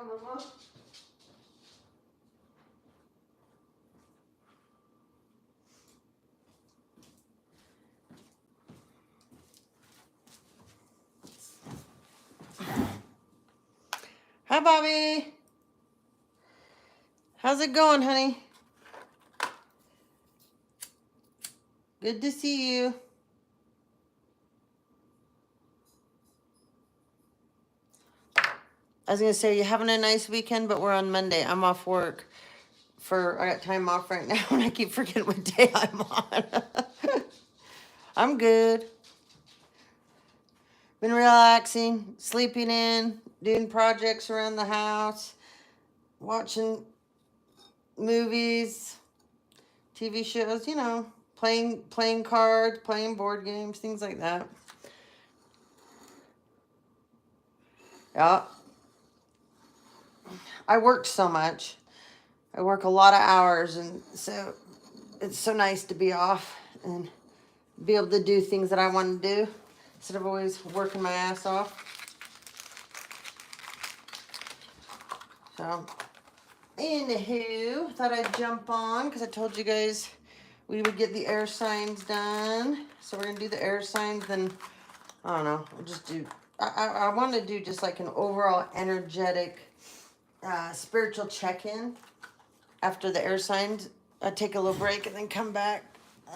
Mama. Hi, Bobby. How's it going, honey? Good to see you. I was going to say, you're having a nice weekend, but we're on Monday. I'm off work. I got time off right now, and I keep forgetting what day I'm on. I'm good. Been relaxing, sleeping in, doing projects around the house, watching movies, TV shows, you know, playing cards, playing board games, things like that. Yeah. I worked so much. I work a lot of hours, and so it's so nice to be off and be able to do things that I want to do instead of always working my ass off. So, anywho, thought I'd jump on because I told you guys we would get the air signs done. So we're going to do the air signs, then, I don't know, we'll just do, I want to do just like an overall energetic, spiritual check-in after the air signs. I take a little break and then come back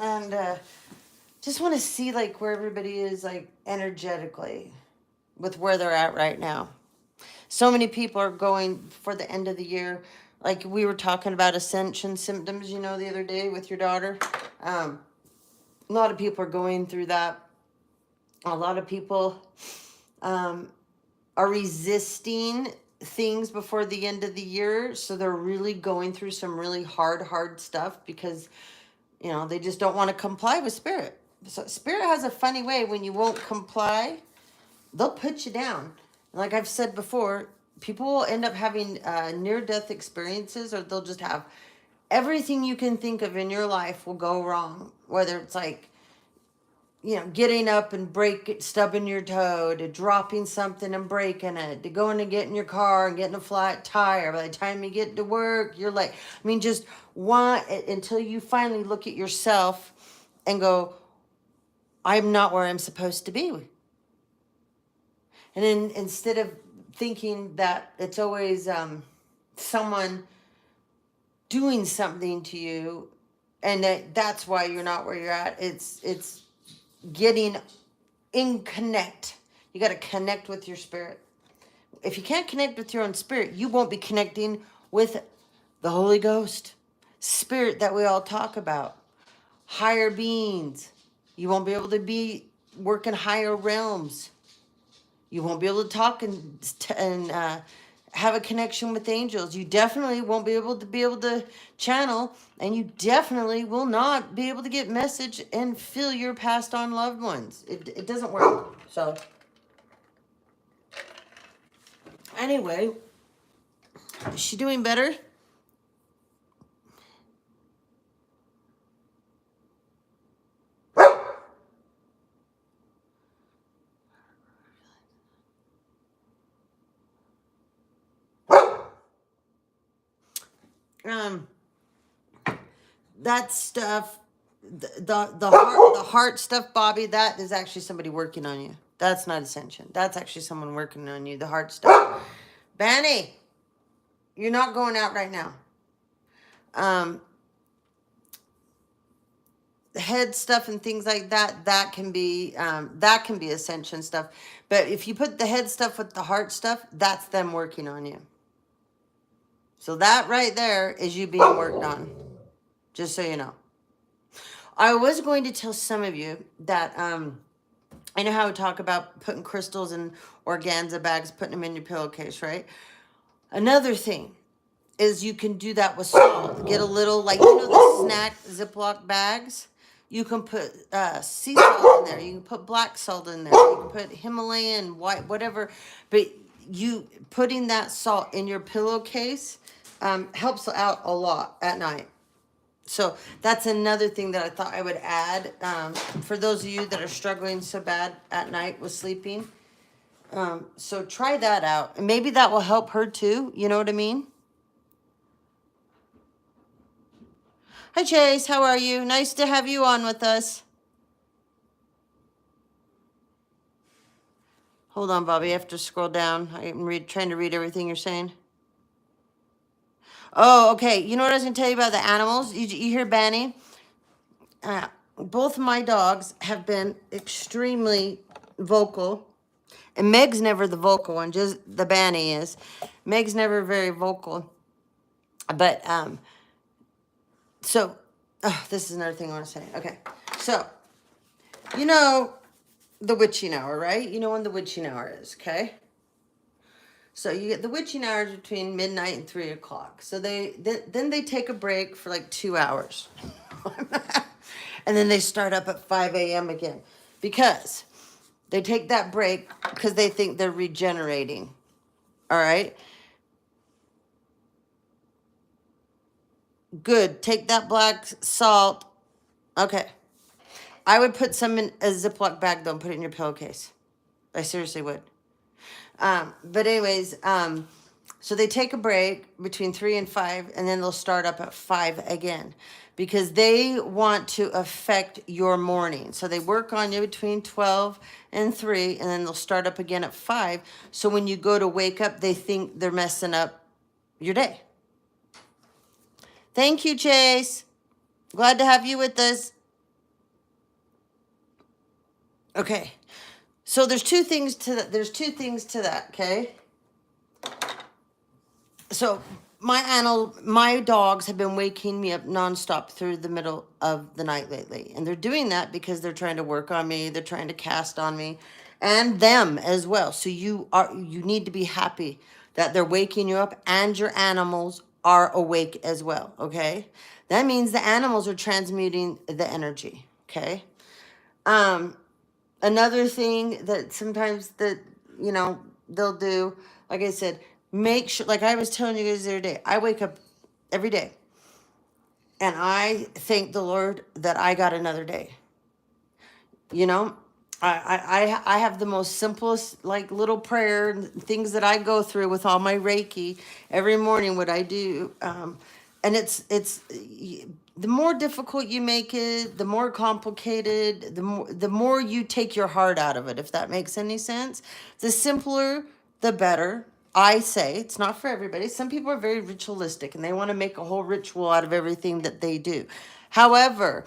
and just want to see like where everybody is like energetically with where they're at right now. So many people are going for the end of the year. Like we were talking about ascension symptoms, you know, the other day with your daughter. A lot of people are going through that. A lot of people are resisting things before the end of the year. So they're really going through some really hard stuff because, you know, they just don't want to comply with spirit. So spirit has a funny way when you won't comply, they'll put you down. Like I've said before, people will end up having near-death experiences, or they'll just have everything you can think of in your life will go wrong. Whether it's like, you know, getting up and stubbing your toe, to dropping something and breaking it, to going and getting your car and getting a flat tire. By the time you get to work, you're like, I mean, just want it until you finally look at yourself and go, I'm not where I'm supposed to be. And then instead of thinking that it's always someone doing something to you and that's why you're not where you're at, it's getting in connect. You got to connect with your spirit. If you can't connect with your own spirit, you won't be connecting with the Holy Ghost, spirit that we all talk about, higher beings. You won't be able to be working higher realms. You won't be able to talk and have a connection with angels. You definitely won't be able to channel, and you definitely will not be able to get message and feel your passed on loved ones. It doesn't work. So anyway, is she doing better? That stuff, the heart stuff, Bobby, that is actually somebody working on you. That's not ascension. That's actually someone working on you. The heart stuff. Banny, you're not going out right now. The head stuff and things like that, that can be ascension stuff. But if you put the head stuff with the heart stuff, that's them working on you. So that right there is you being worked on. Just so you know. I was going to tell some of you that I know how we talk about putting crystals in organza bags, putting them in your pillowcase, right? Another thing is you can do that with salt. Get a little, like, you know, the snack Ziploc bags? You can put sea salt in there. You can put black salt in there. You can put Himalayan, white, whatever. But you putting that salt in your pillowcase helps out a lot at night. So that's another thing that I thought I would add for those of you that are struggling so bad at night with sleeping. So try that out. And maybe that will help her too. You know what I mean? Hi, Chase. How are you? Nice to have you on with us. Hold on, Bobby. I have to scroll down. I'm trying to read everything you're saying. Oh, okay. You know what I was going to tell you about the animals? You hear Banny? Both my dogs have been extremely vocal. And Meg's never the vocal one, just the Banny is. Meg's never very vocal. But, so, this is another thing I want to say. Okay. So, you know the witching hour, right? You know when the witching hour is, okay? So you get the witching hours between midnight and 3 o'clock. So then they take a break for like 2 hours. And then they start up at 5 a.m. again. Because they take that break because they think they're regenerating. All right? Good. Take that black salt. Okay. I would put some in a Ziploc bag, though, and put it in your pillowcase. I seriously would. But anyways, so they take a break between 3 and 5, and then they'll start up at 5 again because they want to affect your morning. So they work on you between 12 and 3, and then they'll start up again at 5. So when you go to wake up, they think they're messing up your day. Thank you, Chase. Glad to have you with us. Okay. So there's two things to that, okay? So my dogs have been waking me up nonstop through the middle of the night lately. And they're doing that because they're trying to work on me, they're trying to cast on me, and them as well. So you need to be happy that they're waking you up and your animals are awake as well, okay? That means the animals are transmuting the energy, okay? Another thing that sometimes they'll do, like I said, make sure, like I was telling you guys the other day, I wake up every day and I thank the Lord that I got another day. You know, I have the most simplest like little prayer and things that I go through with all my Reiki every morning. What I do, and it's the more difficult you make it, the more complicated, the more you take your heart out of it. If that makes any sense, the simpler, the better. I say it's not for everybody. Some people are very ritualistic and they want to make a whole ritual out of everything that they do. However,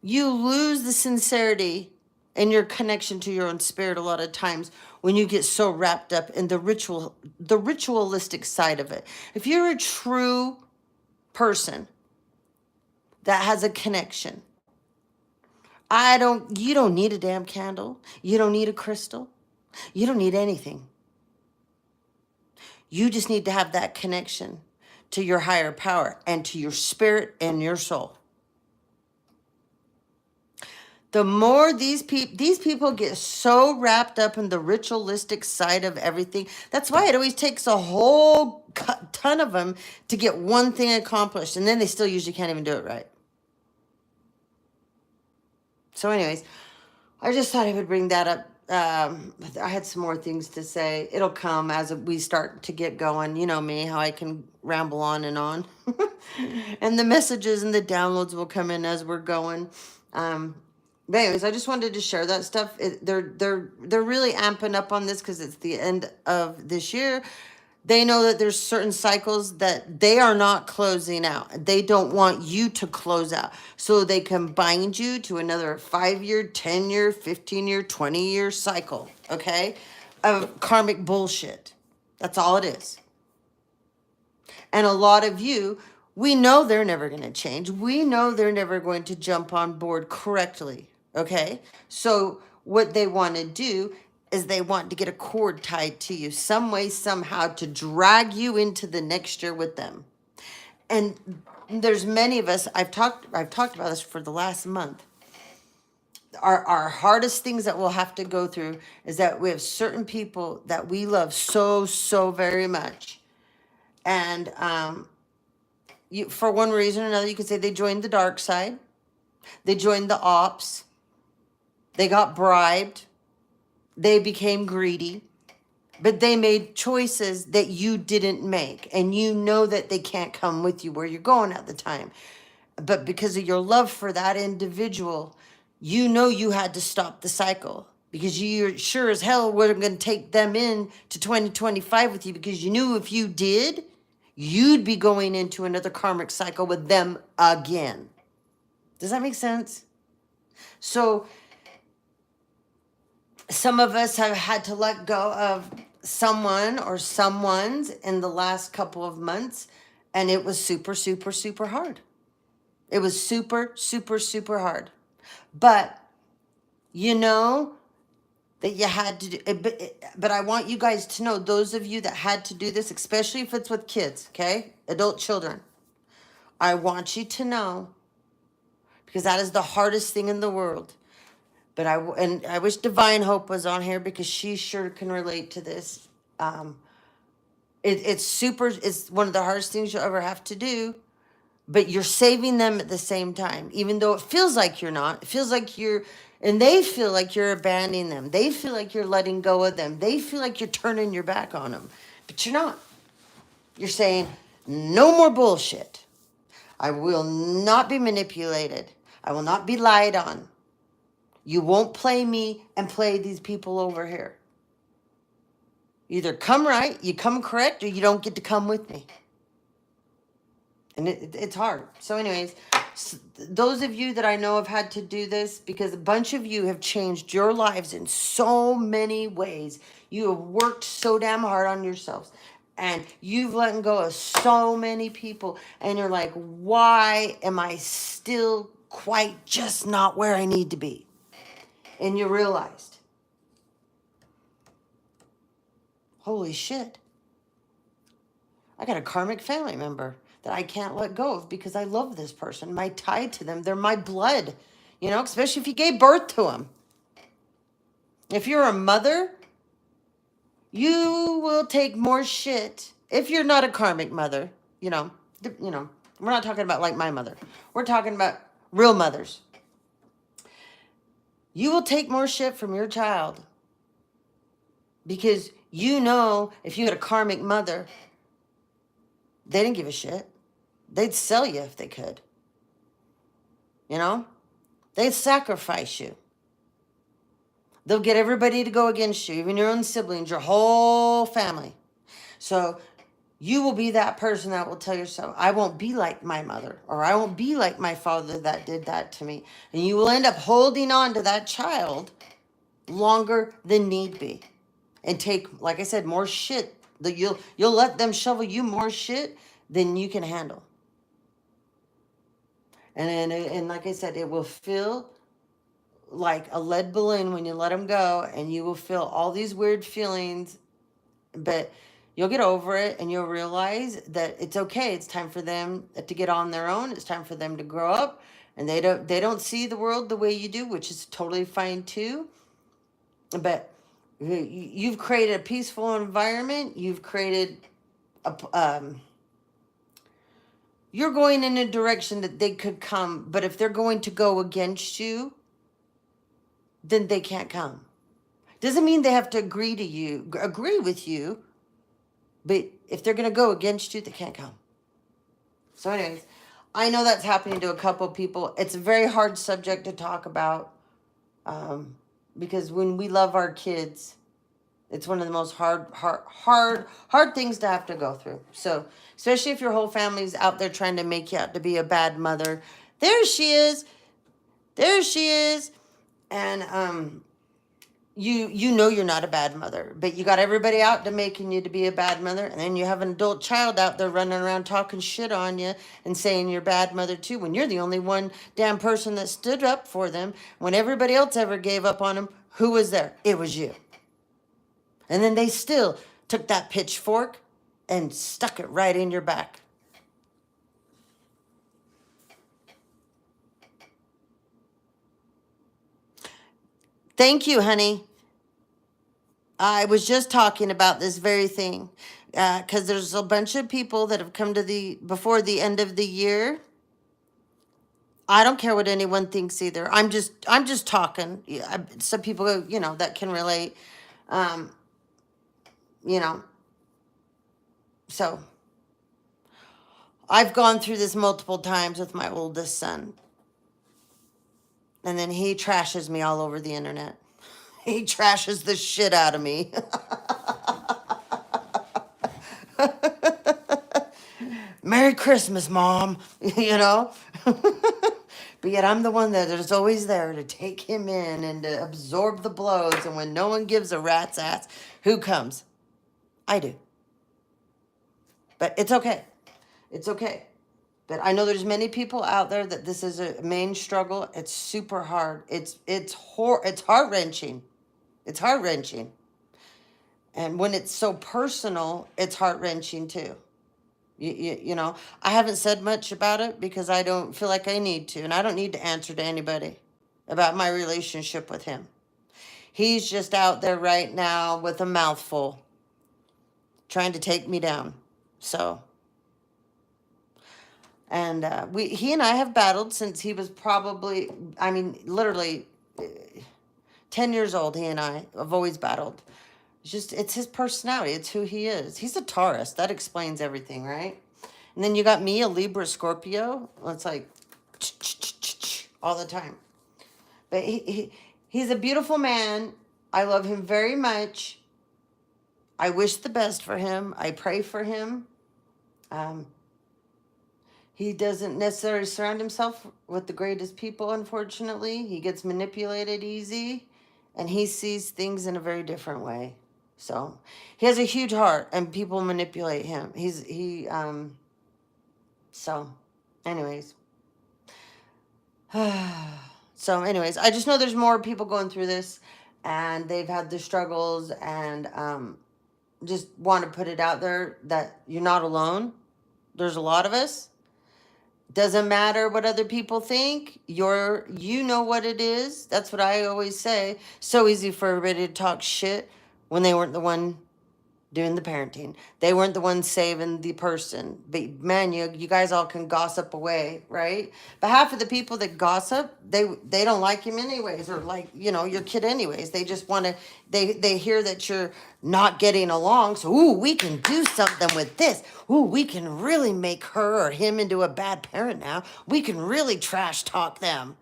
you lose the sincerity and your connection to your own spirit a lot of times when you get so wrapped up in the ritualistic side of it. If you're a true person that has a connection, you don't need a damn candle. You don't need a crystal. You don't need anything. You just need to have that connection to your higher power and to your spirit and your soul. The more these people get so wrapped up in the ritualistic side of everything. That's why it always takes a whole ton of them to get one thing accomplished. And then they still usually can't even do it right. So anyways, I just thought I would bring that up. I had some more things to say. It'll come as we start to get going. You know me, how I can ramble on and on. And the messages and the downloads will come in as we're going. But anyways, I just wanted to share that stuff. They're really amping up on this because it's the end of this year. They know that there's certain cycles that they are not closing out. They don't want you to close out. So they can bind you to another 5-year, 10-year, 15-year, 20-year cycle, okay, of karmic bullshit. That's all it is. And a lot of you, we know they're never going to change. We know they're never going to jump on board correctly, okay? So what they want to do is they want to get a cord tied to you some way, somehow, to drag you into the next year with them. And there's many of us, I've talked about this for the last month. Our hardest things that we'll have to go through is that we have certain people that we love so, so very much. And you, for one reason or another, you could say they joined the dark side. They joined the ops. They got bribed. They became greedy. but they made choices that you didn't make, and you know that they can't come with you where you're going at the time. But because of your love for that individual, you know you had to stop the cycle, because you sure as hell weren't going to take them in to 2025 with you, because you knew if you did, you'd be going into another karmic cycle with them again. Does that make sense? So some of us have had to let go of someone or someone's in the last couple of months, and it was super, super, super hard. It was super, super, super hard. But you know that you had to do it, but I want you guys to know, those of you that had to do this, especially if it's with kids, okay? Adult children. I want you to know, because that is the hardest thing in the world. But I wish Divine Hope was on here, because she sure can relate to this. It's one of the hardest things you'll ever have to do, but you're saving them at the same time, even though it feels like you're not. It feels like and they feel like you're abandoning them. They feel like you're letting go of them. They feel like you're turning your back on them, but you're not. You're saying, no more bullshit. I will not be manipulated. I will not be lied on. You won't play me and play these people over here. Either come right, you come correct, or you don't get to come with me. And it's hard. So anyways, those of you that I know have had to do this, because a bunch of you have changed your lives in so many ways. You have worked so damn hard on yourselves, and you've let go of so many people, and you're like, why am I still quite just not where I need to be? And you realized, holy shit, I got a karmic family member that I can't let go of, because I love this person. My tie to them, they're my blood, especially if you gave birth to them. If you're a mother, you will take more shit. If you're not a karmic mother, we're not talking about like my mother. We're talking about real mothers. You will take more shit from your child, because if you had a karmic mother, they didn't give a shit. They'd sell you if they could. They'd sacrifice you. They'll get everybody to go against you, even your own siblings, your whole family. So you will be that person that will tell yourself, I won't be like my mother, or I won't be like my father that did that to me. And you will end up holding on to that child longer than need be, and take, like I said, more shit. You'll let them shovel you more shit than you can handle. And like I said, it will feel like a lead balloon when you let them go, and you will feel all these weird feelings, but you'll get over it, and you'll realize that it's okay. It's time for them to get on their own. It's time for them to grow up, and they don't see the world the way you do, which is totally fine too. But you've created a peaceful environment. You've created you're going in a direction that they could come, but if they're going to go against you, then they can't come. Doesn't mean they have to agree with you, but if they're going to go against you, they can't come. So anyways, I know that's happening to a couple of people. It's a very hard subject to talk about, because when we love our kids, it's one of the most hard things to have to go through. So, especially if your whole family's out there trying to make you out to be a bad mother. There she is. And you're not a bad mother, but you got everybody out to making you to be a bad mother. And then you have an adult child out there running around talking shit on you and saying you're a bad mother too, when you're the only one damn person that stood up for them. When everybody else ever gave up on them, who was there? It was you. And then they still took that pitchfork and stuck it right in your back. Thank you, honey. I was just talking about this very thing, because there's a bunch of people that have come before the end of the year. I don't care what anyone thinks either. I'm just talking. Some people, that can relate. you know, so I've gone through this multiple times with my oldest son. And then he trashes me all over the internet. He trashes the shit out of me. Merry Christmas, Mom. You know? But yet I'm the one that is always there to take him in and to absorb the blows. And when no one gives a rat's ass, who comes? I do. But it's okay. It's okay. But I know there's many people out there that this is a main struggle. It's super hard. It's heart-wrenching. It's heart-wrenching. And when it's so personal, it's heart-wrenching too. You know, I haven't said much about it because I don't feel like I need to. And I don't need to answer to anybody about my relationship with him. He's just out there right now with a mouthful trying to take me down. So, and he and I have battled since he was probably, I mean, literally 10 years old. He and I have always battled. It's his personality. It's who he is. He's a Taurus. That explains everything, right? And then you got me, a Libra Scorpio. Well, it's like all the time. But he's a beautiful man. I love him very much. I wish the best for him. I pray for him. He doesn't necessarily surround himself with the greatest people, unfortunately. He gets manipulated easy, and he sees things in a very different way. So he has a huge heart, and people manipulate him. So anyways. So anyways, I just know there's more people going through this, and they've had the struggles, and just want to put it out there that you're not alone. There's a lot of us. Doesn't matter what other people think. You know what it is. That's what I always say. So easy for everybody to talk shit when they weren't the one doing the parenting. They weren't the ones saving the person. But man, you guys all can gossip away, right? But half of the people that gossip, they don't like him anyways, or like, your kid anyways. They just want to, they hear that you're not getting along. So, ooh, we can do something with this. Ooh, we can really make her or him into a bad parent now. We can really trash talk them.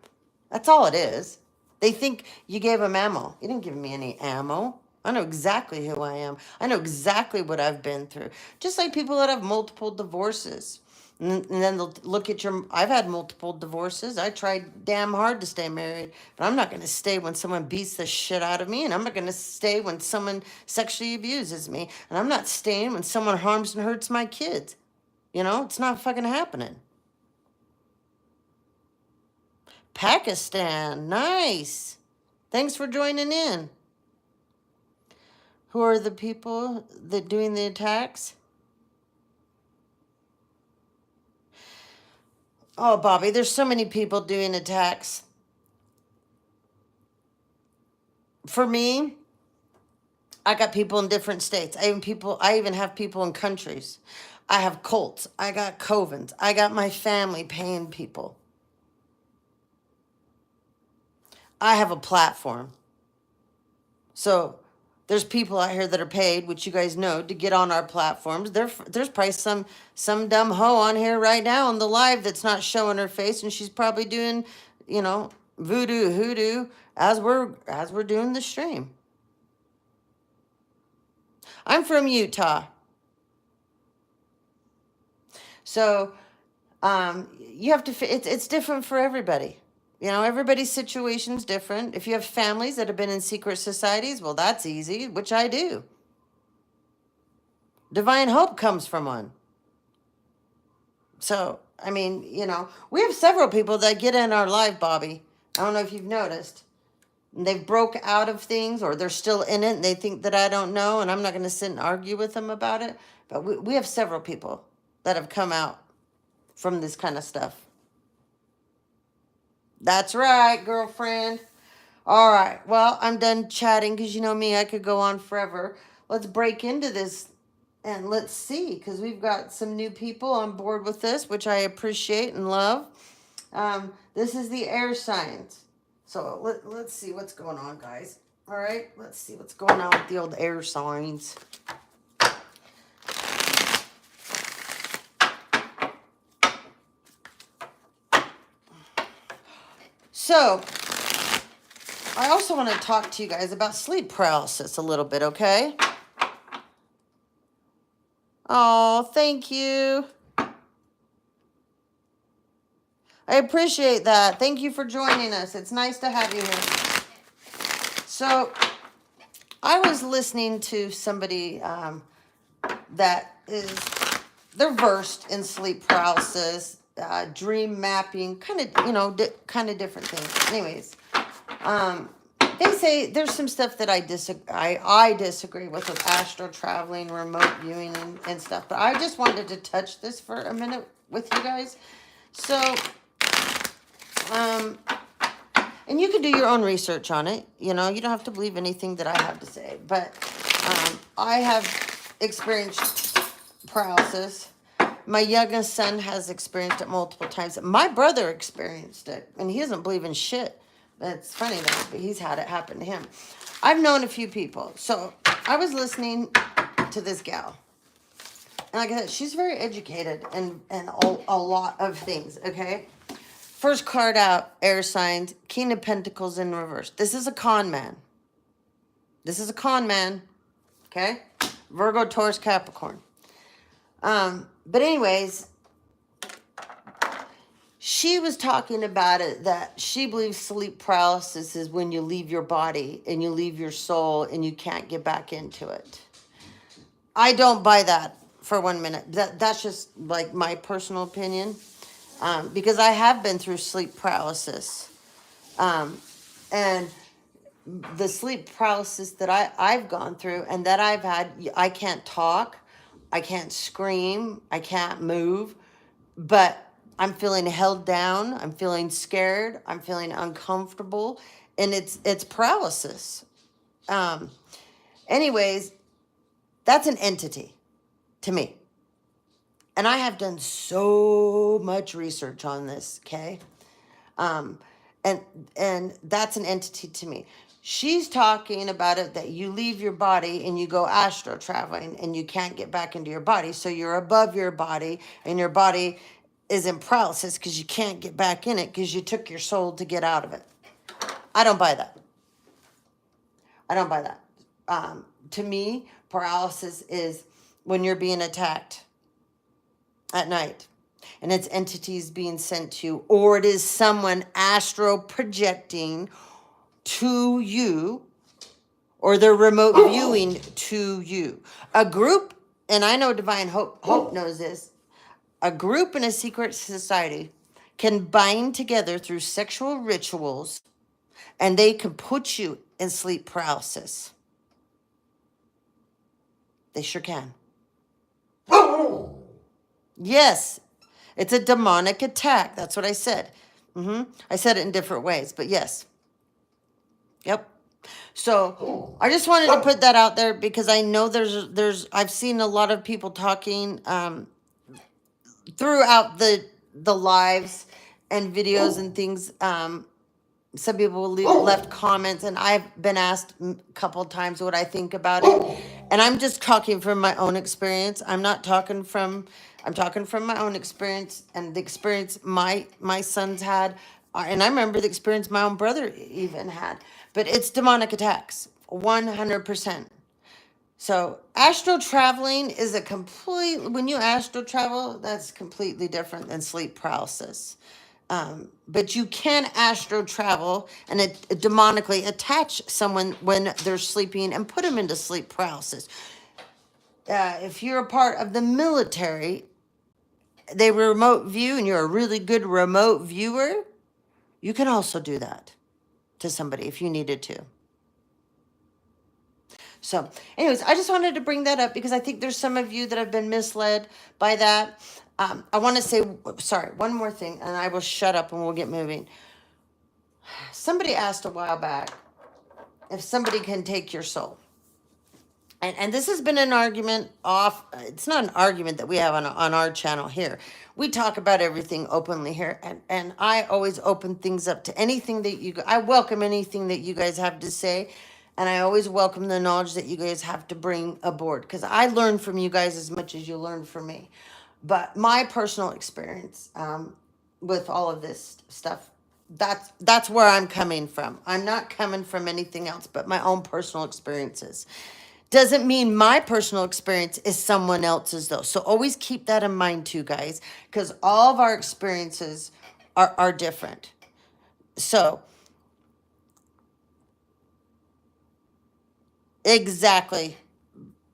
That's all it is. They think you gave them ammo. You didn't give me any ammo. I know exactly who I am. I know exactly what I've been through. Just like people that have multiple divorces. And then they'll look at I've had multiple divorces. I tried damn hard to stay married. But I'm not going to stay when someone beats the shit out of me. And I'm not going to stay when someone sexually abuses me. And I'm not staying when someone harms and hurts my kids. It's not fucking happening. Pakistan. Nice. Thanks for joining in. Who are the people that doing the attacks? Oh, Bobby, there's so many people doing attacks. For me, I got people in different states. I even have people in countries. I have cults. I got covens. I got my family paying people. I have a platform. So there's people out here that are paid, which you guys know, to get on our platforms. There's probably some dumb hoe on here right now on the live that's not showing her face, and she's probably doing, voodoo, hoodoo as we're doing the stream. I'm from Utah. So you have to, it's different for everybody. Everybody's situation's different. If you have families that have been in secret societies, well, that's easy, which I do. Divine hope comes from one. So, I mean, we have several people that get in our live, Bobby. I don't know if you've noticed. They've broke out of things, or they're still in it, and they think that I don't know, and I'm not going to sit and argue with them about it. But we have several people that have come out from this kind of stuff. That's right, girlfriend. All right. Well, I'm done chatting because you know me, I could go on forever. Let's break into this and let's see, because we've got some new people on board with this, which I appreciate and love. This is the air signs. So let's see what's going on, guys. All right. Let's see what's going on with the old air signs. So I also want to talk to you guys about sleep paralysis a little bit, okay? Oh, thank you. I appreciate that. Thank you for joining us. It's nice to have you here. So I was listening to somebody that is, they're versed in sleep paralysis, dream mapping, kind of, kind of different things. Anyways, they say there's some stuff that I disagree with astral traveling, remote viewing, and stuff. But I just wanted to touch this for a minute with you guys. So, and you can do your own research on it. You don't have to believe anything that I have to say. But I have experienced paralysis. My youngest son has experienced it multiple times. My brother experienced it, and he doesn't believe in shit. That's funny though, but he's had it happen to him. I've known a few people. So I was listening to this gal. And like I said, she's very educated and a lot of things, okay? First card out, air signs, King of Pentacles in reverse. This is a con man. Okay? Virgo, Taurus, Capricorn. But anyways, she was talking about it, that she believes sleep paralysis is when you leave your body and you leave your soul and you can't get back into it. I don't buy that for 1 minute. That's just like my personal opinion. Because I have been through sleep paralysis. And the sleep paralysis that I've gone through and that I've had, I can't talk, I can't scream, I can't move, but I'm feeling held down, I'm feeling scared, I'm feeling uncomfortable, and it's paralysis. Anyways, that's an entity to me. And I have done so much research on this, okay? And that's an entity to me. She's talking about it that you leave your body and you go astral traveling and you can't get back into your body. So you're above your body and your body is in paralysis because you can't get back in it because you took your soul to get out of it. I don't buy that. To me, paralysis is when you're being attacked at night and it's entities being sent to you, or it is someone astral projecting to you, or they're remote viewing to you. A group, and I know Divine Hope knows this, a group in a secret society can bind together through sexual rituals and they can put you in sleep paralysis. They sure can. Yes, it's a demonic attack. That's what I said. I said it in different ways, but yes. Yep. So I just wanted to put that out there because I know I've seen a lot of people talking throughout the lives and videos and things. Some people left comments, and I've been asked a couple times what I think about it. And I'm just talking from my own experience. I'm talking from my own experience and the experience my sons had. And I remember the experience my own brother even had. But it's demonic attacks, 100%. So astral traveling is when you astral travel, that's completely different than sleep paralysis. But you can astral travel and demonically attach someone when they're sleeping and put them into sleep paralysis. If you're a part of the military, they remote view and you're a really good remote viewer, you can also do that to somebody if you needed to. So anyways, I just wanted to bring that up because I think there's some of you that have been misled by that. I want to say, sorry, one more thing, and I will shut up and we'll get moving. Somebody asked a while back if somebody can take your soul. And this has been an argument it's not an argument that we have on our channel here. We talk about everything openly here. And I always open things up to anything that I welcome anything that you guys have to say. And I always welcome the knowledge that you guys have to bring aboard. Because I learn from you guys as much as you learn from me. But my personal experience with all of this stuff That's where I'm coming from. I'm not coming from anything else but my own personal experiences. Doesn't mean my personal experience is someone else's though. So always keep that in mind too, guys, because all of our experiences are different. So exactly.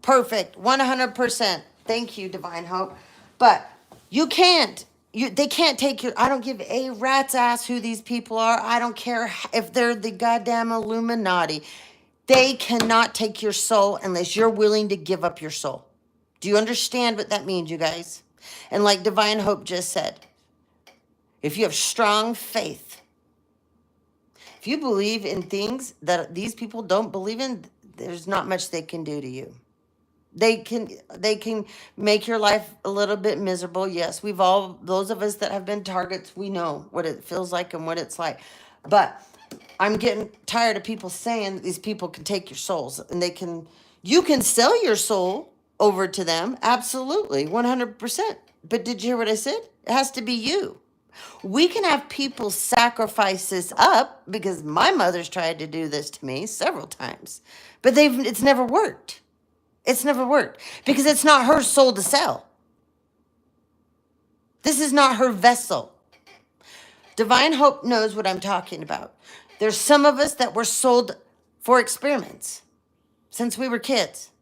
Perfect. 100%. Thank you, Divine Hope. But you can't. They can't take your. I don't give a rat's ass who these people are. I don't care if they're the goddamn Illuminati. They cannot take your soul unless you're willing to give up your soul. Do you understand what that means, you guys? And like Divine Hope just said, if you have strong faith, if you believe in things that these people don't believe in, there's not much they can do to you. They can make your life a little bit miserable. Yes, we've all, those of us that have been targets, we know what it feels like and what it's like. But I'm getting tired of people saying that these people can take your souls and you can sell your soul over to them. Absolutely, 100%. But did you hear what I said? It has to be you. We can have people sacrifice this up because my mother's tried to do this to me several times, but it's never worked. It's never worked because it's not her soul to sell. This is not her vessel. Divine Hope knows what I'm talking about. There's some of us that were sold for experiments since we were kids.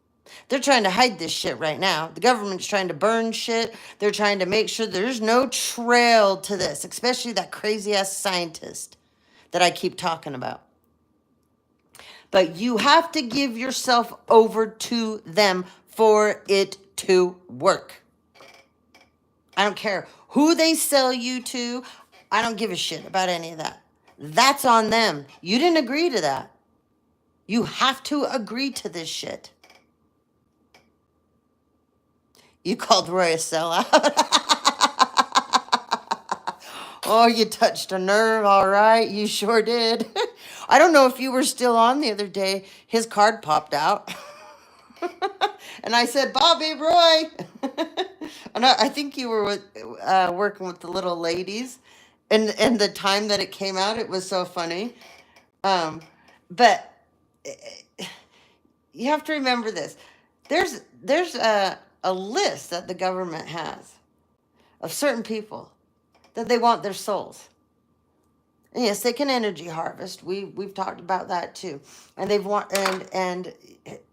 They're trying to hide this shit right now. The government's trying to burn shit. They're trying to make sure there's no trail to this, especially that crazy ass scientist that I keep talking about. But you have to give yourself over to them for it to work. I don't care who they sell you to. I don't give a shit about any of that. That's on them. You didn't agree to that. You have to agree to this shit. You called Roy a sellout. Oh, you touched a nerve, all right. You sure did. I don't know if you were still on the other day. His card popped out. And I said, Bobby, Roy. And I think you were working with the little ladies. And the time that it came out, it was so funny. But you have to remember this. There's a list that the government has of certain people that they want their souls. And yes, they can energy harvest. We've talked about that too. And and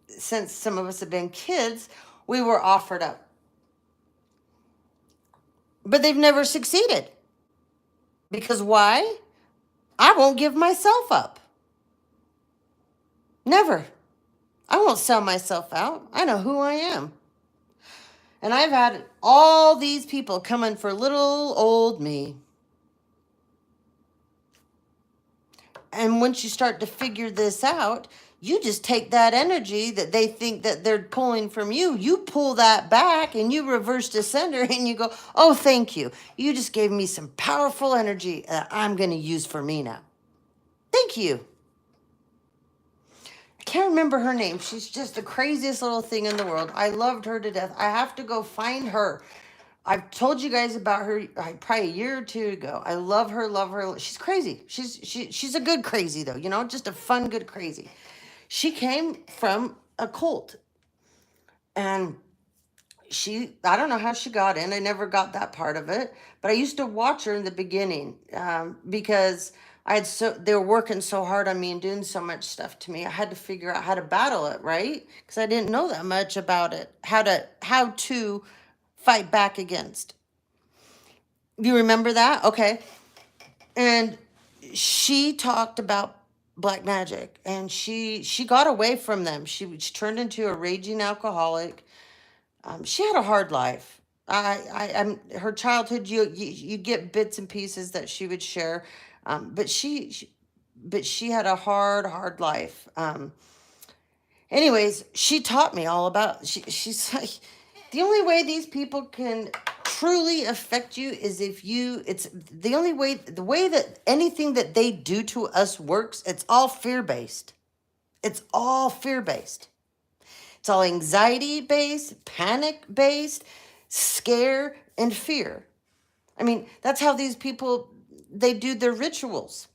since some of us have been kids, we were offered up. But they've never succeeded. Because why? I won't give myself up. Never. I won't sell myself out. I know who I am. And I've had all these people coming for little old me. And once you start to figure this out, you just take that energy that they think that they're pulling from you. You pull that back and you reverse to sender and you go, oh, thank you. You just gave me some powerful energy that I'm going to use for me now. Thank you. I can't remember her name. She's just the craziest little thing in the world. I loved her to death. I have to go find her. I've told you guys about her probably a year or two ago. I love her, love her. She's crazy. She's a good crazy though, just a fun, good crazy. She came from a cult. And I don't know how she got in. I never got that part of it. But I used to watch her in the beginning because they were working so hard on me and doing so much stuff to me. I had to figure out how to battle it, right? Because I didn't know that much about it. How to fight back against. You remember that? Okay. And she talked about black magic, and she got away from them. She turned into a raging alcoholic. She had a hard life. Her childhood, you get bits and pieces that she would share, but she had a hard life. Anyways, she taught me all about. She's like, the only way these people can truly affect you is it's the only way, the way that anything that they do to us works. It's all fear-based. It's all fear-based. It's all anxiety-based, panic-based, scare and fear. I mean, that's how these people, they do their rituals.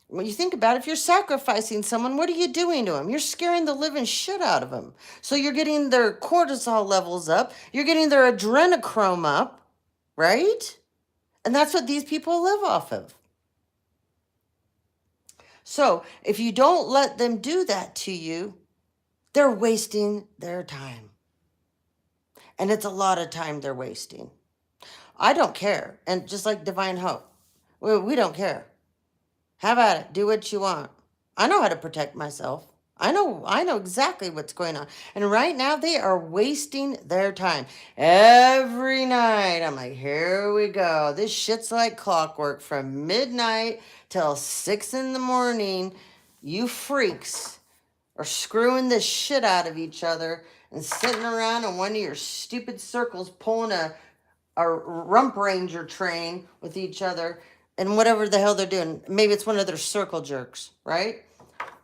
When you think about it, if you're sacrificing someone, what are you doing to them? You're scaring the living shit out of them. So you're getting their cortisol levels up. You're getting their adrenochrome up, right? And that's what these people live off of. So if you don't let them do that to you, they're wasting their time. And it's a lot of time they're wasting. I don't care. And just like Divine Hope, we don't care. Have at it. Do what you want. I know how to protect myself. I know exactly what's going on. And right now they are wasting their time. Every night I'm like, here we go. This shit's like clockwork from midnight till 6 in the morning. You freaks are screwing the shit out of each other and sitting around in one of your stupid circles pulling a rump ranger train with each other and whatever the hell they're doing. Maybe it's one of their circle jerks, right?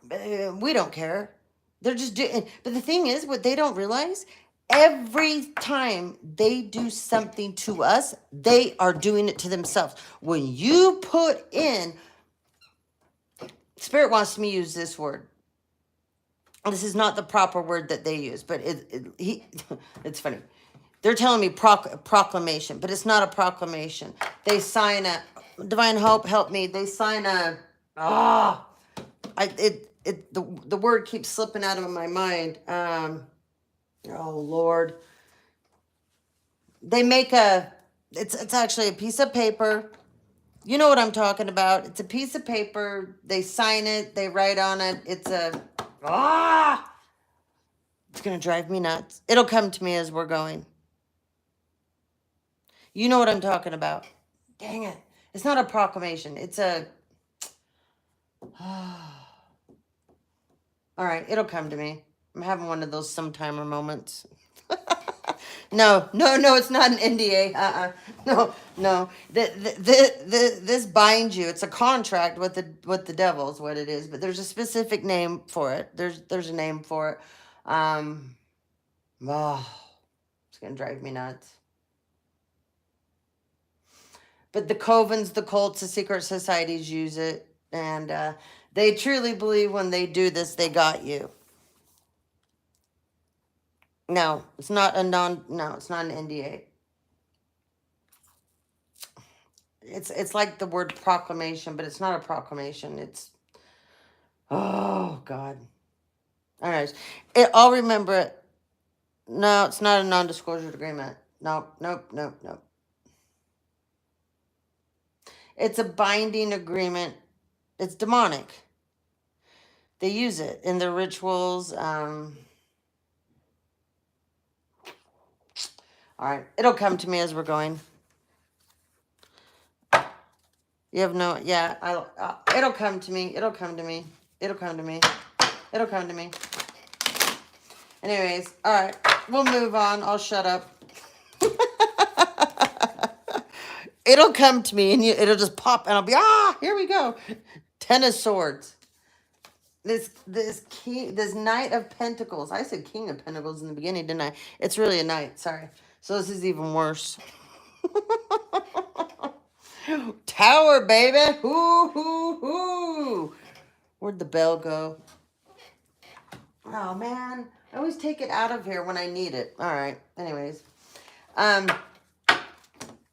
We don't care. They're just doing. But the thing is, what they don't realize, every time they do something to us, they are doing it to themselves. When you put in, Spirit wants me to use this word. This is not the proper word that they use, but it's funny. They're telling me proclamation, but it's not a proclamation. They sign a, Divine Hope, help me. They sign a, the word keeps slipping out of my mind. Oh Lord. They make it's actually a piece of paper. You know what I'm talking about. It's a piece of paper. They sign it. They write on it. It's going to drive me nuts. It'll come to me as we're going. You know what I'm talking about. Dang it. It's not a proclamation. It's a... All right. It'll come to me. I'm having one of those sometimer moments. No, it's not an NDA. No. This binds you. It's a contract with the devil is what it is. But there's a specific name for it. There's a name for it. It's gonna drive me nuts. But the covens, the cults, the secret societies use it, and they truly believe when they do this, they got you. No, it's not an NDA. It's like the word proclamation, but it's not a proclamation. It's, oh God. All right, I'll remember it. No, it's not a non-disclosure agreement. Nope. It's a binding agreement. It's demonic. They use it in their rituals. All right. It'll come to me as we're going. You have no... Yeah. It'll come to me. It'll come to me. It'll come to me. It'll come to me. Anyways. All right. We'll move on. I'll shut up. It'll come to me and it'll just pop and I'll be, here we go. 10 of Swords. This Knight of Pentacles. I said King of Pentacles in the beginning, didn't I? It's really a Knight. Sorry. So this is even worse. Tower, baby. Hoo. Where'd the bell go? Oh, man. I always take it out of here when I need it. All right. Anyways.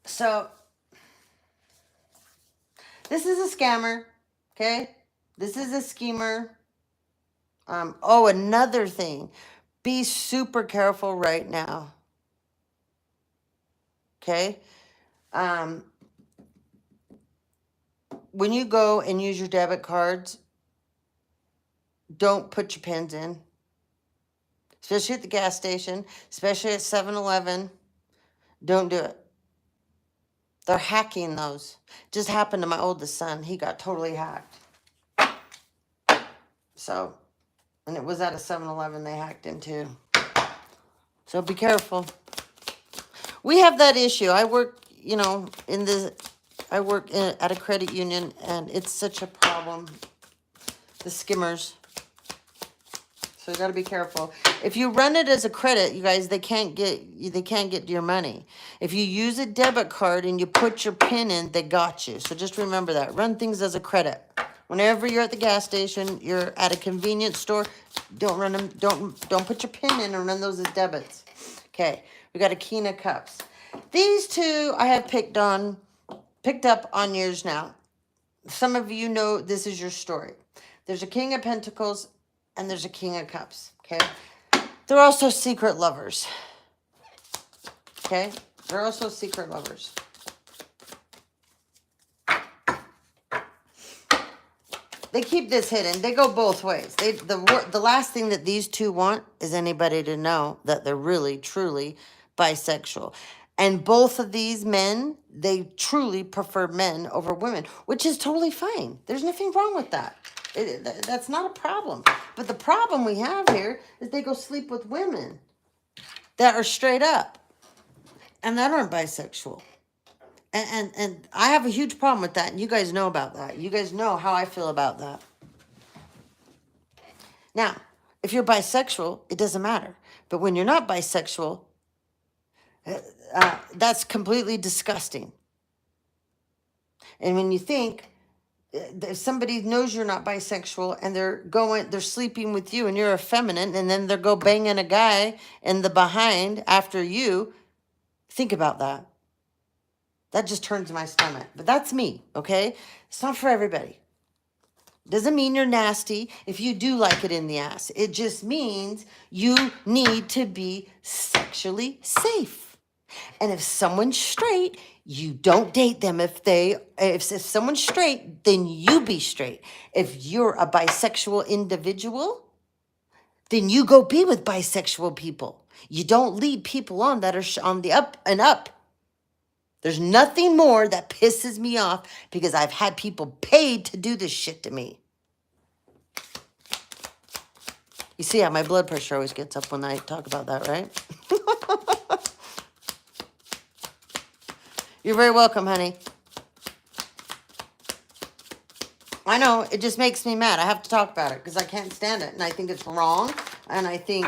So... this is a scammer, okay? This is a schemer. Another thing. Be super careful right now. Okay? When you go and use your debit cards, don't put your pins in. Especially at the gas station, especially at 7-Eleven. Don't do it. They're hacking those. Just happened to my oldest son. He got totally hacked. So, and it was at a 7-Eleven they hacked him too. So be careful. We have that issue. I work, at a credit union and it's such a problem. The skimmers. So you got to be careful. If you run it as a credit, you guys, they can't get your money. If you use a debit card and you put your PIN in, they got you. So just remember that. Run things as a credit. Whenever you're at the gas station, you're at a convenience store, don't run them. Don't put your PIN in and run those as debits. Okay, we got a King of Cups. These two I have picked up on yours now. Some of you know this is your story. There's a King of Pentacles and there's a King of Cups, okay? They're also secret lovers, okay? They're also secret lovers. They keep this hidden. They go both ways. The last thing that these two want is anybody to know that they're really, truly bisexual. And both of these men, they truly prefer men over women, which is totally fine. There's nothing wrong with that. That's not a problem. But the problem we have here is they go sleep with women that are straight up and that aren't bisexual. And I have a huge problem with that. And you guys know about that. You guys know how I feel about that. Now, if you're bisexual, it doesn't matter. But when you're not bisexual, that's completely disgusting. And when you think if somebody knows you're not bisexual and they're sleeping with you and you're effeminate and then they're go banging a guy in the behind after you, think about that. That just turns my stomach. But that's me, okay? It's not for everybody. Doesn't mean you're nasty if you do like it in the ass. It just means you need to be sexually safe. And if someone's straight, you don't date them. If someone's straight, then you be straight. If you're a bisexual individual, then you go be with bisexual people. You don't lead people on that are on the up and up. There's nothing more that pisses me off because I've had people paid to do this shit to me. You see how my blood pressure always gets up when I talk about that, right? You're very welcome, honey. I know, it just makes me mad. I have to talk about it because I can't stand it. And I think it's wrong. And I think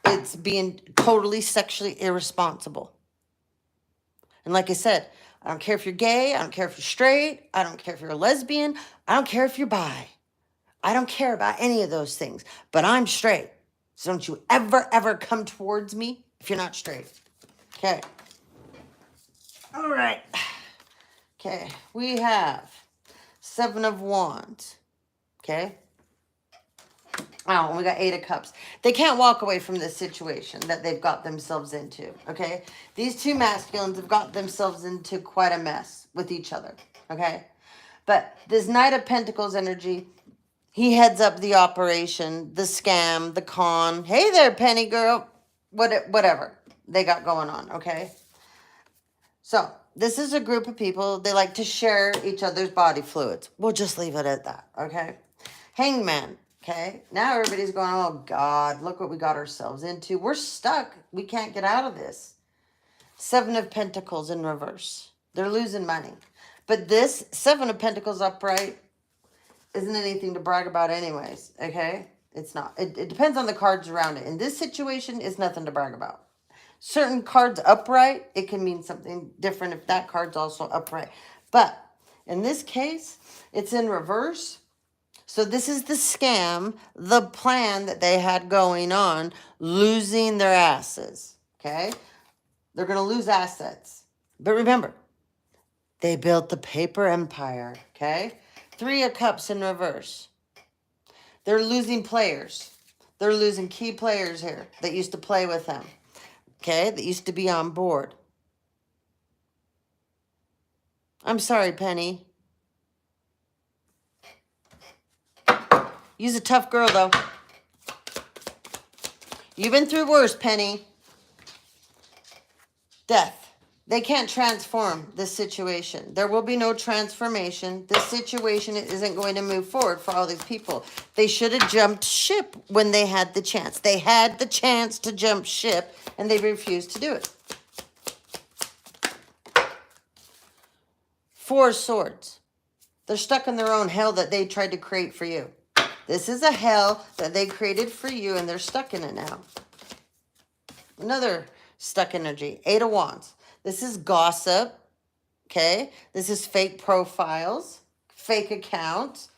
it's being totally sexually irresponsible. And like I said, I don't care if you're gay. I don't care if you're straight. I don't care if you're a lesbian. I don't care if you're bi. I don't care about any of those things. But I'm straight. So don't you ever come towards me if you're not straight. Okay. All right. Okay. We have 7 of Wands. Okay. Oh, we got 8 of Cups. They can't walk away from this situation that they've got themselves into, okay? These two masculines have got themselves into quite a mess with each other, okay? But this Knight of Pentacles energy, he heads up the operation, the scam, the con. Hey there, Penny girl. Whatever they got going on, okay? So this is a group of people. They like to share each other's body fluids. We'll just leave it at that, okay? Hangman. Okay, now everybody's going, oh, God, look what we got ourselves into. We're stuck. We can't get out of this. 7 of Pentacles in reverse. They're losing money. But this 7 of Pentacles upright isn't anything to brag about anyways, okay? It's not. It depends on the cards around it. In this situation, it's nothing to brag about. Certain cards upright, it can mean something different if that card's also upright. But in this case, it's in reverse. So this is the scam, the plan that they had going on, losing their asses, okay? They're going to lose assets. But remember, they built the paper empire, okay? 3 of Cups in reverse. They're losing players. They're losing key players here that used to play with them, okay? That used to be on board. I'm sorry, Penny. You's a tough girl, though. You've been through worse, Penny. Death. They can't transform this situation. There will be no transformation. This situation isn't going to move forward for all these people. They should have jumped ship when they had the chance. They had the chance to jump ship, and they refused to do it. 4 of Swords. They're stuck in their own hell that they tried to create for you. This is a hell that they created for you, and they're stuck in it now. Another stuck energy. 8 of Wands. This is gossip. Okay. This is fake profiles, fake accounts,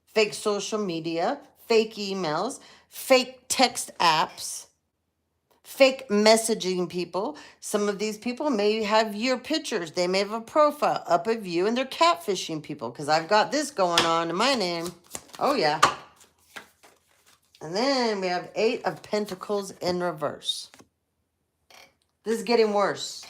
fake social media, fake emails, fake text apps, fake messaging people. Some of these people may have your pictures. They may have a profile up of you, and they're catfishing people, because I've got this going on in my name. Oh, yeah. And then we have 8 of Pentacles in reverse. This is getting worse.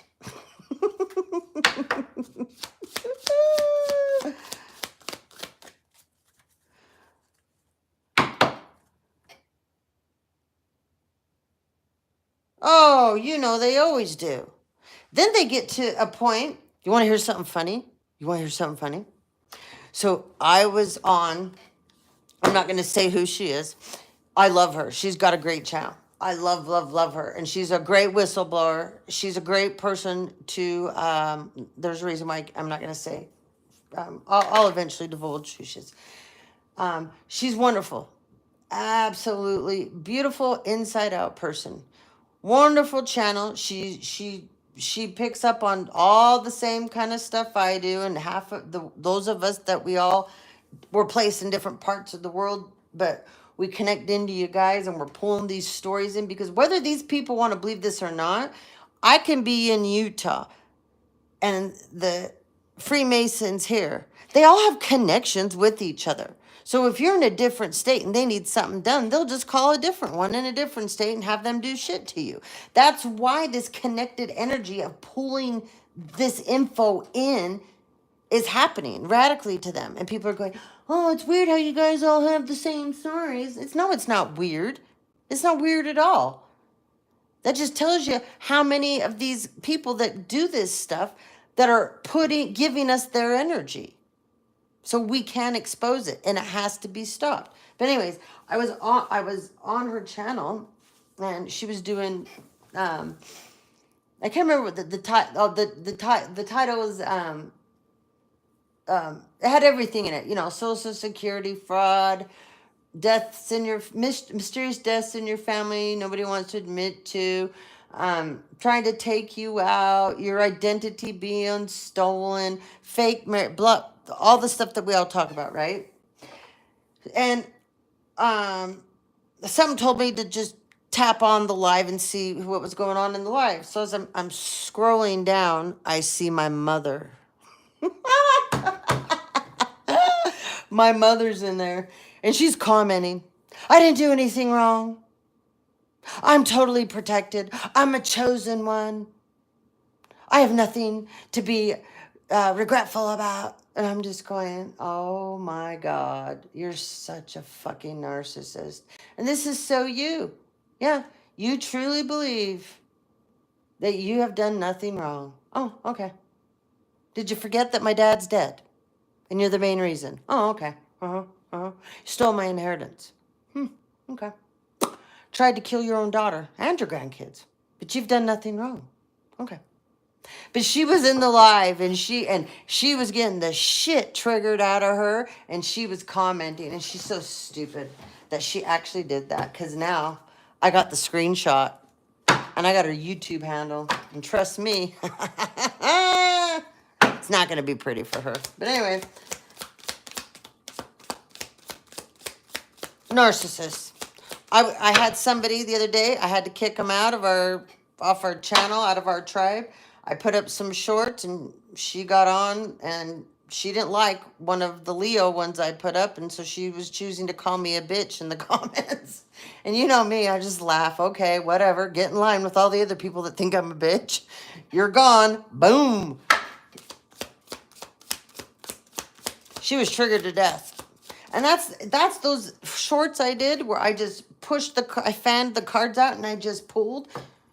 Oh, you know, they always do. Then they get to a point. You want to hear something funny? You want to hear something funny? So I was on, I'm not going to say who she is. I love her. She's got a great channel. I love, love, love her. And she's a great whistleblower. She's a great person to, there's a reason why I'm not going to say. I'll eventually divulge who she is. She's wonderful. Absolutely beautiful inside out person. Wonderful channel. She picks up on all the same kind of stuff I do, and half of those of us that we're placed in different parts of the world, but we connect into you guys, and we're pulling these stories in, because whether these people want to believe this or not, I can be in Utah, and the Freemasons here, they all have connections with each other. So if you're in a different state and they need something done, they'll just call a different one in a different state and have them do shit to you. That's why this connected energy of pulling this info in is happening radically to them. And people are going, oh, it's weird how you guys all have the same stories. It's not weird. It's not weird at all. That just tells you how many of these people that do this stuff that are giving us their energy. So we can expose it, and it has to be stopped. But anyways, I was on her channel, and she was doing, I can't remember what the title. The title was, it had everything in it. You know, Social Security fraud, deaths in your mysterious deaths in your family nobody wants to admit to, trying to take you out, your identity being stolen, fake blood, all the stuff that we all talk about, right? And something told me to just tap on the live and see what was going on in the live. So as I'm scrolling down, I see my mother. My mother's in there, and she's commenting, I didn't do anything wrong. I'm totally protected. I'm a chosen one. I have nothing to be regretful about. And I'm just going, oh my God, you're such a fucking narcissist. And this is so you. Yeah, you truly believe that you have done nothing wrong. Oh, okay. Did you forget that my dad's dead? And you're the main reason. Oh, okay. Stole my inheritance. Okay. Tried to kill your own daughter and your grandkids. But you've done nothing wrong. Okay. But she was in the live, and she was getting the shit triggered out of her, and she was commenting, and she's so stupid that she actually did that, because now I got the screenshot, and I got her YouTube handle, and trust me, it's not going to be pretty for her. But anyway, narcissist. I had somebody the other day, I had to kick him out of off our channel, out of our tribe. I put up some shorts, and she got on, and she didn't like one of the Leo ones I put up, and so she was choosing to call me a bitch in the comments. And you know me, I just laugh. Okay, whatever. Get in line with all the other people that think I'm a bitch. You're gone. Boom. She was triggered to death. And that's those shorts I did where I just pushed I fanned the cards out and I just pulled.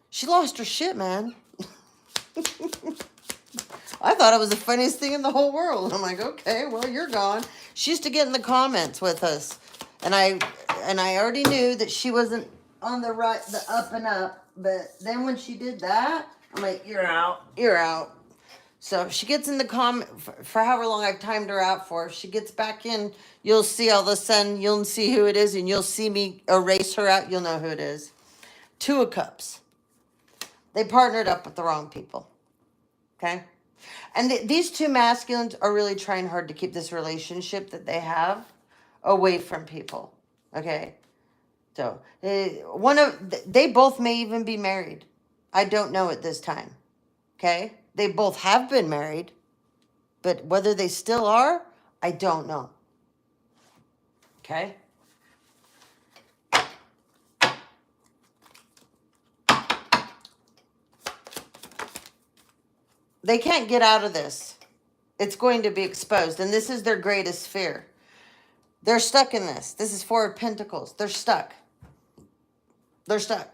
She lost her shit, man. I thought it was the funniest thing in the whole world. I'm like, okay, well, you're gone. She used to get in the comments with us, and I already knew that she wasn't on the up and up. But then when she did that, I'm like, you're out. So if she gets in the comment for however long I've timed her out for, if she gets back in, you'll see all of a sudden, you'll see who it is, and you'll see me erase her out. You'll know who it is. Two of Cups. They partnered up with the wrong people. Okay? And these two masculines are really trying hard to keep this relationship that they have away from people. Okay? So they both may even be married. I don't know at this time. Okay? They both have been married, but whether they still are, I don't know. Okay? They can't get out of this. It's going to be exposed, and this is their greatest fear. They're stuck in this. This is Four of Pentacles. They're stuck. They're stuck.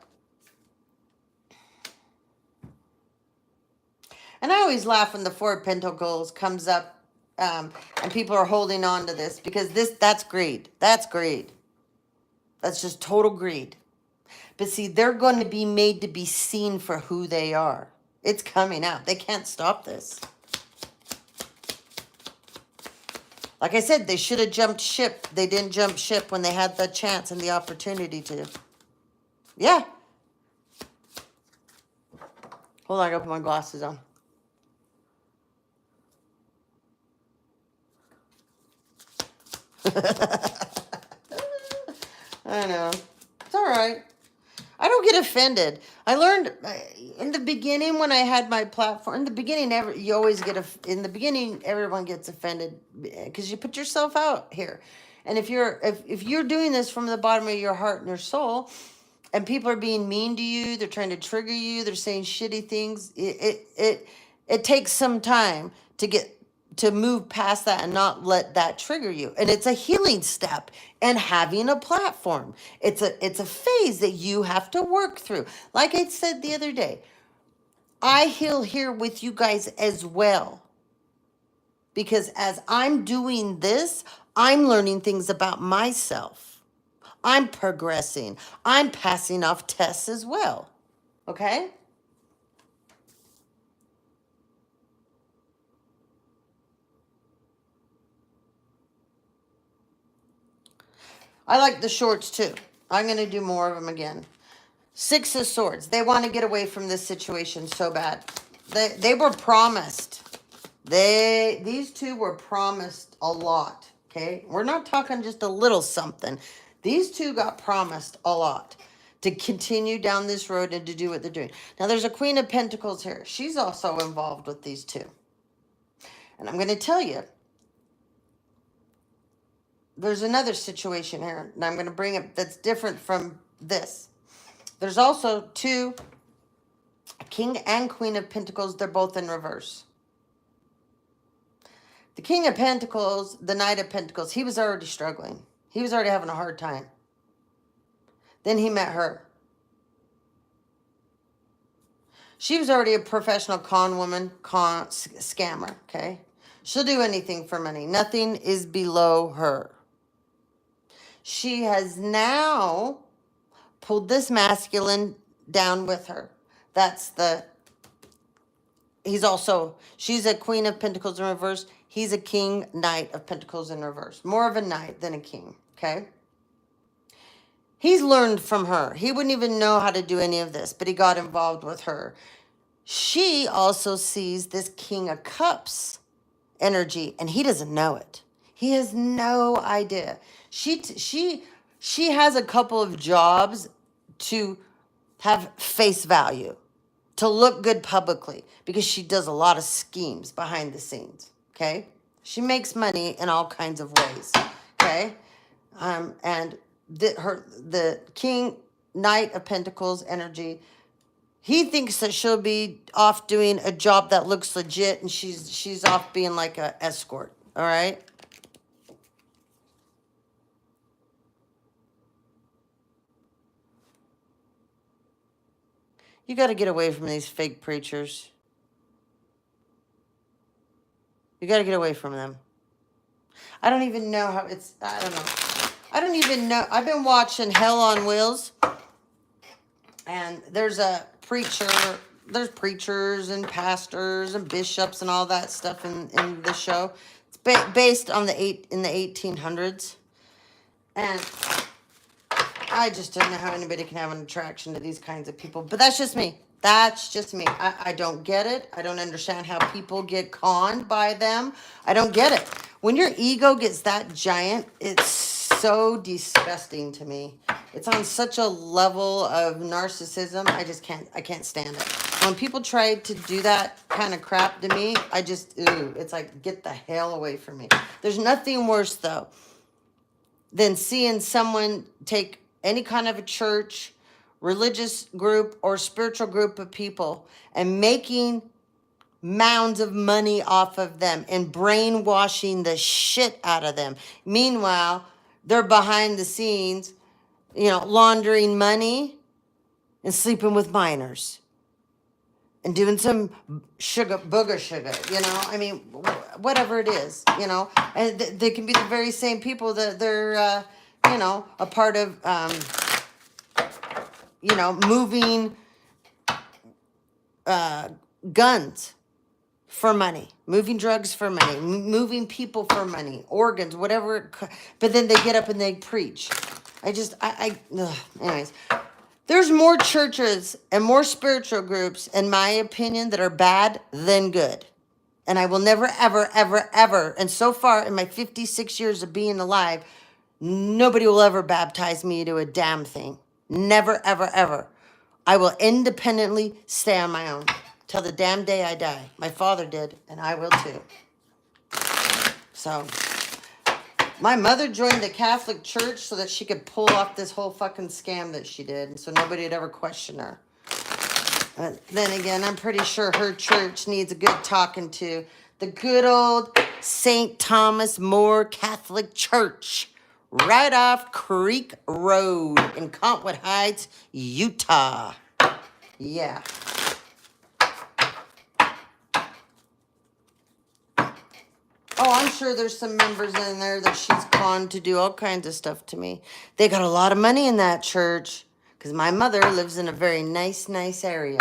And I always laugh when the Four of Pentacles comes up, and people are holding on to this, because that's greed. That's greed. That's just total greed. But see, they're going to be made to be seen for who they are. It's coming out. They can't stop this. Like I said, they should have jumped ship. They didn't jump ship when they had the chance and the opportunity to. Yeah. Hold on, I gotta put my glasses on. I know. It's all right. I don't get offended. I learned in the beginning when I had my platform. In the beginning, you always get in the beginning. Everyone gets offended because you put yourself out here, and if you're doing this from the bottom of your heart and your soul, and people are being mean to you, they're trying to trigger you, they're saying shitty things. It takes some time to move past that and not let that trigger you. And it's a healing step and having a platform. It's a phase that you have to work through. Like I said the other day, I heal here with you guys as well. Because as I'm doing this, I'm learning things about myself. I'm progressing. I'm passing off tests as well. Okay? I like the shorts too. I'm going to do more of them again. Six of Swords. They want to get away from this situation so bad. They were promised. These two were promised a lot. Okay? We're not talking just a little something. These two got promised a lot to continue down this road and to do what they're doing. Now, there's a Queen of Pentacles here. She's also involved with these two. And I'm going to tell you, there's another situation here, and I'm going to bring it that's different from this. There's also two, King and Queen of Pentacles. They're both in reverse. The King of Pentacles, the Knight of Pentacles, he was already struggling. He was already having a hard time. Then he met her. She was already a professional con woman, scammer, okay? She'll do anything for money. Nothing is below her. She has now pulled this masculine down with her. She's a Queen of Pentacles in reverse. He's a King, Knight of Pentacles in reverse. More of a knight than a king, okay? He's learned from her. He wouldn't even know how to do any of this, but he got involved with her. She also sees this King of Cups energy, and he doesn't know it. He has no idea. She has a couple of jobs to have face value, to look good publicly, because she does a lot of schemes behind the scenes, okay? She makes money in all kinds of ways, okay? And the King, Knight of Pentacles energy, he thinks that she'll be off doing a job that looks legit, and she's off being like an escort, all right? You got to get away from these fake preachers. You got to get away from them. I don't even know how I don't know. I don't even know. I've been watching Hell on Wheels, and there's a preacher there's preachers and pastors and bishops and all that stuff in the show. It's based on in the 1800s, and I just don't know how anybody can have an attraction to these kinds of people. But that's just me. That's just me. I don't get it. I don't understand how people get conned by them. I don't get it. When your ego gets that giant, it's so disgusting to me. It's on such a level of narcissism. I can't stand it. When people try to do that kind of crap to me, it's like, get the hell away from me. There's nothing worse, though, than seeing someone take any kind of a church, religious group, or spiritual group of people and making mounds of money off of them and brainwashing the shit out of them. Meanwhile, they're behind the scenes, laundering money and sleeping with minors and doing some booger sugar, I mean, whatever it is, and they can be the very same people that they're, a part of, moving guns for money, moving drugs for money, moving people for money, organs, whatever. But then they get up and they preach. Anyways. There's more churches and more spiritual groups, in my opinion, that are bad than good. And I will never, ever, ever, ever, and so far in my 56 years of being alive, nobody will ever baptize me to a damn thing. Never, ever, ever. I will independently stay on my own till the damn day I die. My father did, and I will too. So, my mother joined the Catholic Church so that she could pull off this whole fucking scam that she did, and so nobody would ever question her. Then again, I'm pretty sure her church needs a good talking to. The good old St. Thomas More Catholic Church, right off Creek Road in Contwood Heights, Utah. Yeah. Oh, I'm sure there's some members in there that she's conned to do all kinds of stuff to me. They got a lot of money in that church because my mother lives in a very nice area.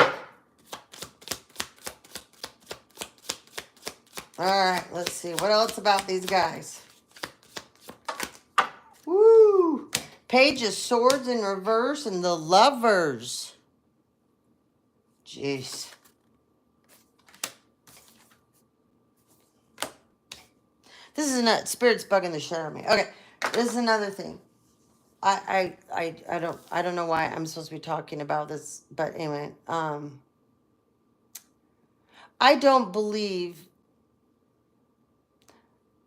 All right, let's see. What else about these guys? Woo! Page of Swords in reverse and the Lovers. Jeez. This is not Spirit's bugging the shit out of me. Okay, this is another thing. I don't know why I'm supposed to be talking about this, but anyway, I don't believe.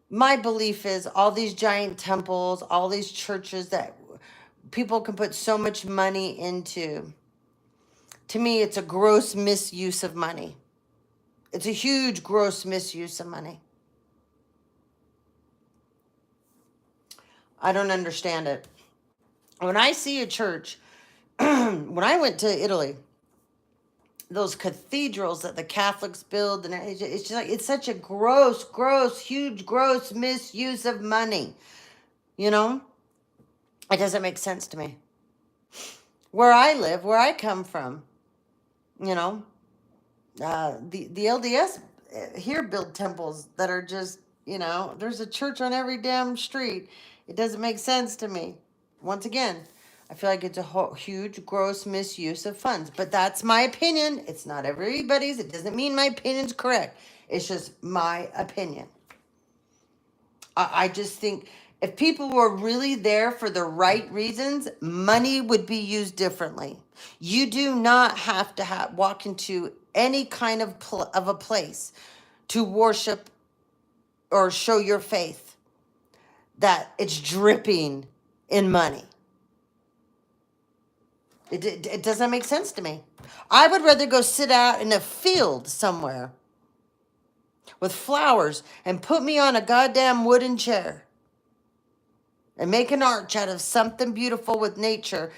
My belief is all these giant temples, all these churches that people can put so much money into. To me, it's a gross misuse of money. It's a huge gross misuse of money. I don't understand it. When I see a church, when I went to Italy, those cathedrals that the Catholics build, and it's just like, it's such a gross, huge, gross misuse of money. It doesn't make sense to me. Where I live, where I come from, the LDS here build temples that are just, there's a church on every damn street. It doesn't make sense to me. Once again, I feel like it's a huge, gross misuse of funds. But that's my opinion. It's not everybody's. It doesn't mean my opinion's correct. It's just my opinion. I just think if people were really there for the right reasons, money would be used differently. You do not have to walk into any kind of a place to worship or show your faith that it's dripping in money. It doesn't make sense to me. I would rather go sit out in a field somewhere with flowers and put me on a goddamn wooden chair and make an arch out of something beautiful with nature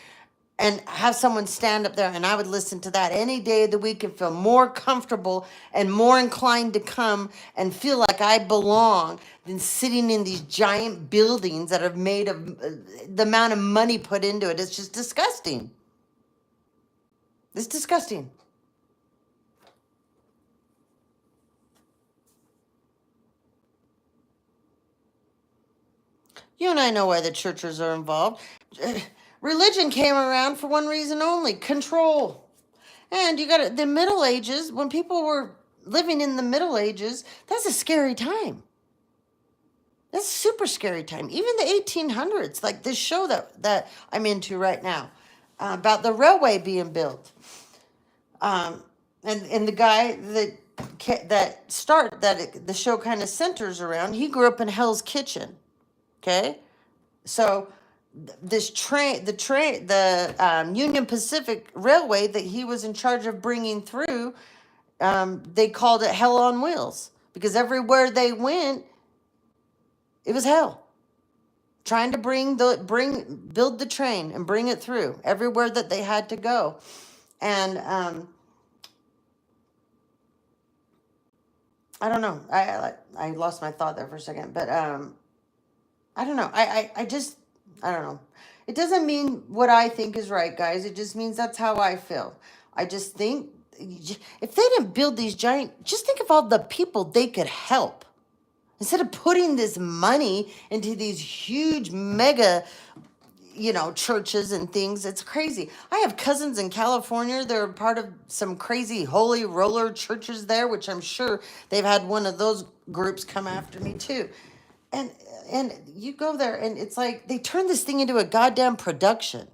and have someone stand up there, and I would listen to that any day of the week and feel more comfortable and more inclined to come and feel like I belong than sitting in these giant buildings that are made of the amount of money put into it. It's just disgusting. It's disgusting. You and I know why the churches are involved. Religion came around for one reason only: control. And you got it. The Middle Ages, when people were living in the Middle Ages, that's a scary time. That's a super scary time. Even the 1800s, like this show that I'm into right now, about the railway being built. And the guy that the show kind of centers around, he grew up in Hell's Kitchen. Okay, so the Union Pacific Railway that he was in charge of bringing through, they called it Hell on Wheels, because everywhere they went, it was hell. Trying to build the train and bring it through everywhere that they had to go. And I don't know. I lost my thought there for a second, but I don't know. I don't know. It doesn't mean what I think is right, guys. It just means that's how I feel. I just think if they didn't build these giant, just think of all the people they could help. Instead of putting this money into these huge mega, churches and things, it's crazy. I have cousins in California. They're part of some crazy holy roller churches there, which I'm sure they've had one of those groups come after me too. And you go there and it's like they turn this thing into a goddamn production.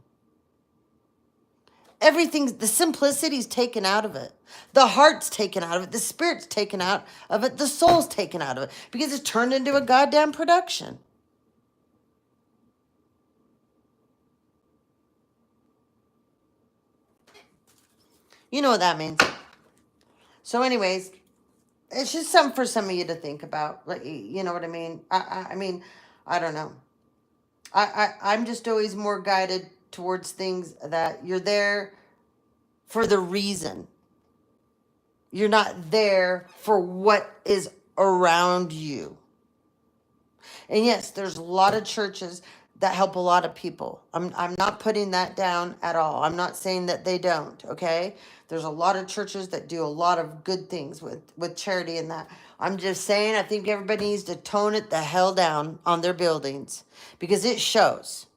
Everything's, the simplicity's taken out of it. The heart's taken out of it. The spirit's taken out of it. The soul's taken out of it because it's turned into a goddamn production. You know what that means. So anyways, it's just something for some of you to think about. Like, you know what I mean? I mean, I don't know. I'm just always more guided towards things that you're there for the reason. You're not there for what is around you. And yes, there's a lot of churches that help a lot of people. I'm not putting that down at all. I'm not saying that they don't, okay? There's a lot of churches that do a lot of good things with charity and that. I'm just saying I think everybody needs to tone it the hell down on their buildings because it shows.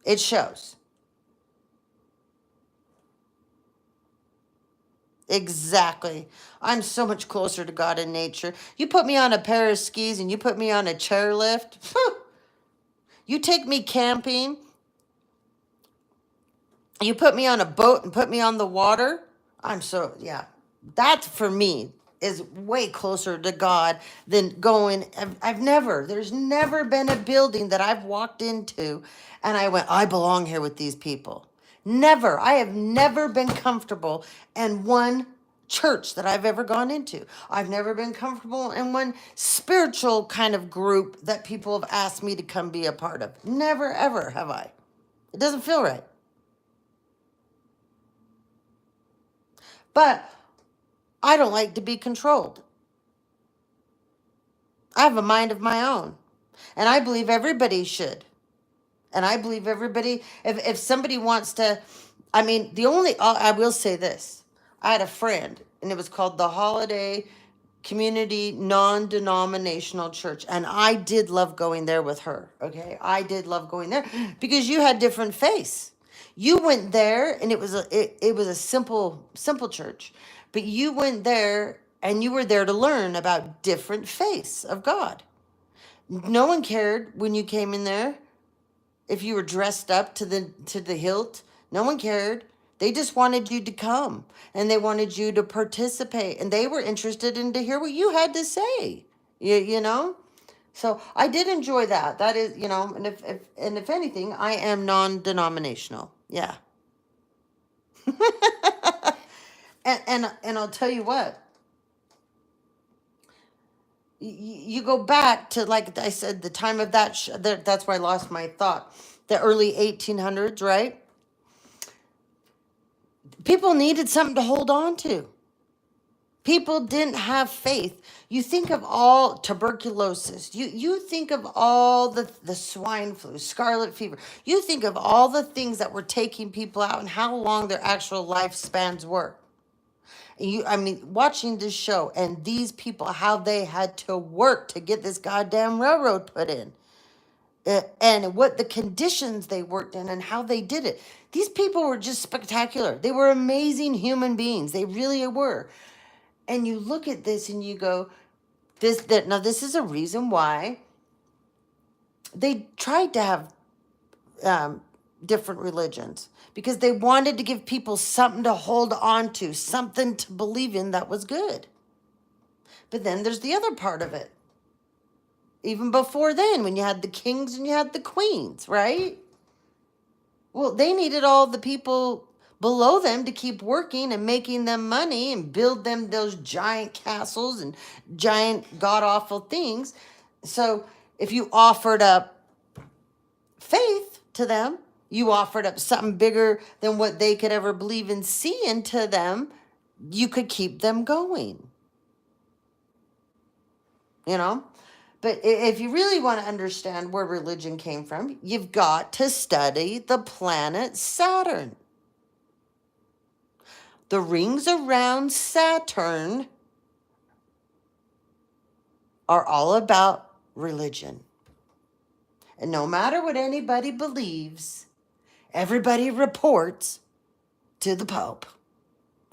It shows. Exactly. I'm so much closer to God and nature. You put me on a pair of skis and you put me on a chairlift. You take me camping. You put me on a boat and put me on the water. Yeah. That for me is way closer to God than going. There's never been a building that I've walked into and I went, I belong here with these people. Never. I have never been comfortable in one church that I've ever gone into. I've never been comfortable in one spiritual kind of group that people have asked me to come be a part of. Never, ever have I. It doesn't feel right. But I don't like to be controlled. I have a mind of my own. And I believe everybody should. And I believe everybody, if somebody wants to, I will say this. I had a friend, and it was called the Holiday Community Non-Denominational Church. And I did love going there with her, okay? I did love going there because you had different faiths. You went there, and it was a simple church. But you went there, and you were there to learn about different faiths of God. No one cared when you came in there if you were dressed up to the hilt. No one cared. They just wanted you to come and they wanted you to participate and they were interested in to hear what you had to say. You know? So I did enjoy that. That is, and if anything, I am non-denominational. Yeah. and I'll tell you what. You go back to, like I said, the time of that's where I lost my thought. The early 1800s, right? People needed something to hold on to. People didn't have faith. You think of all tuberculosis. You think of all the swine flu, scarlet fever. You think of all the things that were taking people out and how long their actual lifespans were. Watching this show and these people, how they had to work to get this goddamn railroad put in. and what the conditions they worked in and how they did it. These people were just spectacular. They were amazing human beings. They really were. And you look at this and you go, now this is a reason why they tried to have different religions, because they wanted to give people something to hold on to, something to believe in that was good. But then there's the other part of it. Even before then, when you had the kings and you had the queens, right? Well, they needed all the people below them to keep working and making them money and build them those giant castles and giant god-awful things. So if you offered up faith to them, you offered up something bigger than what they could ever believe and see into them, you could keep them going. You know? But if you really want to understand where religion came from, you've got to study the planet Saturn. The rings around Saturn are all about religion. And no matter what anybody believes, everybody reports to the Pope.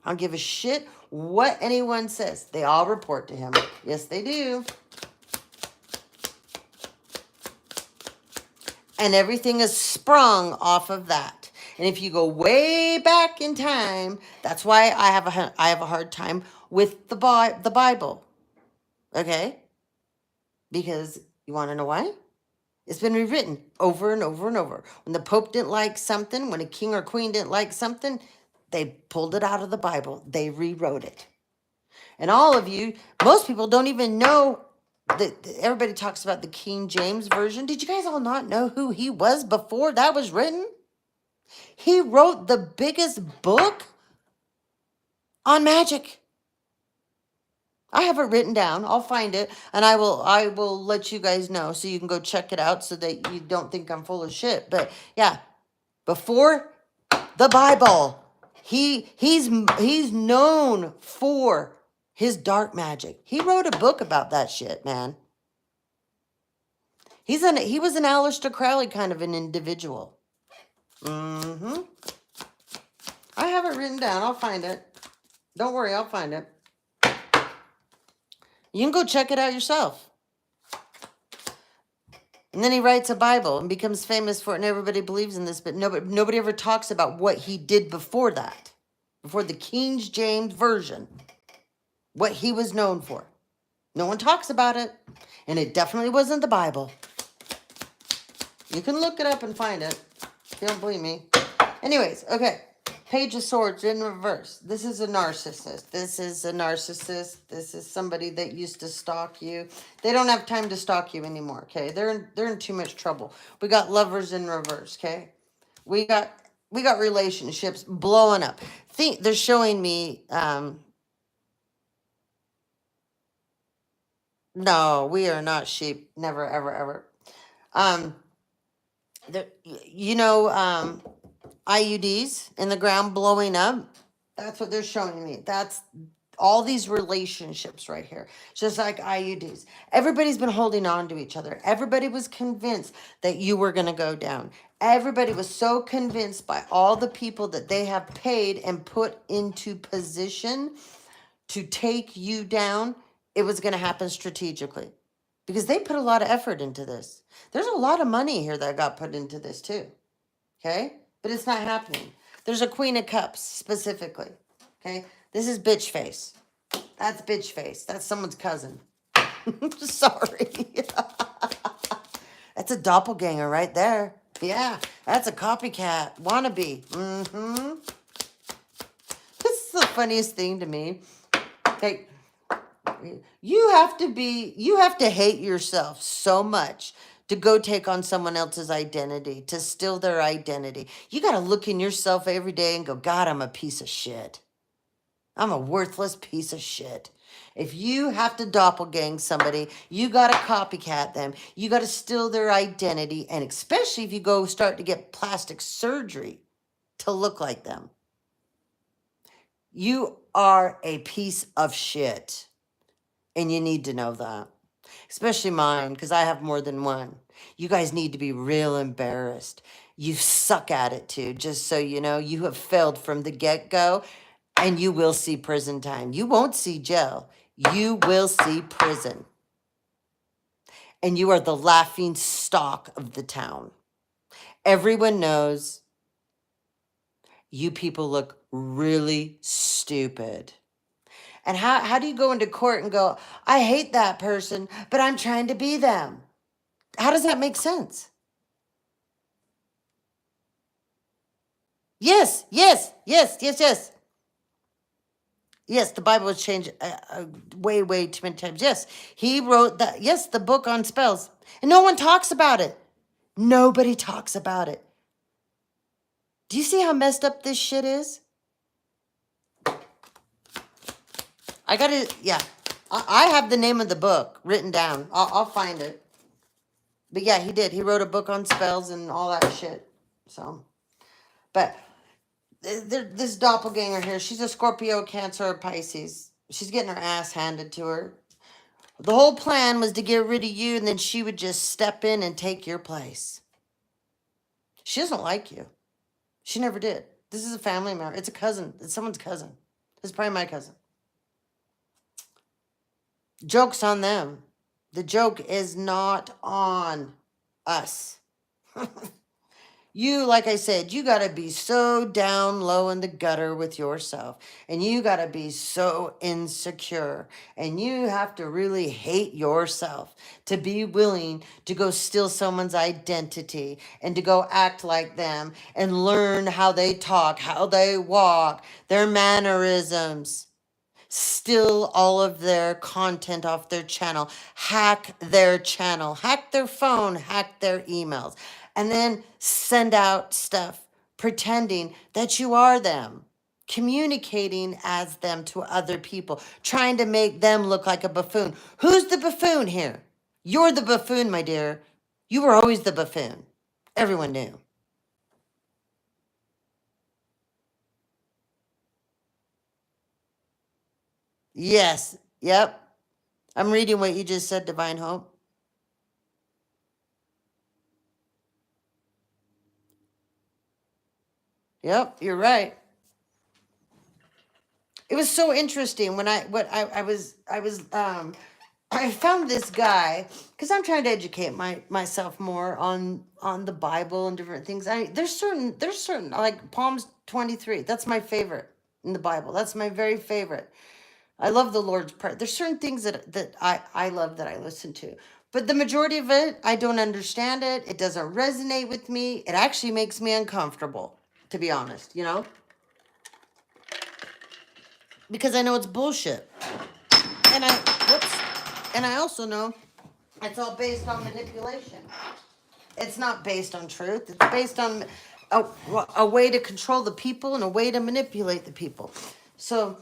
I don't give a shit what anyone says. They all report to him. Yes, they do. And everything is sprung off of that. And if you go way back in time, that's why I have a hard time with the Bible. Okay? Because you want to know why? It's been rewritten over and over and over. When the Pope didn't like something, when a king or queen didn't like something, they pulled it out of the Bible. They rewrote it. And all of you, most people don't even know that everybody talks about the King James Version. Did you guys all not know who he was before that was written? He wrote the biggest book on magic. I have it written down. I'll find it, and I will let you guys know so you can go check it out so that you don't think I'm full of shit. But yeah, before the Bible, he's known for his dark magic. He wrote a book about that shit, man. He was an Aleister Crowley kind of an individual. I have it written down. I'll find it. Don't worry, I'll find it. You can go check it out yourself. And then he writes a Bible and becomes famous for it, and everybody believes in this, but nobody ever talks about what he did before that, before the King James Version, what he was known for. No one talks about it, and it definitely wasn't the Bible. You can look it up and find it, if you don't believe me. Anyways, okay. Page of Swords in reverse. This is a narcissist. This is a narcissist. This is somebody that used to stalk you. They don't have time to stalk you anymore, okay? They're in too much trouble. We got Lovers in reverse, okay? We got relationships blowing up. They're showing me no, we are not sheep. Never, ever, ever. You know, IUDs in the ground blowing up. That's what they're showing me. That's all these relationships right here. Just like IUDs. Everybody's been holding on to each other. Everybody was convinced that you were going to go down. Everybody was so convinced by all the people that they have paid and put into position to take you down. It was going to happen strategically because they put a lot of effort into this. There's a lot of money here that got put into this too. Okay? But it's not happening. There's a Queen of Cups specifically. Okay? This is bitch face. That's bitch face. That's someone's cousin. Sorry. That's a doppelganger right there. Yeah, that's a copycat. Wannabe. This is the funniest thing to me. Like, you have to hate yourself so much to go take on someone else's identity, to steal their identity. You got to look in yourself every day and go, God, I'm a piece of shit. I'm a worthless piece of shit. If you have to doppelgang somebody, you got to copycat them. You got to steal their identity. And especially if you go start to get plastic surgery to look like them. You are a piece of shit. And you need to know that. especially mine, because I have more than one. You guys need to be real embarrassed. You suck at it too, just so you know. You have failed from the get-go, and you will see prison time. You won't see jail. You will see prison. And you are the laughing stock of the town. Everyone knows you people look really stupid. And how do you go into court and go, I hate that person, but I'm trying to be them? How does that make sense? Yes, yes, yes, yes, yes. Yes, the Bible was changed way, way too many times. Yes, he wrote that. Yes, the book on spells. And no one talks about it. Nobody talks about it. Do you see how messed up this shit is? I got to, yeah. I have the name of the book written down. I'll find it. But yeah, he did. He wrote a book on spells and all that shit. So, but this doppelganger here, she's a Scorpio, Cancer, or Pisces. She's getting her ass handed to her. The whole plan was to get rid of you, and then she would just step in and take your place. She doesn't like you. She never did. This is a family member. It's a cousin. It's someone's cousin. It's probably my cousin. Joke's on them. The joke is not on us. You, like I said, you got to be so down low in the gutter with yourself. And you got to be so insecure. And you have to really hate yourself to be willing to go steal someone's identity and to go act like them and learn how they talk, how they walk, their mannerisms. Steal all of their content off their channel, hack their channel, hack their phone, hack their emails, and then send out stuff pretending that you are them, communicating as them to other people, trying to make them look like a buffoon. Who's the buffoon here? You're the buffoon, my dear. You were always the buffoon. Everyone knew. Yes. Yep. I'm reading what you just said, Divine Hope. Yep, you're right. It was so interesting when I found this guy because I'm trying to educate myself more on the Bible and different things. There's certain like Psalms 23. That's my favorite in the Bible. That's my very favorite. I love the Lord's Prayer. There's certain things that I love that I listen to. But the majority of it, I don't understand it. It doesn't resonate with me. It actually makes me uncomfortable, to be honest, because I know it's bullshit. And I also know it's all based on manipulation. It's not based on truth. It's based on a way to control the people and a way to manipulate the people. So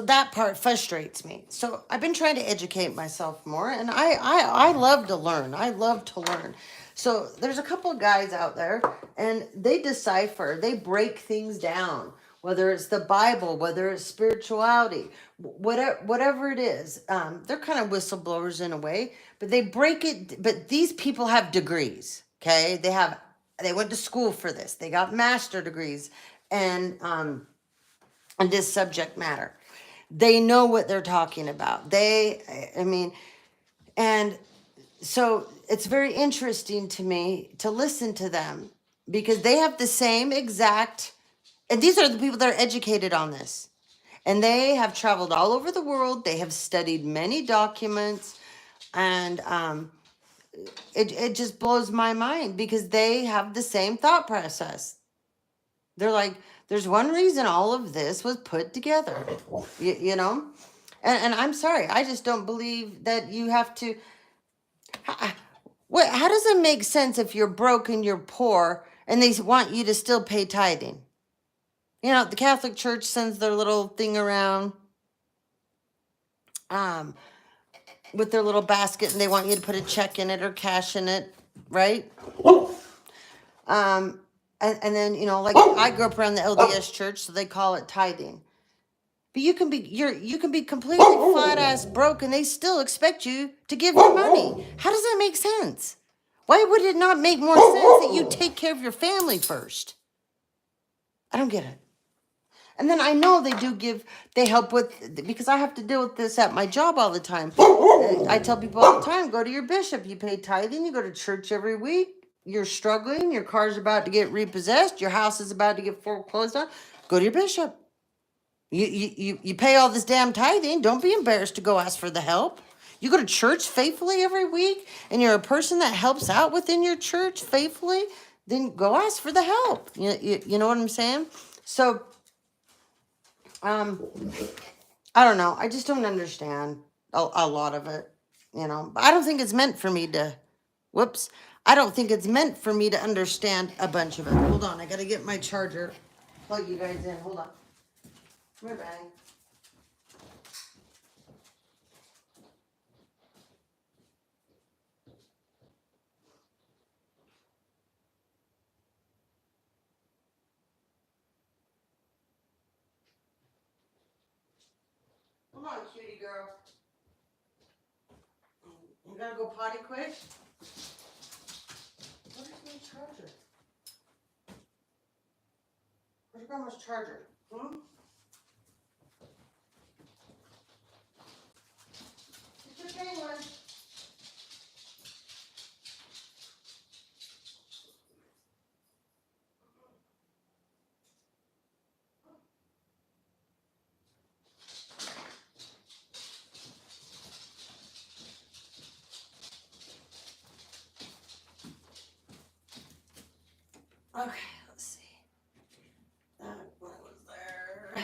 that part frustrates me. So I've been trying to educate myself more, and I love to learn. I love to learn. So there's a couple of guys out there, and they decipher, they break things down, whether it's the Bible, whether it's spirituality, whatever it is. They're kind of whistleblowers in a way, but they break it. But these people have degrees, okay? They went to school for this. They got master degrees, and this subject matter. They know what they're talking about. And so it's very interesting to me to listen to them because they have the same exact, and these are the people that are educated on this. And they have traveled all over the world. They have studied many documents, and it just blows my mind because they have the same thought process. They're like, there's one reason all of this was put together, you know? And I'm sorry, I just don't believe that you have to. How does it make sense if you're broke and you're poor and they want you to still pay tithing? The Catholic Church sends their little thing around with their little basket, and they want you to put a check in it or cash in it, right? And then, like I grew up around the LDS church, so they call it tithing. But you can be completely flat ass broke and they still expect you to give them money. How does that make sense? Why would it not make more sense that you take care of your family first? I don't get it. And then I know they help with, because I have to deal with this at my job all the time. I tell people all the time, go to your bishop. You pay tithing, you go to church every week. You're struggling, your car's about to get repossessed, your house is about to get foreclosed on. Go to your bishop. You pay all this damn tithing. Don't be embarrassed to go ask for the help. You go to church faithfully every week, and you're a person that helps out within your church faithfully, then go ask for the help. You know what I'm saying? So, I don't know. I just don't understand a lot of it, But I don't think it's meant for me to, whoops. I don't think it's meant for me to understand a bunch of it. Hold on. I got to get my charger. Plug you guys in. Hold on. Come here, Benny. Come on, cutie girl. You gotta go potty quick? Where's my charger? Where's grandma's charger? Get your penguin. Okay, let's see. That one was there.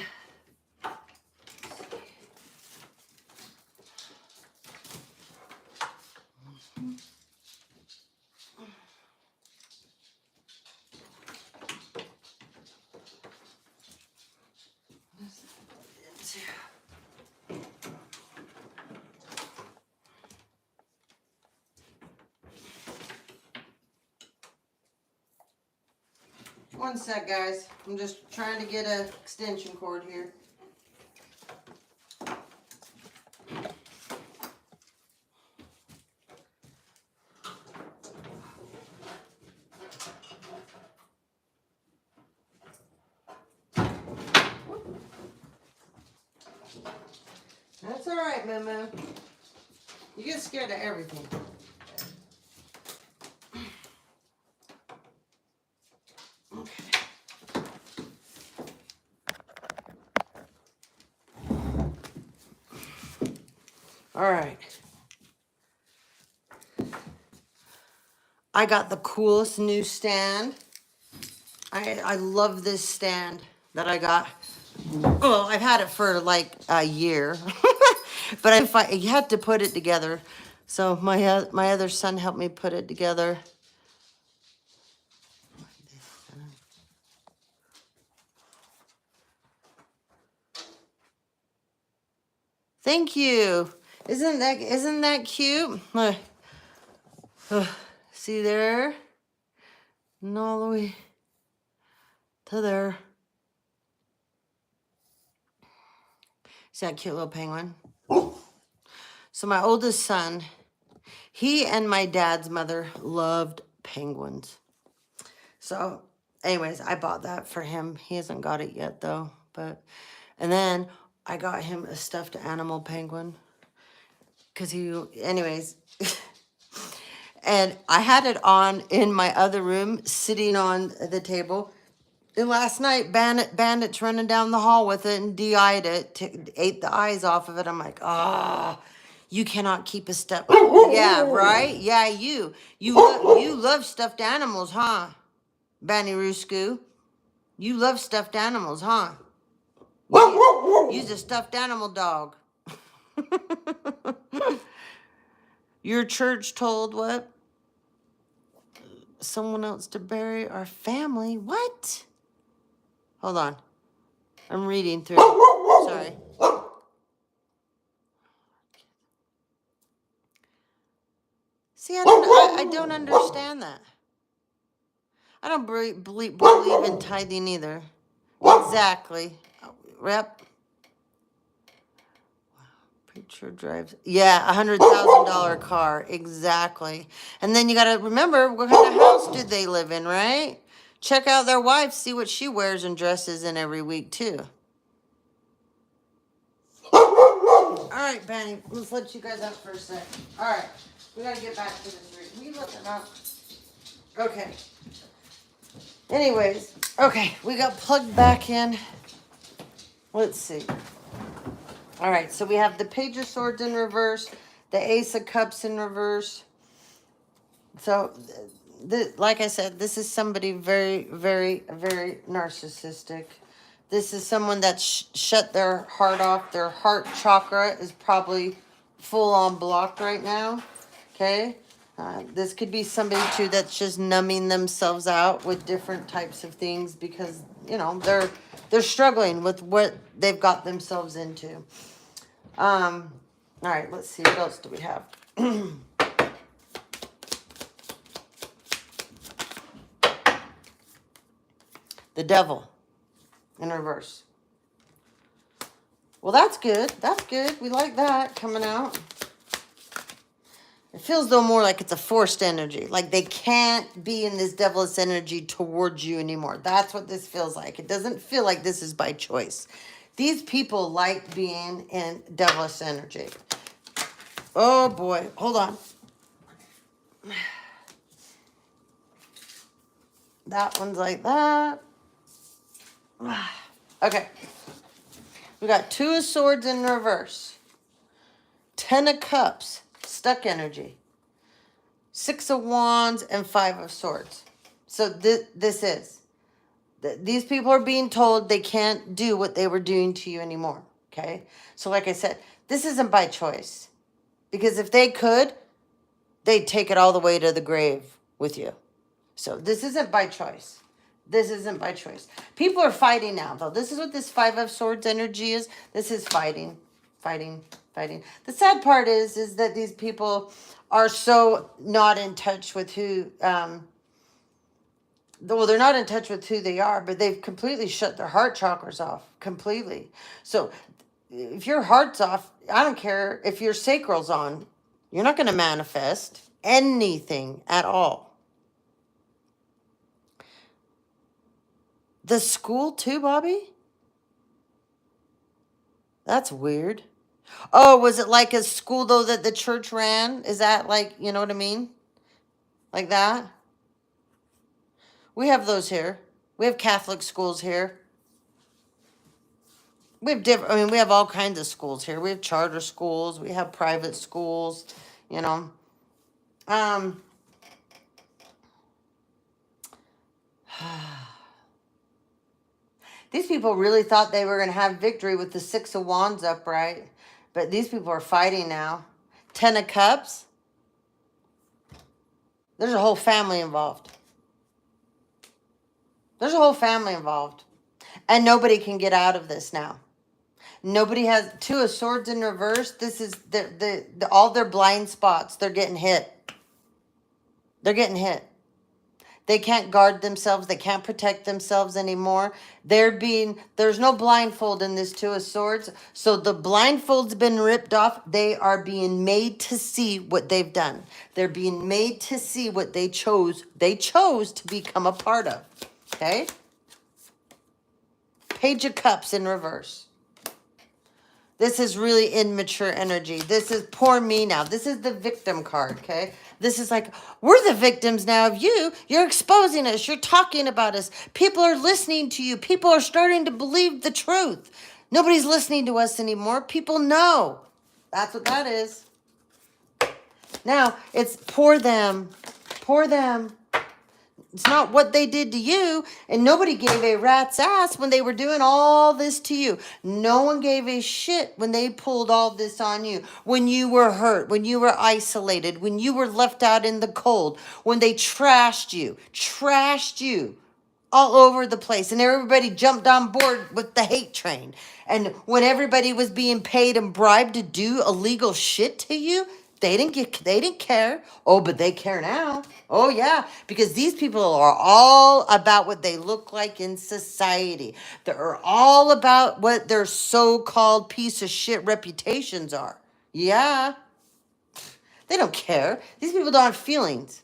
One sec, guys. I'm just trying to get an extension cord here. That's all right, Moo. You get scared of everything. Okay. All right. I got the coolest new stand. I love this stand that I got. Well, I've had it for like a year, but I had to put it together. So my other son helped me put it together. Thank you. Isn't that cute? See there? And all the way to there. See that cute little penguin? So my oldest son, he and my dad's mother loved penguins. So anyways, I bought that for him. He hasn't got it yet though. And then I got him a stuffed animal penguin. Anyways. And I had it on in my other room, sitting on the table. And last night, bandits running down the hall with it and de-eyed it, ate the eyes off of it. I'm like, you cannot keep a stuffed. Yeah, right? Yeah, you love stuffed animals, huh? Banny Roosku. You love stuffed animals, huh? You's a stuffed animal dog. Your church told what? Someone else to bury our family. What? Hold on. I'm reading through. Sorry. See, I don't understand that. I don't believe in tithing either. Exactly. Rep. Preacher drives. Yeah, $100,000 car. Exactly. And then you got to remember what kind of house do they live in, right? Check out their wife, see what she wears and dresses in every week, too. All right, Benny, let's let you guys out for a sec. All right, we got to get back to this reading. Will you let them out? Okay. Anyways, okay, we got plugged back in. Let's see. All right, so we have the Page of Swords in reverse, the Ace of Cups in reverse. So, like I said, this is somebody very, very, very narcissistic. This is someone that's shut their heart off. Their heart chakra is probably full on blocked right now. Okay? This could be somebody too that's just numbing themselves out with different types of things because, you know, they're struggling with what they've got themselves into. All right, let's see, what else do we have? The Devil in reverse. Well, that's good. That's good. We like that coming out. It feels though more like it's a forced energy. Like they can't be in this devilish energy towards you anymore. That's what this feels like. It doesn't feel like this is by choice. These people like being in devilish energy. Oh boy. Hold on. That one's like that. Okay. We got 2 of Swords in reverse. 10 of Cups. Stuck energy. 6 of Wands and 5 of Swords. So this is. These people are being told they can't do what they were doing to you anymore. Okay? So like I said, this isn't by choice. Because if they could, they'd take it all the way to the grave with you. So this isn't by choice. This isn't by choice. People are fighting now, though. This is what this 5 of Swords energy is. This is fighting, fighting, fighting. The sad part is that these people are so not in touch with who, well, they're not in touch with who they are, but they've completely shut their heart chakras off, completely. So if your heart's off, I don't care if your sacral's on, you're not going to manifest anything at all. The school too, Bobby? That's weird. Oh, was it like a school, though, that the church ran? Is that like, you know what I mean? Like that? We have those here. We have Catholic schools here. We have we have all kinds of schools here. We have charter schools. We have private schools, you know. These people really thought they were going to have victory with the 6 of Wands upright. But these people are fighting now. 10 of Cups. There's a whole family involved. There's a whole family involved. And nobody can get out of this now. Nobody has 2 of Swords in reverse. This is all their blind spots. They're getting hit. They're getting hit. They can't guard themselves. They can't protect themselves anymore. There's no blindfold in this 2 of Swords. So the blindfold's been ripped off. They are being made to see what they've done. They're being made to see what they chose. They chose to become a part of. Okay? Page of Cups in reverse. This is really immature energy. This is poor me now. This is the victim card, okay? This is like, we're the victims now of you. You're exposing us. You're talking about us. People are listening to you. People are starting to believe the truth. Nobody's listening to us anymore. People know. That's what that is. Now, it's poor them. Poor them. It's not what they did to you, and nobody gave a rat's ass when they were doing all this to you. No one gave a shit when they pulled all this on you. When you were hurt, when you were isolated, when you were left out in the cold, when they trashed you all over the place, and everybody jumped on board with the hate train. And when everybody was being paid and bribed to do illegal shit to you, they didn't care. Oh, but they care now. Oh, yeah, because these people are all about what they look like in society. They're all about what their so-called piece of shit reputations are. Yeah. They don't care. These people don't have feelings.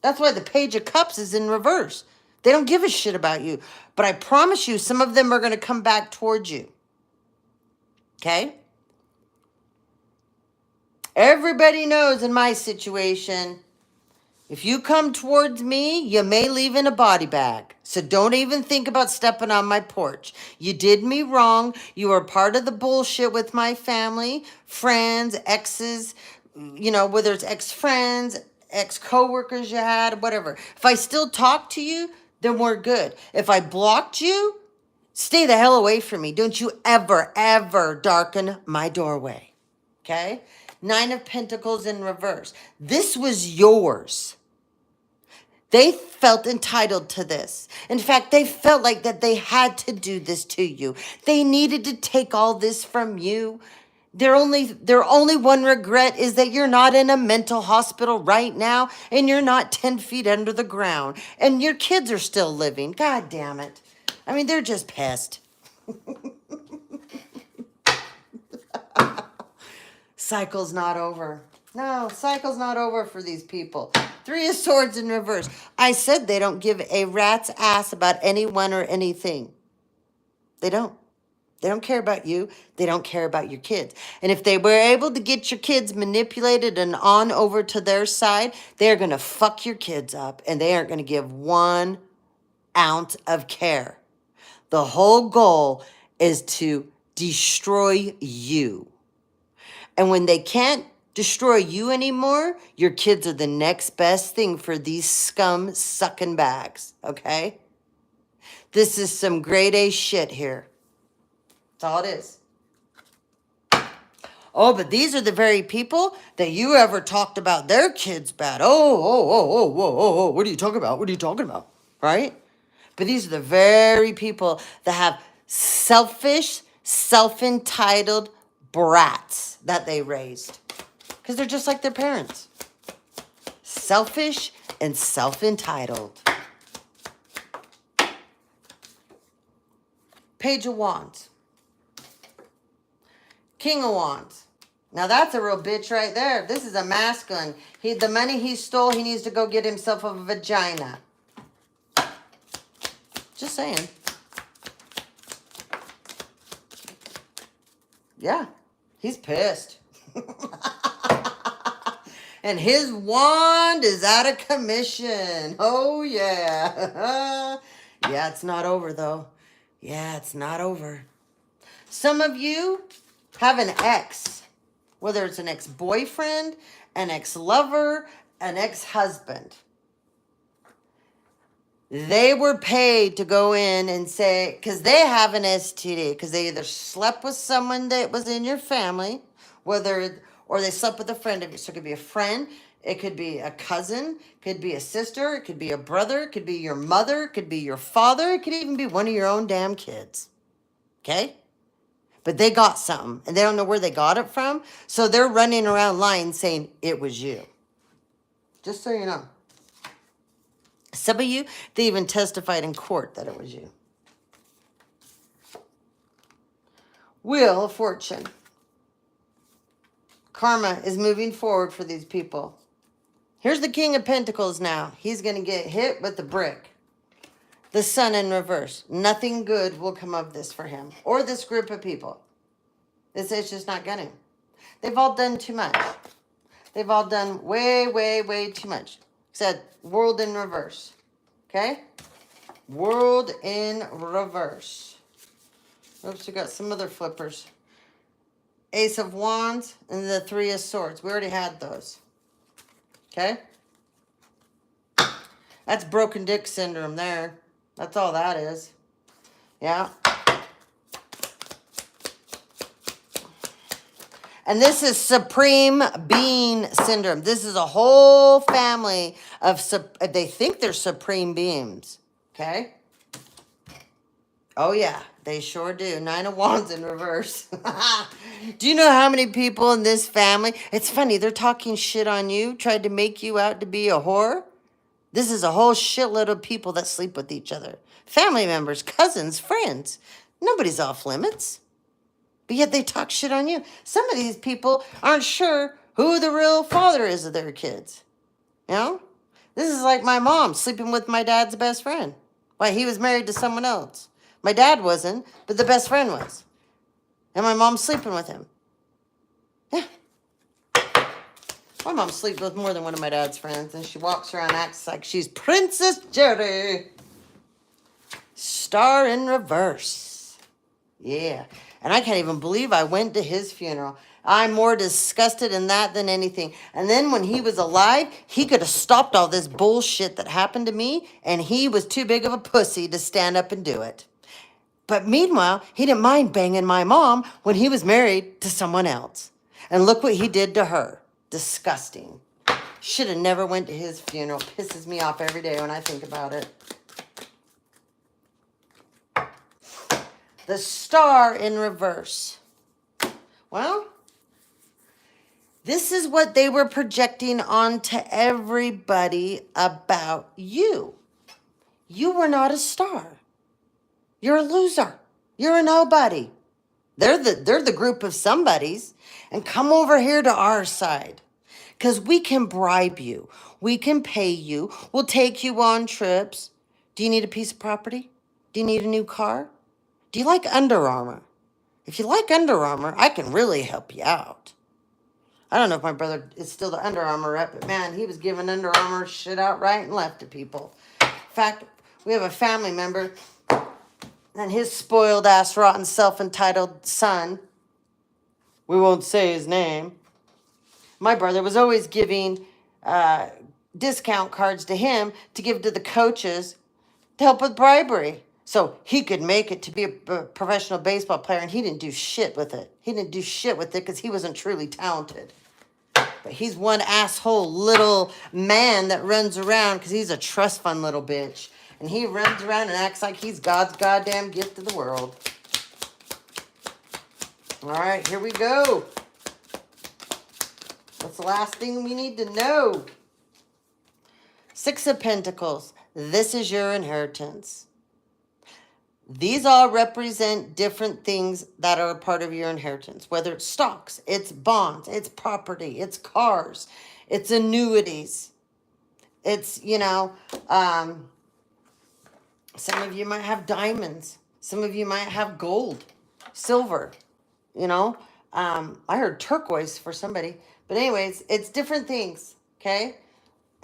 That's why the Page of Cups is in reverse. They don't give a shit about you. But I promise you, some of them are going to come back towards you. Okay? Everybody knows in my situation, if you come towards me, you may leave in a body bag. So don't even think about stepping on my porch. You did me wrong. You are part of the bullshit with my family, friends, exes, whether it's ex-friends, ex-coworkers you had, whatever. If I still talk to you, then we're good. If I blocked you, stay the hell away from me. Don't you ever, ever darken my doorway. Okay? 9 of Pentacles in reverse. This was yours. They felt entitled to this. In fact, they felt like that they had to do this to you. They needed to take all this from you. Their only one regret is that you're not in a mental hospital right now and you're not 10 feet under the ground and your kids are still living. God damn it. I mean, they're just pissed. Cycle's not over. No, cycle's not over for these people. 3 of Swords in reverse. I said they don't give a rat's ass about anyone or anything. They don't. They don't care about you. They don't care about your kids. And if they were able to get your kids manipulated and on over to their side, they're going to fuck your kids up and they aren't going to give 1 ounce of care. The whole goal is to destroy you. And when they can't destroy you anymore, your kids are the next best thing for these scum sucking bags, okay? This is some grade A shit here. That's all it is. Oh, but these are the very people that you ever talked about their kids bad. Oh, what are you talking about? What are you talking about? Right? But these are the very people that have selfish, self-entitled brats that they raised. Because they're just like their parents. Selfish and self-entitled. Page of Wands. King of Wands. Now that's a real bitch right there. This is a masculine. The money he stole, he needs to go get himself a vagina. Just saying. Yeah, he's pissed. And his wand is out of commission. Oh, yeah. Yeah, it's not over, though. Yeah, it's not over. Some of you have an ex, whether it's an ex-boyfriend, an ex-lover, an ex-husband. They were paid to go in and say, because they have an STD, because they either slept with someone that was in your family, or they slept with a friend of yours. So it could be a friend, it could be a cousin, it could be a sister, it could be a brother, it could be your mother, it could be your father, it could even be one of your own damn kids. Okay? But they got something, and they don't know where they got it from, so they're running around lying saying it was you. Just so you know. Some of you, they even testified in court that it was you. Wheel of Fortune. Karma is moving forward for these people. Here's the King of Pentacles now. He's going to get hit with the brick. The Sun in reverse. Nothing good will come of this for him or this group of people. It's just not going to. They've all done too much. They've all done way, way, way too much. Said World in reverse. Okay? World in reverse. Oops, we got some other flippers. Ace of Wands and the 3 of Swords. We already had those. Okay? That's broken dick syndrome there. That's all that is. Yeah. And this is Supreme Being Syndrome. This is a whole family of, they think they're supreme beings. Okay? Oh, yeah. They sure do. 9 of Wands in reverse. Do you know how many people in this family? It's funny. They're talking shit on you, tried to make you out to be a whore. This is a whole shitload of people that sleep with each other. Family members, cousins, friends. Nobody's off limits. but yet they talk shit on you. Some of these people aren't sure who the real father is of their kids. You know? This is like my mom sleeping with my dad's best friend. Why, he was married to someone else. My dad wasn't, but the best friend was. And my mom's sleeping with him. Yeah. My mom sleeps with more than one of my dad's friends, and she walks around and acts like she's Princess Jerry. Star in reverse. Yeah. And I can't even believe I went to his funeral. I'm more disgusted in that than anything. And then when he was alive, he could have stopped all this bullshit that happened to me, and he was too big of a pussy to stand up and do it. But meanwhile, he didn't mind banging my mom when he was married to someone else. And look what he did to her. Disgusting. Should have never went to his funeral. Pisses me off every day when I think about it. The star in reverse. Well, this is what they were projecting onto everybody about you. You were not a star. You're a loser. You're a nobody. They're the group of somebodies. And come over here to our side. Because we can bribe you. We can pay you. We'll take you on trips. Do you need a piece of property? Do you need a new car? Do you like Under Armour? If you like Under Armour, I can really help you out. I don't know if my brother is still the Under Armour rep, but man, he was giving Under Armour shit out right and left to people. In fact, we have a family member, and his spoiled ass, rotten, self-entitled son, we won't say his name, my brother was always giving discount cards to him to give to the coaches to help with bribery. So he could make it to be a professional baseball player, and he didn't do shit with it. He didn't do shit with it because he wasn't truly talented. But he's one asshole little man that runs around because he's a trust fund little bitch. And he runs around and acts like he's God's goddamn gift to the world. All right, here we go. What's the last thing we need to know? Six of Pentacles. This is your inheritance. These all represent different things that are a part of your inheritance, whether it's stocks, it's bonds, it's property, it's cars, it's annuities. It's, some of you might have diamonds. Some of you might have gold, silver, I heard turquoise for somebody. But anyways, it's different things, okay?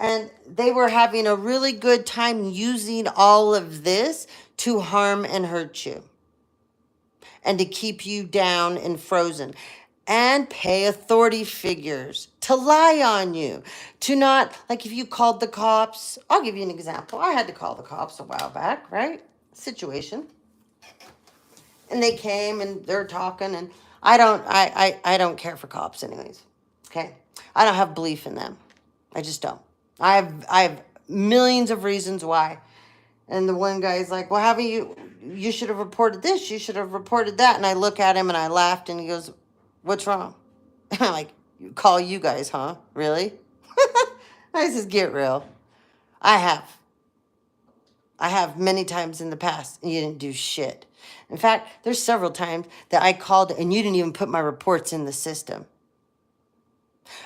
And they were having a really good time using all of this to harm and hurt you. And to keep you down and frozen. And pay authority figures to lie on you. To not, like if you called the cops. I'll give you an example. I had to call the cops a while back, right? Situation. And they came and they're talking. And I don't care for cops anyways. Okay? I don't have belief in them. I just don't. I have millions of reasons why. And the one guy's like, well, haven't you should have reported this. You should have reported that. And I look at him and I laughed and he goes, what's wrong? And I'm like, call you guys, huh? Really? I says, get real. I have many times in the past and you didn't do shit. In fact, there's several times that I called and you didn't even put my reports in the system.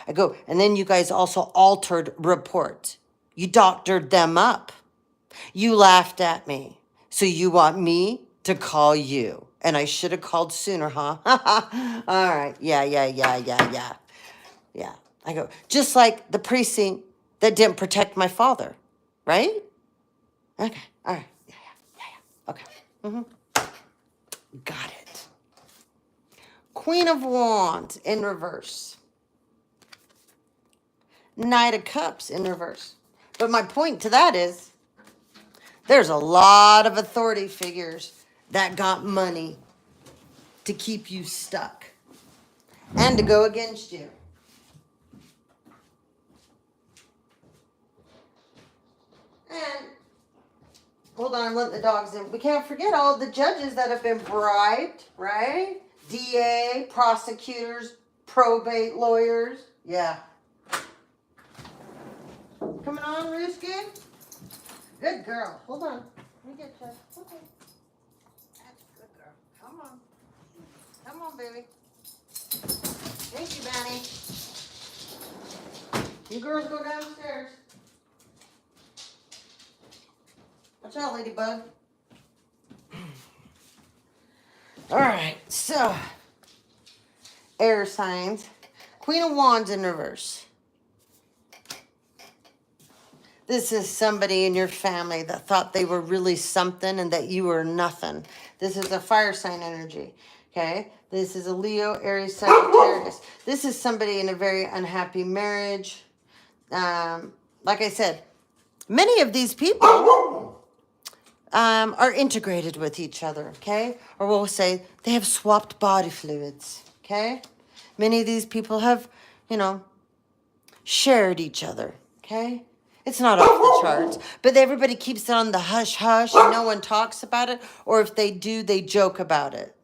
I go, and then you guys also altered reports. You doctored them up. You laughed at me. So you want me to call you. And I should have called sooner, huh? All right. Yeah. Yeah. I go, just like the precinct that didn't protect my father. Right? Okay. All right. Yeah. Okay. Got it. Queen of Wands in reverse. Knight of Cups in reverse. But my point to that is, there's a lot of authority figures that got money to keep you stuck and to go against you. And, hold on, I'm letting the dogs in. We can't forget all the judges that have been bribed, right? DA, prosecutors, probate lawyers. Yeah. Coming on, Rooski? Good girl. Hold on. Let me get you. Okay. That's a good girl. Come on. Come Come on, baby. Thank you, Manny. You girls go downstairs. Watch out, ladybug. All right, so air signs. Queen of Wands in reverse. This is somebody in your family that thought they were really something and that you were nothing. This is a fire sign energy, okay? This is a Leo, Aries, Sagittarius. This is somebody in a very unhappy marriage. Like I said, many of these people are integrated with each other, okay? Or we'll say they have swapped body fluids, okay? Many of these people have, you know, shared each other, okay? It's not off the charts, but everybody keeps it on the hush hush and no one talks about it, or if they do, they joke about it.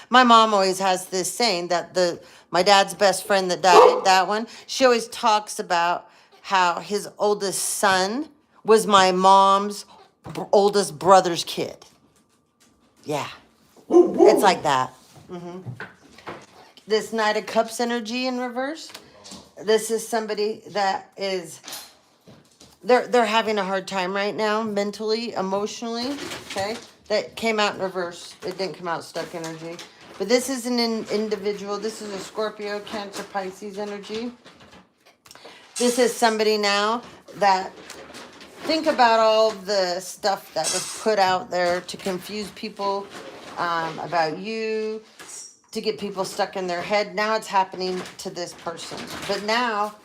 My mom always has this saying that my dad's best friend that died, that one, she always talks about how his oldest son was my mom's oldest brother's kid. Yeah, it's like that. This Knight of Cups energy in reverse. This is somebody that is, they're having a hard time right now, mentally, emotionally, okay? That came out in reverse. It didn't come out stuck energy. But this is an individual. This is a Scorpio, Cancer, Pisces energy. This is somebody now that, think about all the stuff that was put out there to confuse people about you, to get people stuck in their head. Now it's happening to this person. But now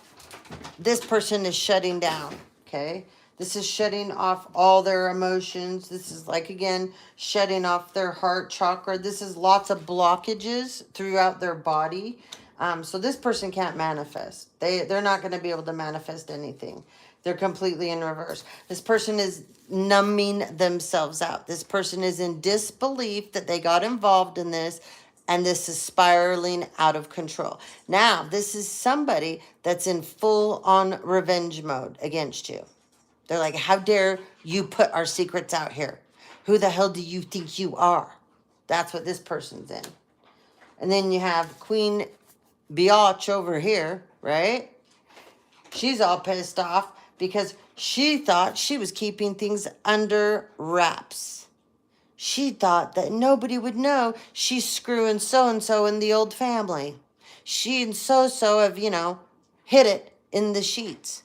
this person is shutting down, okay? This is shutting off all their emotions. This is like, again, shutting off their heart chakra. This is lots of blockages throughout their body. So this person can't manifest. They're not going to be able to manifest anything. They're completely in reverse. This person is numbing themselves out. This person is in disbelief that they got involved in this, and this is spiraling out of control. Now, this is somebody that's in full-on revenge mode against you. They're like, how dare you put our secrets out here? Who the hell do you think you are? That's what this person's in. And then you have Queen Biatch over here, right? She's all pissed off because she thought she was keeping things under wraps. She thought that nobody would know she's screwing so-and-so in the old family. She and so-so have, hid it in the sheets.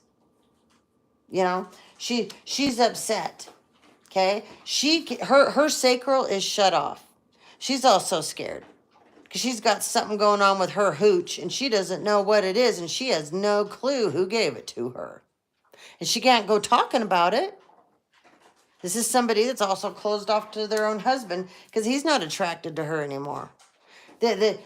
She's upset, okay? Her sacral is shut off. She's also scared because she's got something going on with her hooch and she doesn't know what it is and she has no clue who gave it to her. And she can't go talking about it. This is somebody that's also closed off to their own husband because he's not attracted to her anymore. The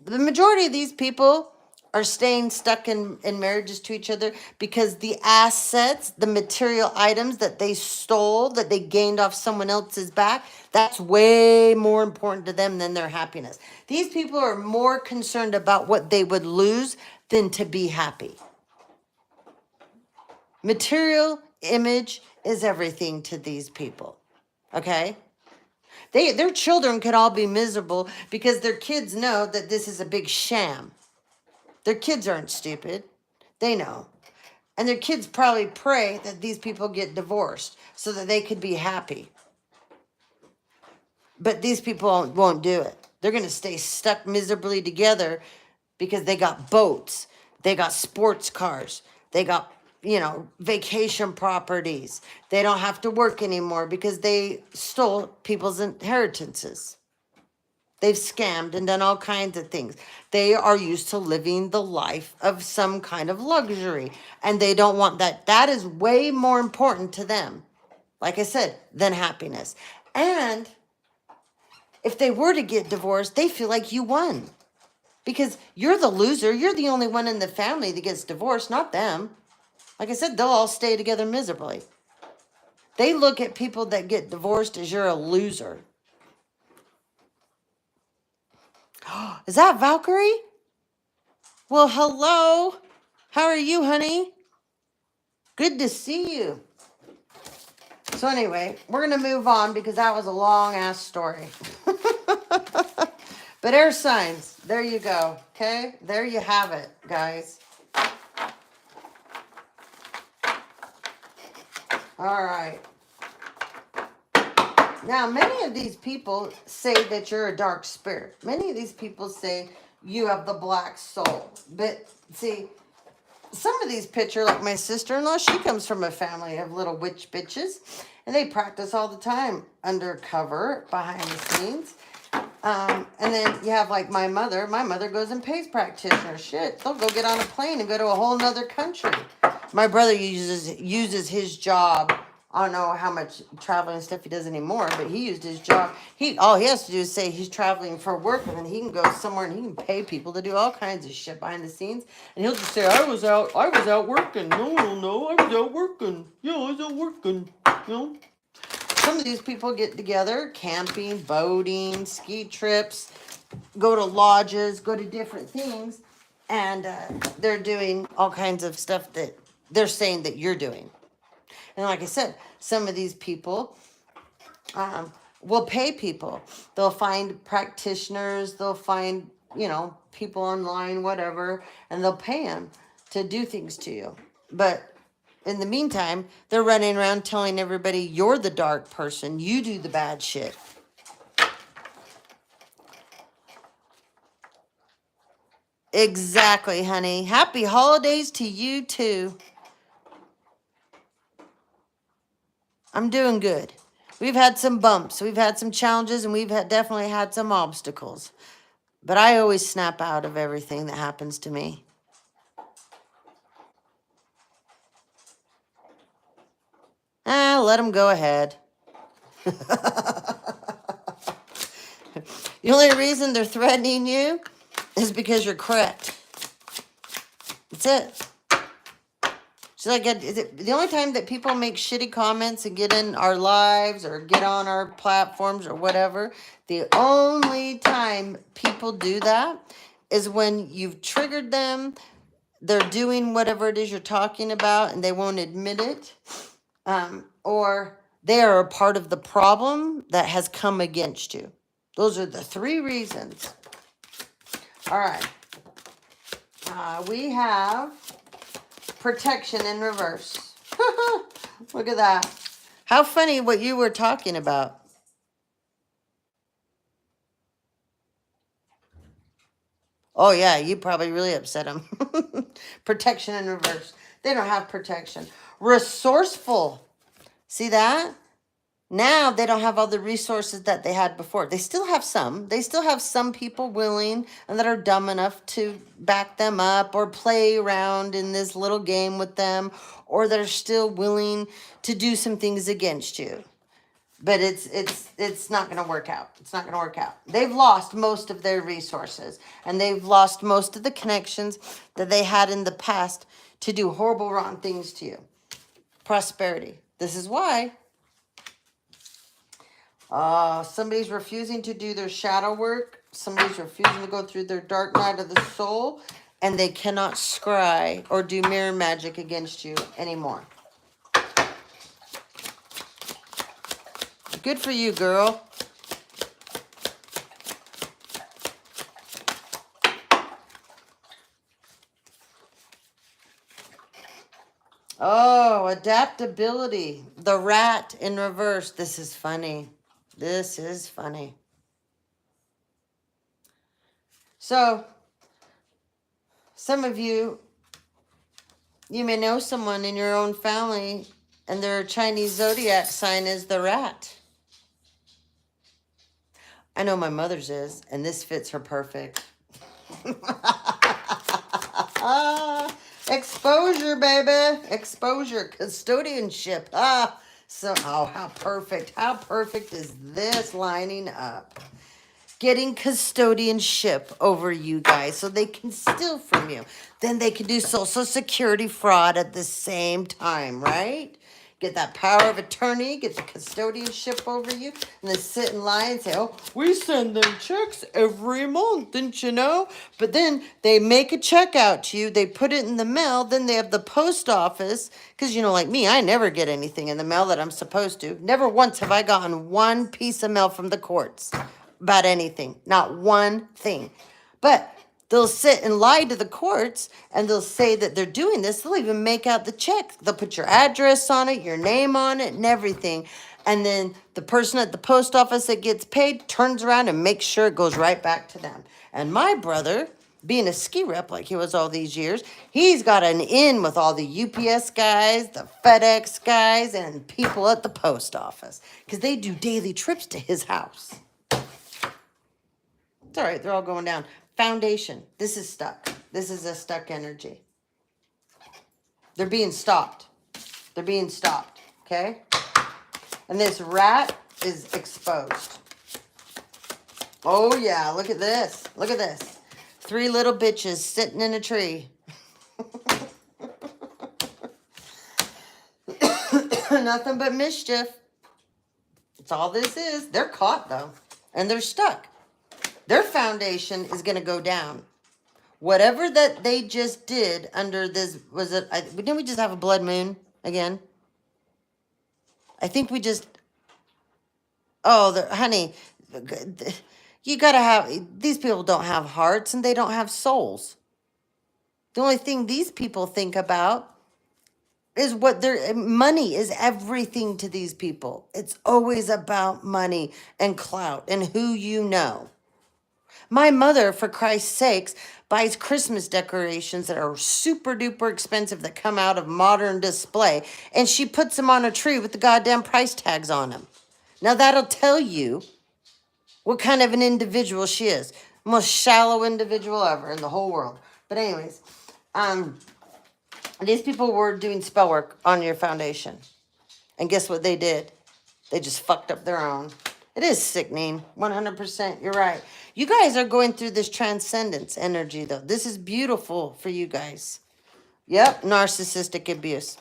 majority of these people are staying stuck in marriages to each other because the assets, the material items that they stole, that they gained off someone else's back, that's way more important to them than their happiness. These people are more concerned about what they would lose than to be happy. Material image is everything to these people, okay? Their children could all be miserable because their kids know that this is a big sham. Their kids aren't stupid. They know. And their kids probably pray that these people get divorced so that they could be happy. But these people won't do it. They're going to stay stuck miserably together because they got boats. They got sports cars. They got, vacation properties. They don't have to work anymore because they stole people's inheritances. They've scammed and done all kinds of things. They are used to living the life of some kind of luxury. And they don't want that. That is way more important to them, like I said, than happiness. And if they were to get divorced, they feel like you won. Because you're the loser. You're the only one in the family that gets divorced, not them. Like I said, they'll all stay together miserably. They look at people that get divorced as you're a loser. Is that Valkyrie? Well, hello. How are you, honey? Good to see you. So anyway, we're going to move on because that was a long-ass story. But air signs, there you go. Okay, there you have it, guys. All right. Now, many of these people say that you're a dark spirit. Many of these people say you have the black soul. But see, some of these pictures, like my sister-in-law, she comes from a family of little witch bitches. And they practice all the time undercover, behind the scenes. And then you have like my mother. My mother goes and pays practitioners. Shit, they'll go get on a plane and go to a whole nother country. My brother uses his job. I don't know how much traveling and stuff he does anymore, but he used his job. All he has to do is say he's traveling for work, and then he can go somewhere and he can pay people to do all kinds of shit behind the scenes. And he'll just say, I was out working. No, I was out working. Yeah, I was out working. You know? Some of these people get together, camping, boating, ski trips, go to lodges, go to different things, and they're doing all kinds of stuff that they're saying that you're doing. And like I said, some of these people will pay people. They'll find practitioners, they'll find, people online, whatever, and they'll pay them to do things to you. But in the meantime, they're running around telling everybody you're the dark person. You do the bad shit. Exactly, honey. Happy holidays to you too. I'm doing good. We've had some bumps. We've had some challenges, and we've definitely had some obstacles. But I always snap out of everything that happens to me. Let them go ahead. The only reason they're threatening you is because you're correct. That's it. So the only time that people make shitty comments and get in our lives or get on our platforms or whatever, the only time people do that is when you've triggered them, they're doing whatever it is you're talking about and they won't admit it, or they are a part of the problem that has come against you. Those are the 3 reasons. All right. We have protection in reverse. Look at that. How funny what you were talking about. Oh, yeah, you probably really upset them. Protection in reverse. They don't have protection. Resourceful. See that? Now they don't have all the resources that they had before. They still have some. They still have some people willing and that are dumb enough to back them up or play around in this little game with them, or that are still willing to do some things against you. But it's not going to work out. It's not going to work out. They've lost most of their resources, and they've lost most of the connections that they had in the past to do horrible, wrong things to you. Prosperity. This is why somebody's refusing to do their shadow work. Somebody's refusing to go through their dark night of the soul, and they cannot scry or do mirror magic against you anymore. Good for you, girl. Oh, adaptability. The rat in reverse. This is funny. This is funny. So, some of you may know someone in your own family, and their Chinese zodiac sign is the rat. I know my mother's is, and this fits her perfect. Exposure, baby. Exposure. Custodianship. How perfect. How perfect is this lining up? Getting custodianship over you guys so they can steal from you. Then they can do Social Security fraud at the same time, right? Get that power of attorney, get the custodianship over you, and then sit in line and say, oh, we send them checks every month, didn't you know? But then they make a check out to you, they put it in the mail, then they have the post office, because, like me, I never get anything in the mail that I'm supposed to. Never once have I gotten one piece of mail from the courts. about anything. Not one thing. But they'll sit and lie to the courts and they'll say that they're doing this. They'll even make out the check. They'll put your address on it, your name on it, and everything. And then the person at the post office that gets paid turns around and makes sure it goes right back to them. And my brother, being a ski rep like he was all these years, he's got an in with all the UPS guys, the FedEx guys, and people at the post office because they do daily trips to his house. It's all right. They're all going down. Foundation. This is stuck. This is a stuck energy. They're being stopped. They're being stopped. Okay? And this rat is exposed. Oh, yeah. Look at this. Look at this. 3 little bitches sitting in a tree. Nothing but mischief. That's all this is. They're caught, though. And they're stuck. Their foundation is going to go down. Whatever that they just did under this, was it, didn't we just have a blood moon again? I think we just, honey, you got to have, these people don't have hearts and they don't have souls. The only thing these people think about is what their money is everything to these people. It's always about money and clout and who you know. My mother, for Christ's sakes, buys Christmas decorations that are super duper expensive that come out of modern display, and she puts them on a tree with the goddamn price tags on them. Now that'll tell you what kind of an individual she is. Most shallow individual ever in the whole world. But anyways, these people were doing spell work on your foundation. And guess what they did? They just fucked up their own. It is sickening. 100%. You're right. You guys are going through this transcendence energy, though. This is beautiful for you guys. Yep. Narcissistic abuse.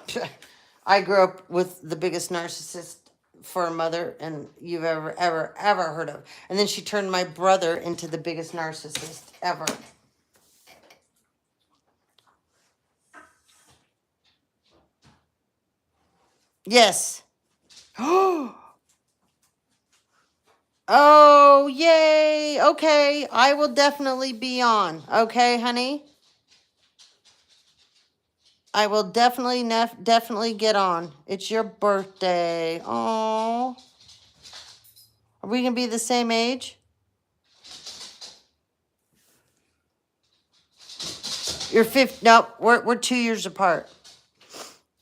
I grew up with the biggest narcissist for a mother and you've ever heard of. And then she turned my brother into the biggest narcissist ever. Yes. Oh, yay. Okay. I will definitely be on. Okay, honey? I will definitely get on. It's your birthday. Oh. Are we going to be the same age? You're 50. Nope. We're 2 years apart.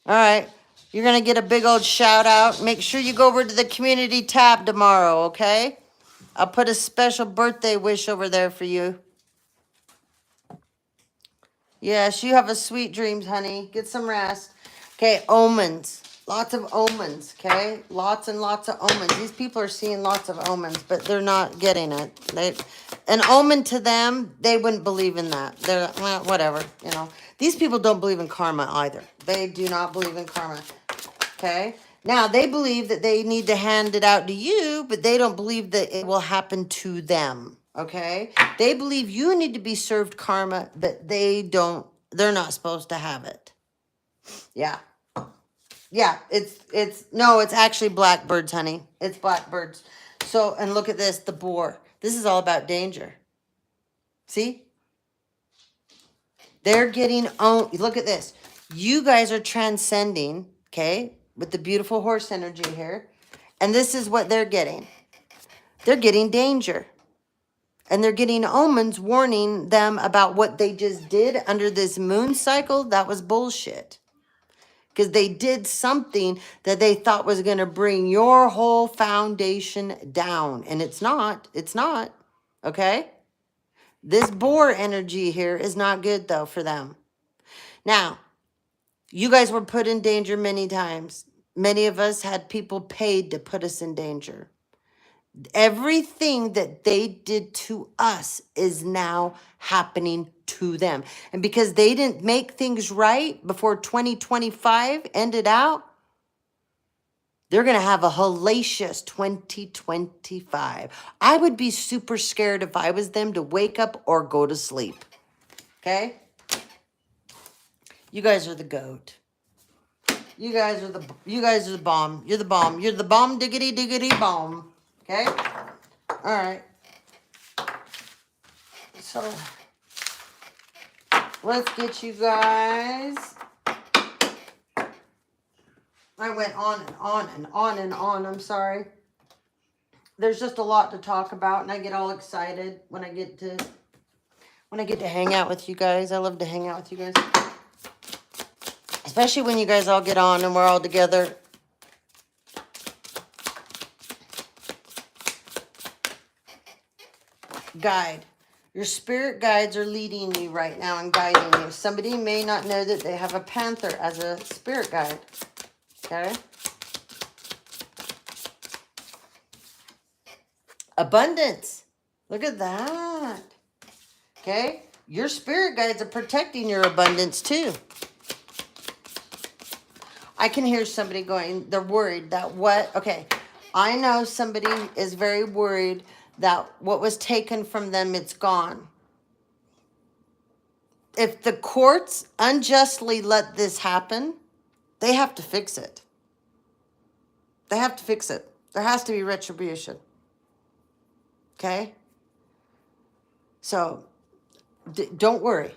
All right. You're going to get a big old shout out. Make sure you go over to the community tab tomorrow, okay? I'll put a special birthday wish over there for you. Yes, you have a sweet dreams, honey. Get some rest. Okay, omens. Lots of omens, okay? Lots and lots of omens. These people are seeing lots of omens, but they're not getting it. An omen to them, they wouldn't believe in that. They're, well, whatever, you know. These people don't believe in karma either. They do not believe in karma, okay? Now, they believe that they need to hand it out to you, but they don't believe that it will happen to them, okay? They believe you need to be served karma, but they don't, they're not supposed to have it. Yeah. Yeah, it's actually blackbirds, honey. It's blackbirds. So, and look at this, the boar. This is all about danger. See? They're getting owned. Look at this. You guys are transcending, okay, with the beautiful horse energy here. And this is what they're getting. They're getting danger. And they're getting omens warning them about what they just did under this moon cycle. That was bullshit. Because they did something that they thought was going to bring your whole foundation down. And it's not. It's not. Okay? This boar energy here is not good, though, for them. Now, you guys were put in danger many times. Many of us had people paid to put us in danger. Everything that they did to us is now happening to them. And because they didn't make things right before 2025 ended out, they're going to have a hellacious 2025. I would be super scared if I was them to wake up or go to sleep. Okay? You guys are the goat. You guys are the bomb. You're the bomb. You're the bomb diggity diggity bomb. Okay? All right. So let's get you guys. I went on and on and on and on. I'm sorry. There's just a lot to talk about, and I get all excited when I get to hang out with you guys. I love to hang out with you guys. Especially when you guys all get on and we're all together. Guide. Your spirit guides are leading you right now and guiding you. Somebody may not know that they have a panther as a spirit guide. Okay? Abundance. Look at that. Okay? Your spirit guides are protecting your abundance too. I can hear somebody going, they're worried that what, okay, I know somebody is very worried that what was taken from them, it's gone. If the courts unjustly let this happen, they have to fix it. They have to fix it. There has to be retribution. Okay? So, don't worry.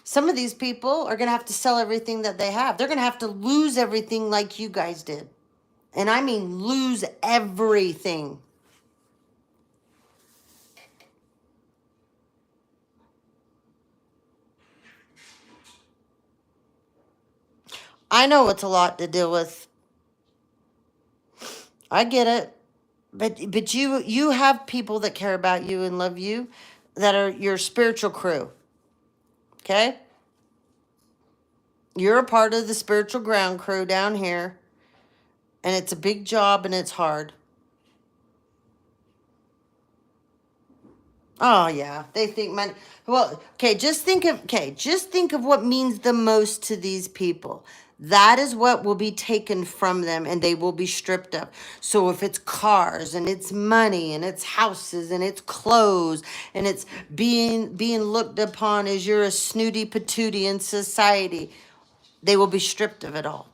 Some of these people are going to have to sell everything that they have. They're going to have to lose everything like you guys did. And I mean lose everything. I know it's a lot to deal with. I get it. But you have people that care about you and love you that are your spiritual crew. Okay? You're a part of the spiritual ground crew down here. And it's a big job and it's hard. Oh yeah, they think money. Well, just think of what means the most to these people. That is what will be taken from them and they will be stripped of. So if it's cars and it's money and it's houses and it's clothes and it's being looked upon as you're a snooty patootie in society, they will be stripped of it all.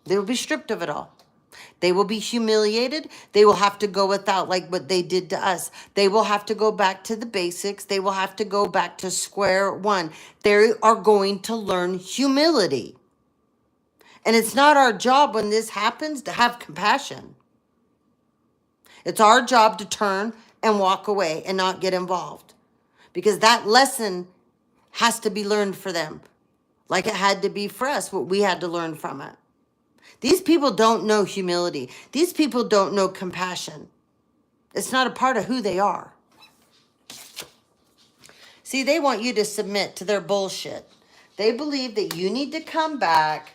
They will be stripped of it all. They will be humiliated. They will have to go without like what they did to us. They will have to go back to the basics. They will have to go back to square one. They are going to learn humility. And it's not our job when this happens to have compassion. It's our job to turn and walk away and not get involved. Because that lesson has to be learned for them. Like it had to be for us, what we had to learn from it. These people don't know humility. These people don't know compassion. It's not a part of who they are. See, they want you to submit to their bullshit. They believe that you need to come back.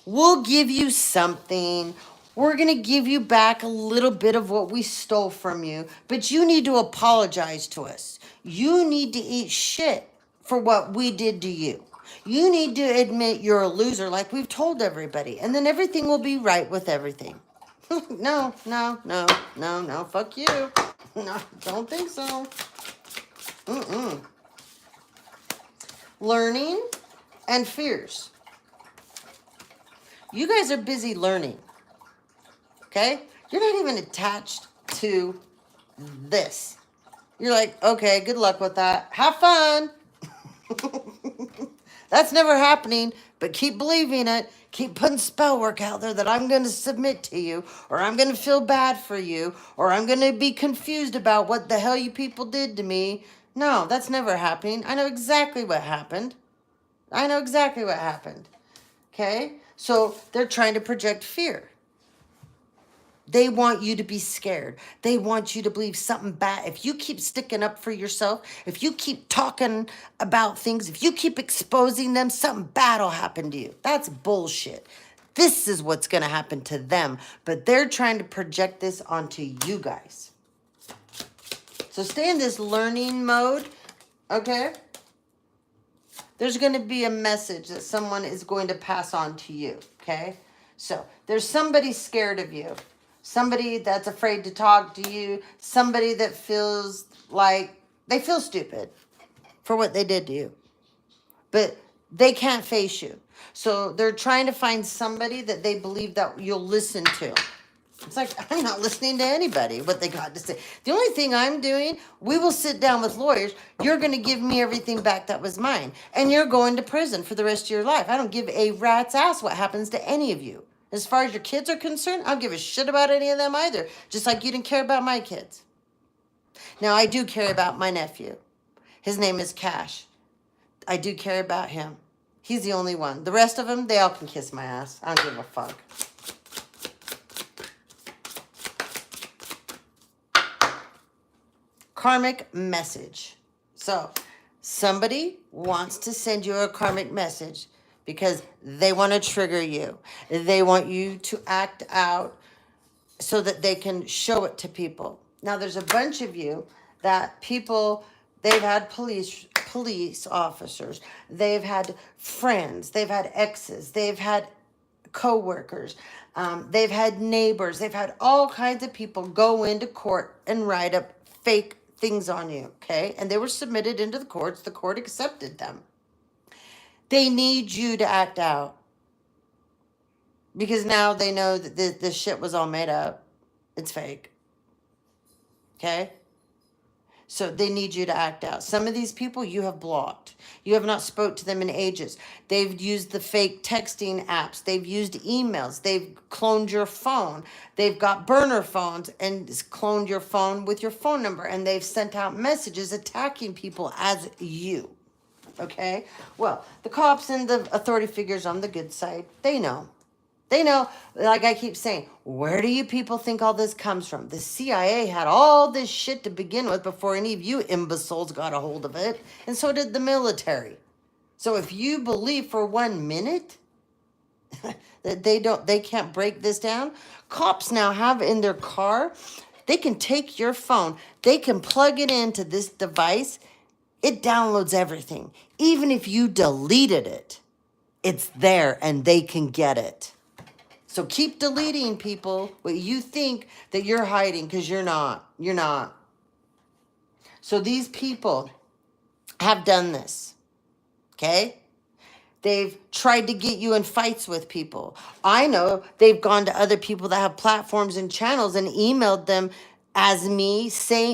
We'll give you something. We're going to give you back a little bit of what we stole from you. But you need to apologize to us. You need to eat shit for what we did to you. You need to admit you're a loser like we've told everybody. And then everything will be right with everything. No, fuck you. No, don't think so. Learning and fears. You guys are busy learning. Okay? You're not even attached to this. You're like, okay, good luck with that. Have fun. That's never happening, but keep believing it. Keep putting spell work out there that I'm going to submit to you, or I'm going to feel bad for you, or I'm going to be confused about what the hell you people did to me. No, that's never happening. I know exactly what happened. Okay? So they're trying to project fear. They want you to be scared. They want you to believe something bad. If you keep sticking up for yourself, if you keep talking about things, if you keep exposing them, something bad will happen to you. That's bullshit. This is what's going to happen to them. But they're trying to project this onto you guys. So stay in this learning mode, okay? There's going to be a message that someone is going to pass on to you, okay? So there's somebody scared of you. Somebody that's afraid to talk to you. Somebody that feels like they feel stupid for what they did to you. But they can't face you. So they're trying to find somebody that they believe that you'll listen to. It's like, I'm not listening to anybody, what they got to say. The only thing I'm doing, we will sit down with lawyers. You're going to give me everything back that was mine. And you're going to prison for the rest of your life. I don't give a rat's ass what happens to any of you. As far as your kids are concerned, I don't give a shit about any of them either. Just like you didn't care about my kids. Now, I do care about my nephew. His name is Cash. I do care about him. He's the only one. The rest of them, they all can kiss my ass. I don't give a fuck. Karmic message. So, somebody wants to send you a karmic message because they want to trigger you. They want you to act out so that they can show it to people. Now, there's a bunch of you that people, they've had police officers, they've had friends, they've had exes, they've had co-workers, they've had neighbors, they've had all kinds of people go into court and write up fake things on you, okay? And they were submitted into the courts. The court accepted them. They need you to act out because now they know that this shit was all made up. It's fake. Okay? So they need you to act out. Some of these people you have blocked. You have not spoke to them in ages. They've used the fake texting apps. They've used emails. They've cloned your phone. They've got burner phones and cloned your phone with your phone number. And they've sent out messages attacking people as you. Okay? Well, the cops and the authority figures on the good side, they know. They know, like I keep saying, where do you people think all this comes from? The CIA had all this shit to begin with before any of you imbeciles got a hold of it. And so did the military. So if you believe for 1 minute that they can't break this down, cops now have in their car, they can take your phone, they can plug it into this device, it downloads everything. Even if you deleted it, it's there and they can get it. So keep deleting, people, what you think that you're hiding, because you're not. You're not. So these people have done this, okay? They've tried to get you in fights with people. I know they've gone to other people that have platforms and channels and emailed them as me,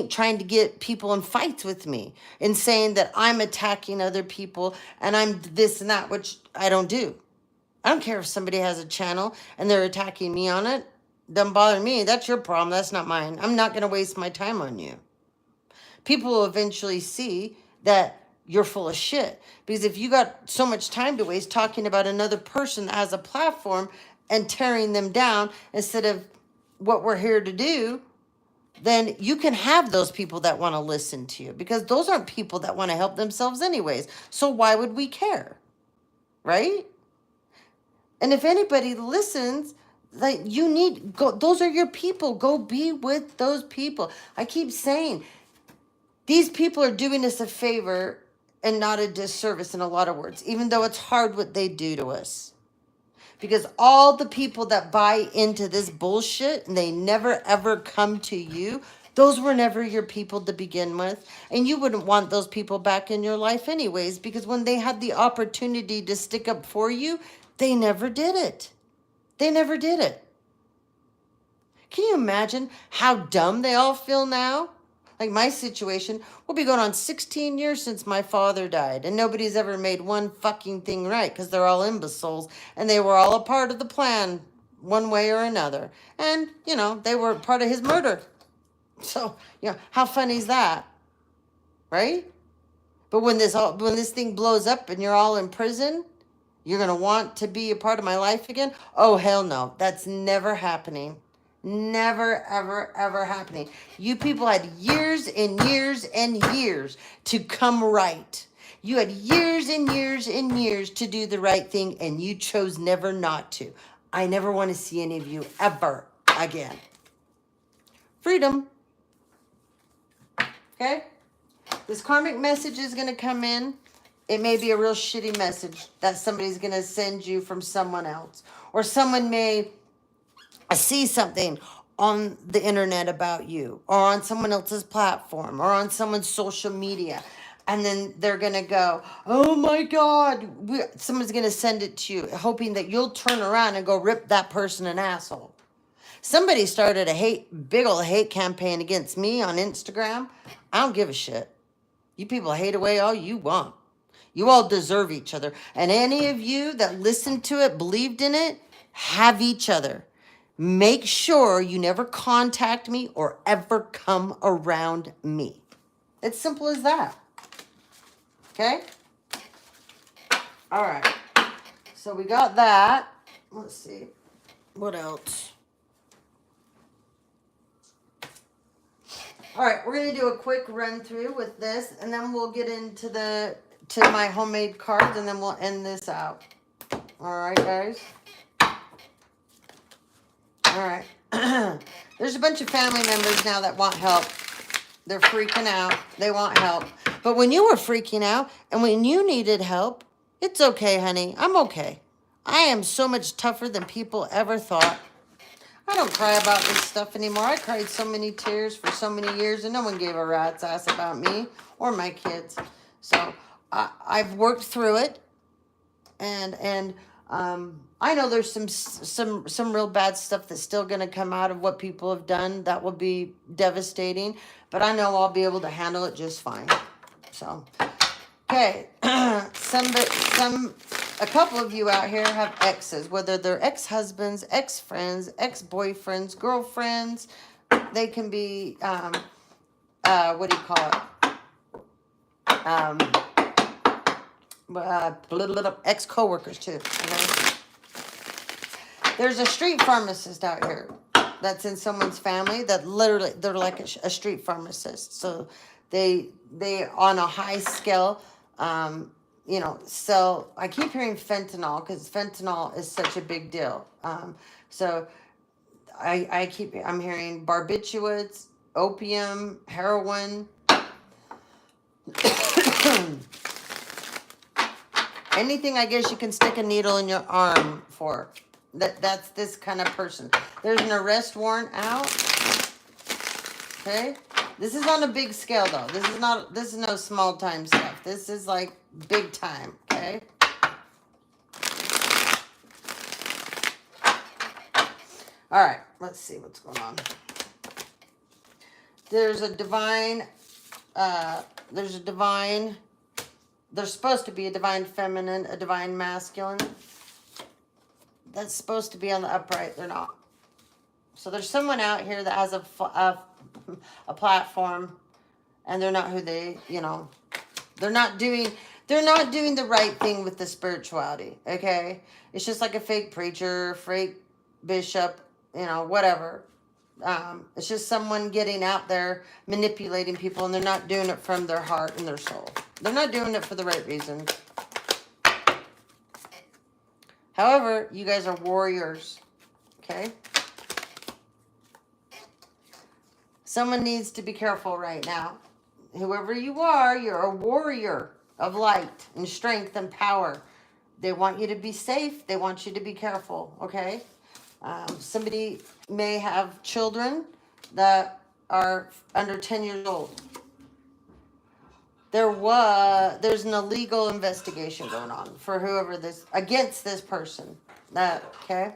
trying to get people in fights with me and saying that I'm attacking other people and I'm this and that, which I don't do. I don't care if somebody has a channel and they're attacking me on it. Doesn't bother me. That's your problem. That's not mine. I'm not going to waste my time on you. People will eventually see that you're full of shit. Because if you got so much time to waste talking about another person that has a platform and tearing them down instead of what we're here to do, then you can have those people that want to listen to you. Because those aren't people that want to help themselves anyways. So why would we care? Right? And if anybody listens, like those are your people. Go be with those people. I keep saying, these people are doing us a favor and not a disservice in a lot of words, even though it's hard what they do to us. Because all the people that buy into this bullshit and they never ever come to you, those were never your people to begin with. And you wouldn't want those people back in your life anyways, because when they had the opportunity to stick up for you, they never did it. They never did it. Can you imagine how dumb they all feel now? Like my situation, we'll be going on 16 years since my father died, and nobody's ever made one fucking thing right because they're all imbeciles, and they were all a part of the plan one way or another. And, they were part of his murder. So, how funny is that? Right? But when this thing blows up and you're all in prison, you're going to want to be a part of my life again? Oh, hell no. That's never happening. Never, ever, ever happening. You people had years and years and years to come right. You had years and years and years to do the right thing, and you chose never not to. I never want to see any of you ever again. Freedom. Okay? This karmic message is going to come in. It may be a real shitty message that somebody's going to send you from someone else. Or someone may see something on the internet about you, or on someone else's platform, or on someone's social media. And then they're going to go, oh my God. Someone's going to send it to you, hoping that you'll turn around and go rip that person an asshole. Somebody started a big old hate campaign against me on Instagram. I don't give a shit. You people hate away all you want. You all deserve each other. And any of you that listened to it, believed in it, have each other. Make sure you never contact me or ever come around me. It's simple as that. Okay? All right. So we got that. Let's see. What else? All right, we're going to do a quick run through with this, and then we'll get into my homemade cards, and then we'll end this out. All right, guys? All right. There's a bunch of family members now that want help. They're freaking out. They want help. But when you were freaking out and when you needed help, it's okay, honey. I'm okay. I am so much tougher than people ever thought. I don't cry about this stuff anymore. I cried so many tears for so many years, and no one gave a rat's ass about me or my kids. So I've worked through it, and I know there's some real bad stuff that's still going to come out of what people have done that will be devastating, but I know I'll be able to handle it just fine. So, okay, a couple of you out here have exes, whether they're ex-husbands, ex-friends, ex-boyfriends, girlfriends. They can be, what do you call it? Ex-coworkers too. Okay? There's a street pharmacist out here that's in someone's family that literally, they're like a street pharmacist. So they on a high scale, sell, I keep hearing fentanyl because fentanyl is such a big deal. So I'm hearing barbiturates, opium, heroin, anything I guess you can stick a needle in your arm for. That's this kind of person. There's an arrest warrant out. Okay? This is on a big scale though. This is no small time stuff. This is like big time, okay? All right, let's see what's going on. There's supposed to be a divine feminine, a divine masculine. That's supposed to be on the upright. They're not. So there's someone out here that has a platform, and they're not who they, they're not doing the right thing with the spirituality, okay? It's just like a fake preacher, fake bishop, whatever. It's just someone getting out there manipulating people, and they're not doing it from their heart and their soul. They're not doing it for the right reason. However, you guys are warriors, okay? Someone needs to be careful right now. Whoever you are, you're a warrior of light and strength and power. They want you to be safe. They want you to be careful, okay? Somebody may have children that are under 10 years old. There's an illegal investigation going on for whoever against this person. Okay?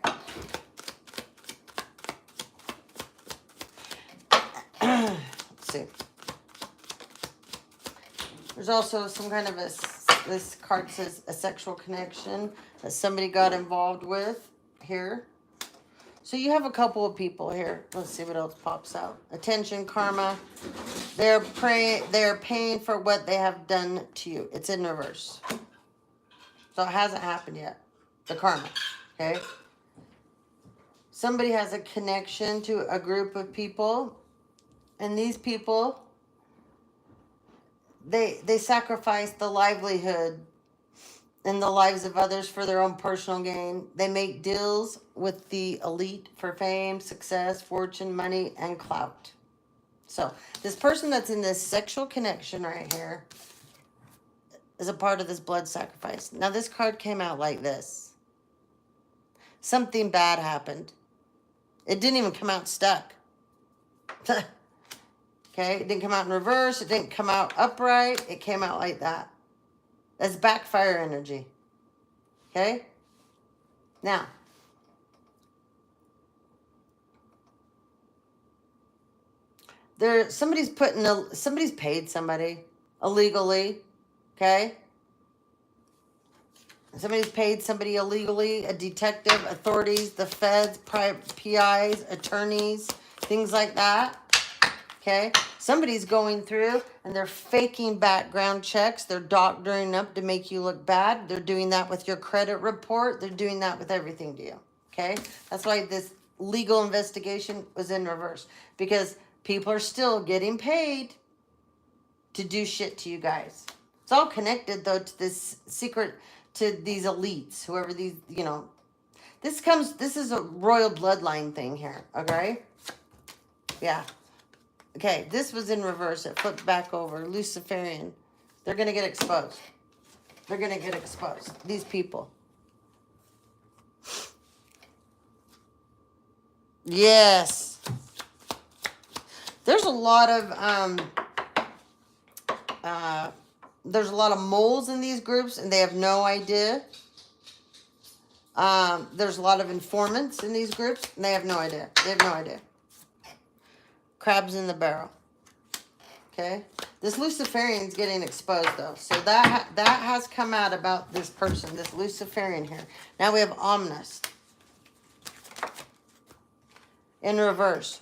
Let's see. There's also some kind of this card says a sexual connection that somebody got involved with here. So you have a couple of people here. Let's see what else pops out. Attention, karma. They're paying for what they have done to you. It's in reverse. So it hasn't happened yet. The karma. Okay? Somebody has a connection to a group of people. And these people, they sacrifice the livelihood and the lives of others for their own personal gain. They make deals with the elite for fame, success, fortune, money, and clout. So this person that's in this sexual connection right here is a part of this blood sacrifice. Now this card came out like this. Something bad happened. It didn't even come out stuck. Okay, it didn't come out in reverse. It didn't come out upright. It came out like that. That's backfire energy. Okay? Now, somebody's somebody's paid somebody illegally, okay? Somebody's paid somebody illegally, a detective, authorities, the feds, PIs, attorneys, things like that. Okay? Somebody's going through and they're faking background checks. They're doctoring up to make you look bad. They're doing that with your credit report. They're doing that with everything to you. Okay? That's why this legal investigation was in reverse. Because people are still getting paid to do shit to you guys. It's all connected though to this secret, to these elites, whoever these, this is a royal bloodline thing here, okay? Yeah. Okay, this was in reverse. It flipped back over. Luciferian. They're going to get exposed. They're going to get exposed. These people. Yes. There's a lot of moles in these groups, and they have no idea. There's a lot of informants in these groups, and they have no idea. They have no idea. Crabs in the barrel. Okay? This Luciferian's getting exposed, though. So that has come out about this person, this Luciferian here. Now we have Omnis. In reverse.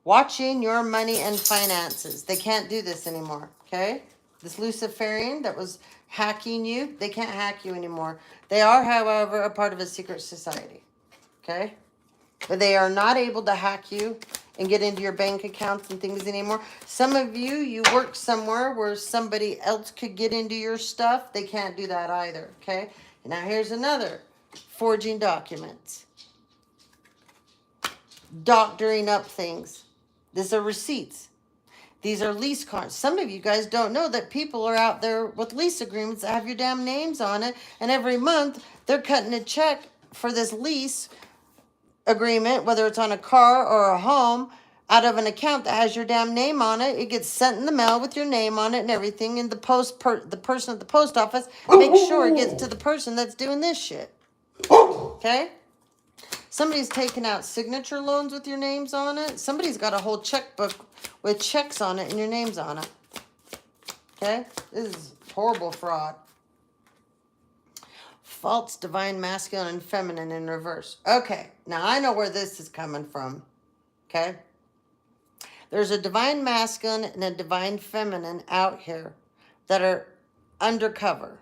Watching your money and finances. They can't do this anymore. Okay? This Luciferian that was hacking you, they can't hack you anymore. They are, however, a part of a secret society. Okay? But they are not able to hack you and get into your bank accounts and things anymore. Some of you work somewhere where somebody else could get into your stuff. They can't do that either, okay? Now here's another. Forging documents. Doctoring up things. These are receipts. These are lease cards. Some of you guys don't know that people are out there with lease agreements that have your damn names on it. And every month, they're cutting a check for this lease agreement, whether it's on a car or a home, out of an account that has your damn name on it. It gets sent in the mail with your name on it and everything, and the person at the post office makes sure it gets to the person that's doing this shit. Okay? Somebody's taking out signature loans with your names on it. Somebody's got a whole checkbook with checks on it and your names on it. Okay? This is horrible fraud. False divine masculine and feminine in reverse. Okay, now I know where this is coming from. Okay? There's a divine masculine and a divine feminine out here that are undercover.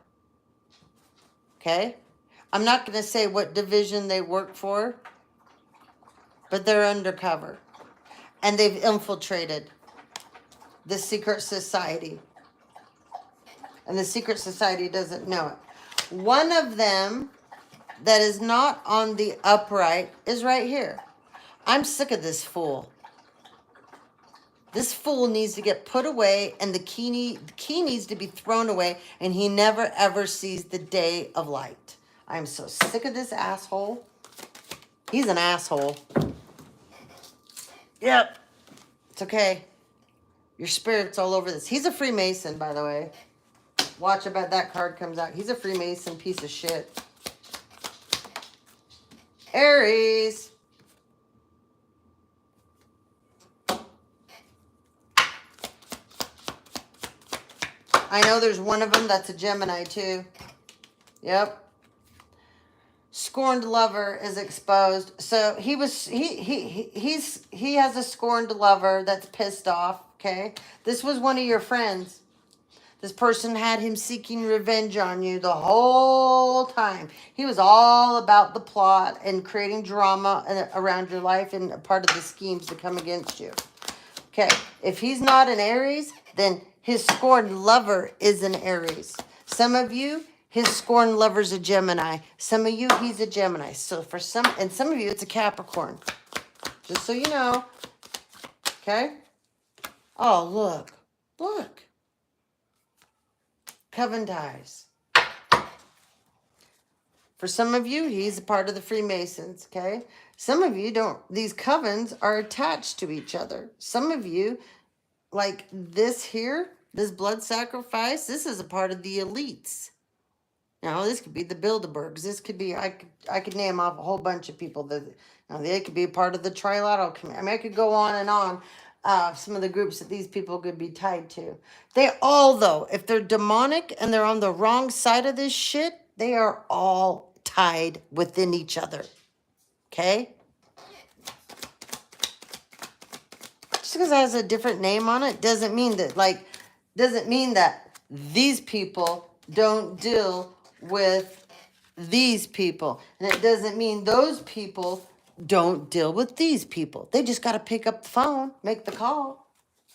Okay? I'm not going to say what division they work for, but they're undercover. And they've infiltrated the secret society. And the secret society doesn't know it. One of them that is not on the upright is right here. I'm sick of this fool. This fool needs to get put away, and the key needs to be thrown away, and he never ever sees the day of light. I'm so sick of this asshole. He's an asshole. Yep. It's okay. Your spirit's all over this. He's a Freemason, by the way. Watch, I bet that card comes out. He's a Freemason piece of shit. Aries. I know there's one of them that's a Gemini too. Yep. Scorned lover is exposed. So he has a scorned lover that's pissed off. Okay. This was one of your friends. This person had him seeking revenge on you the whole time. He was all about the plot and creating drama around your life and a part of the schemes to come against you. Okay, if he's not an Aries, then his scorned lover is an Aries. Some of you, his scorned lover's a Gemini. Some of you, he's a Gemini. So for some of you, it's a Capricorn. Just so you know. Okay? Oh, look. Look. Coven ties. For some of you, he's a part of the Freemasons, okay? Some of you don't, these covens are attached to each other. Some of you, like this here, this blood sacrifice, this is a part of the elites. Now, this could be the Bilderbergs. This could be, I could name off a whole bunch of people that, now they could be a part of the trilateral community. I mean, I could go on and on. some of the groups that these people could be tied to. They all, though, if they're demonic and they're on the wrong side of this shit, they are all tied within each other. Okay? Just because it has a different name on it doesn't mean that these people don't deal with these people. And it doesn't mean those people don't deal with these people. They just got to pick up the phone, make the call.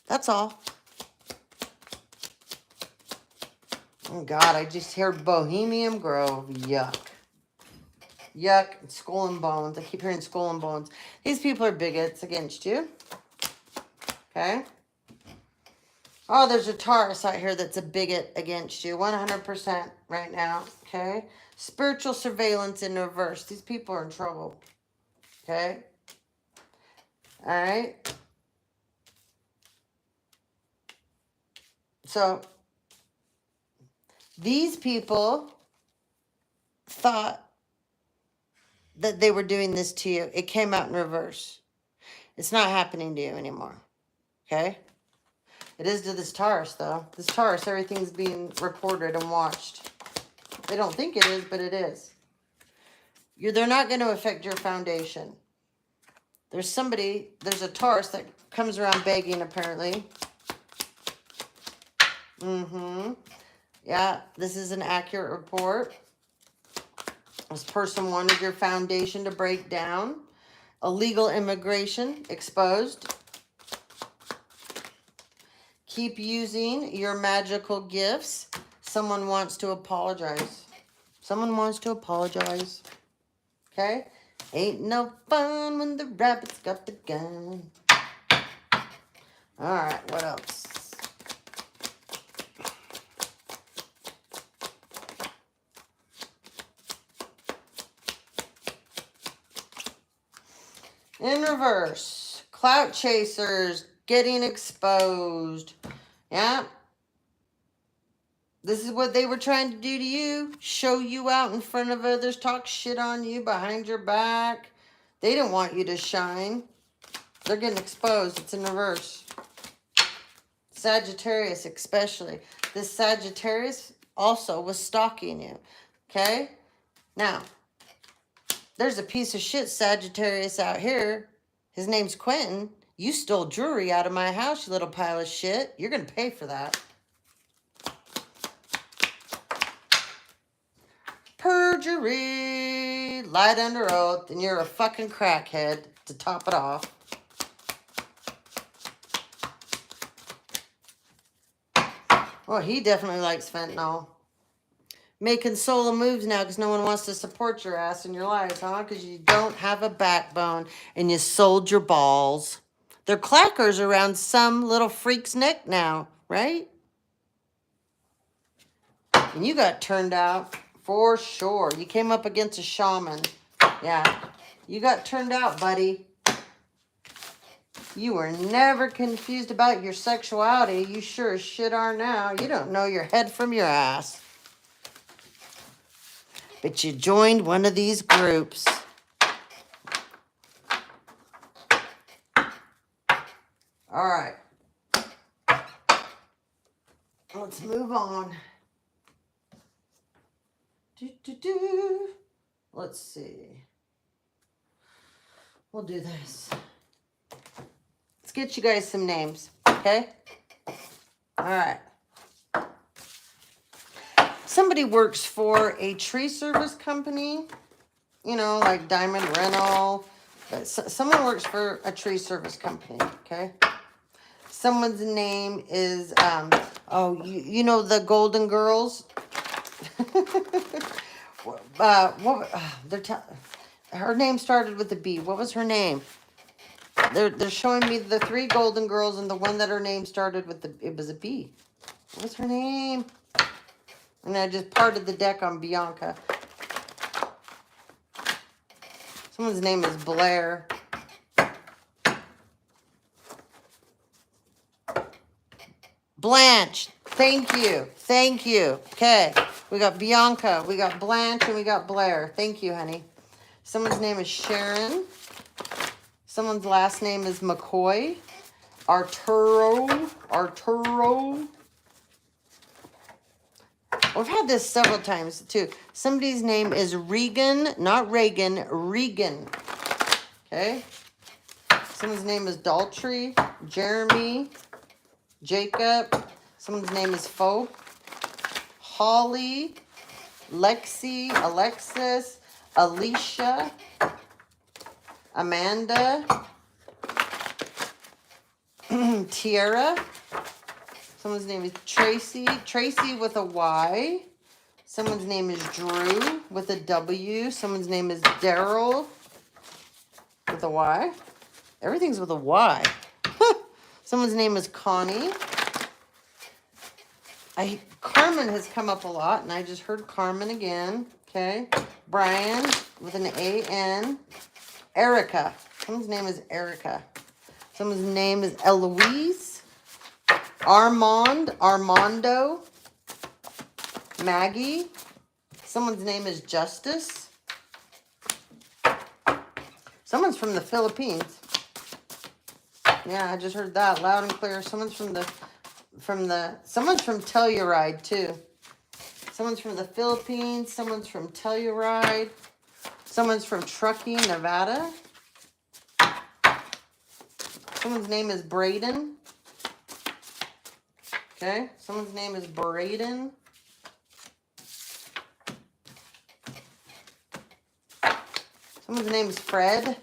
That's all. Oh, God, I just heard Bohemian Grove. Yuck. Yuck. Skull and Bones. I keep hearing Skull and Bones. These people are bigots against you. Okay? Oh, there's a Taurus out here that's a bigot against you. 100% right now. Okay? Spiritual surveillance in reverse. These people are in trouble. Okay? All right? So, these people thought that they were doing this to you. It came out in reverse. It's not happening to you anymore. Okay? It is to this Taurus, though. This Taurus, everything's being recorded and watched. They don't think it is, but it is. They're not going to affect your foundation. There's a Taurus that comes around begging, apparently. Yeah, this is an accurate report. This person wanted your foundation to break down. Illegal immigration exposed. Keep using your magical gifts. Someone wants to apologize. Someone wants to apologize. Okay? Ain't no fun when the rabbit's got the gun. Alright, what else? In reverse, clout chasers getting exposed. Yeah. This is what they were trying to do to you. Show you out in front of others. Talk shit on you behind your back. They didn't want you to shine. They're getting exposed. It's in reverse. Sagittarius especially. This Sagittarius also was stalking you. Okay? Now, there's a piece of shit Sagittarius out here. His name's Quentin. You stole jewelry out of my house, you little pile of shit. You're going to pay for that. Perjury. Lied under oath. And you're a fucking crackhead to top it off. Well, he definitely likes fentanyl. Making solo moves now because no one wants to support your ass in your life, huh? Because you don't have a backbone and you sold your balls. They're clackers around some little freak's neck now, right? And you got turned out for sure. You came up against a shaman. Yeah. You got turned out, buddy. You were never confused about your sexuality. You sure as shit are now. You don't know your head from your ass. But you joined one of these groups. All right. Let's move on. Let's see. We'll do this. Let's get you guys some names, okay? All right. Somebody works for a tree service company, you know, like Diamond Rental. But someone works for a tree service company, okay? Someone's name is, you know the Golden Girls? Her name started with a B. What was her name? They're showing me the 3 Golden Girls and the one that her name started with it was a B. What was her name? And I just parted the deck on Bianca. Someone's name is Blair. Blanche. Thank you. Thank you. Okay. We got Bianca. We got Blanche. And we got Blair. Thank you, honey. Someone's name is Sharon. Someone's last name is McCoy. Arturo. Arturo. We've had this several times too. Somebody's name is Regan, not Reagan, Regan. Okay. Someone's name is Daltrey, Jeremy, Jacob. Someone's name is Fo. Holly, Lexi, Alexis, Alicia, Amanda, Tierra. Someone's name is Tracy. Tracy with a Y. Someone's name is Drew with a W. Someone's name is Daryl with a Y. Everything's with a Y. Someone's name is Connie. Carmen has come up a lot, and I just heard Carmen again. Okay. Brian with an A-N. Erica. Someone's name is Erica. Someone's name is Eloise. Armando. Maggie. Someone's name is Justice. Someone's from the Philippines. Yeah, I just heard that loud and clear. Someone's from Telluride too. Someone's from the Philippines. Someone's from Telluride. Someone's from Truckee, Nevada. Someone's name is Braden. Okay, someone's name is Braden. Someone's name is Fred.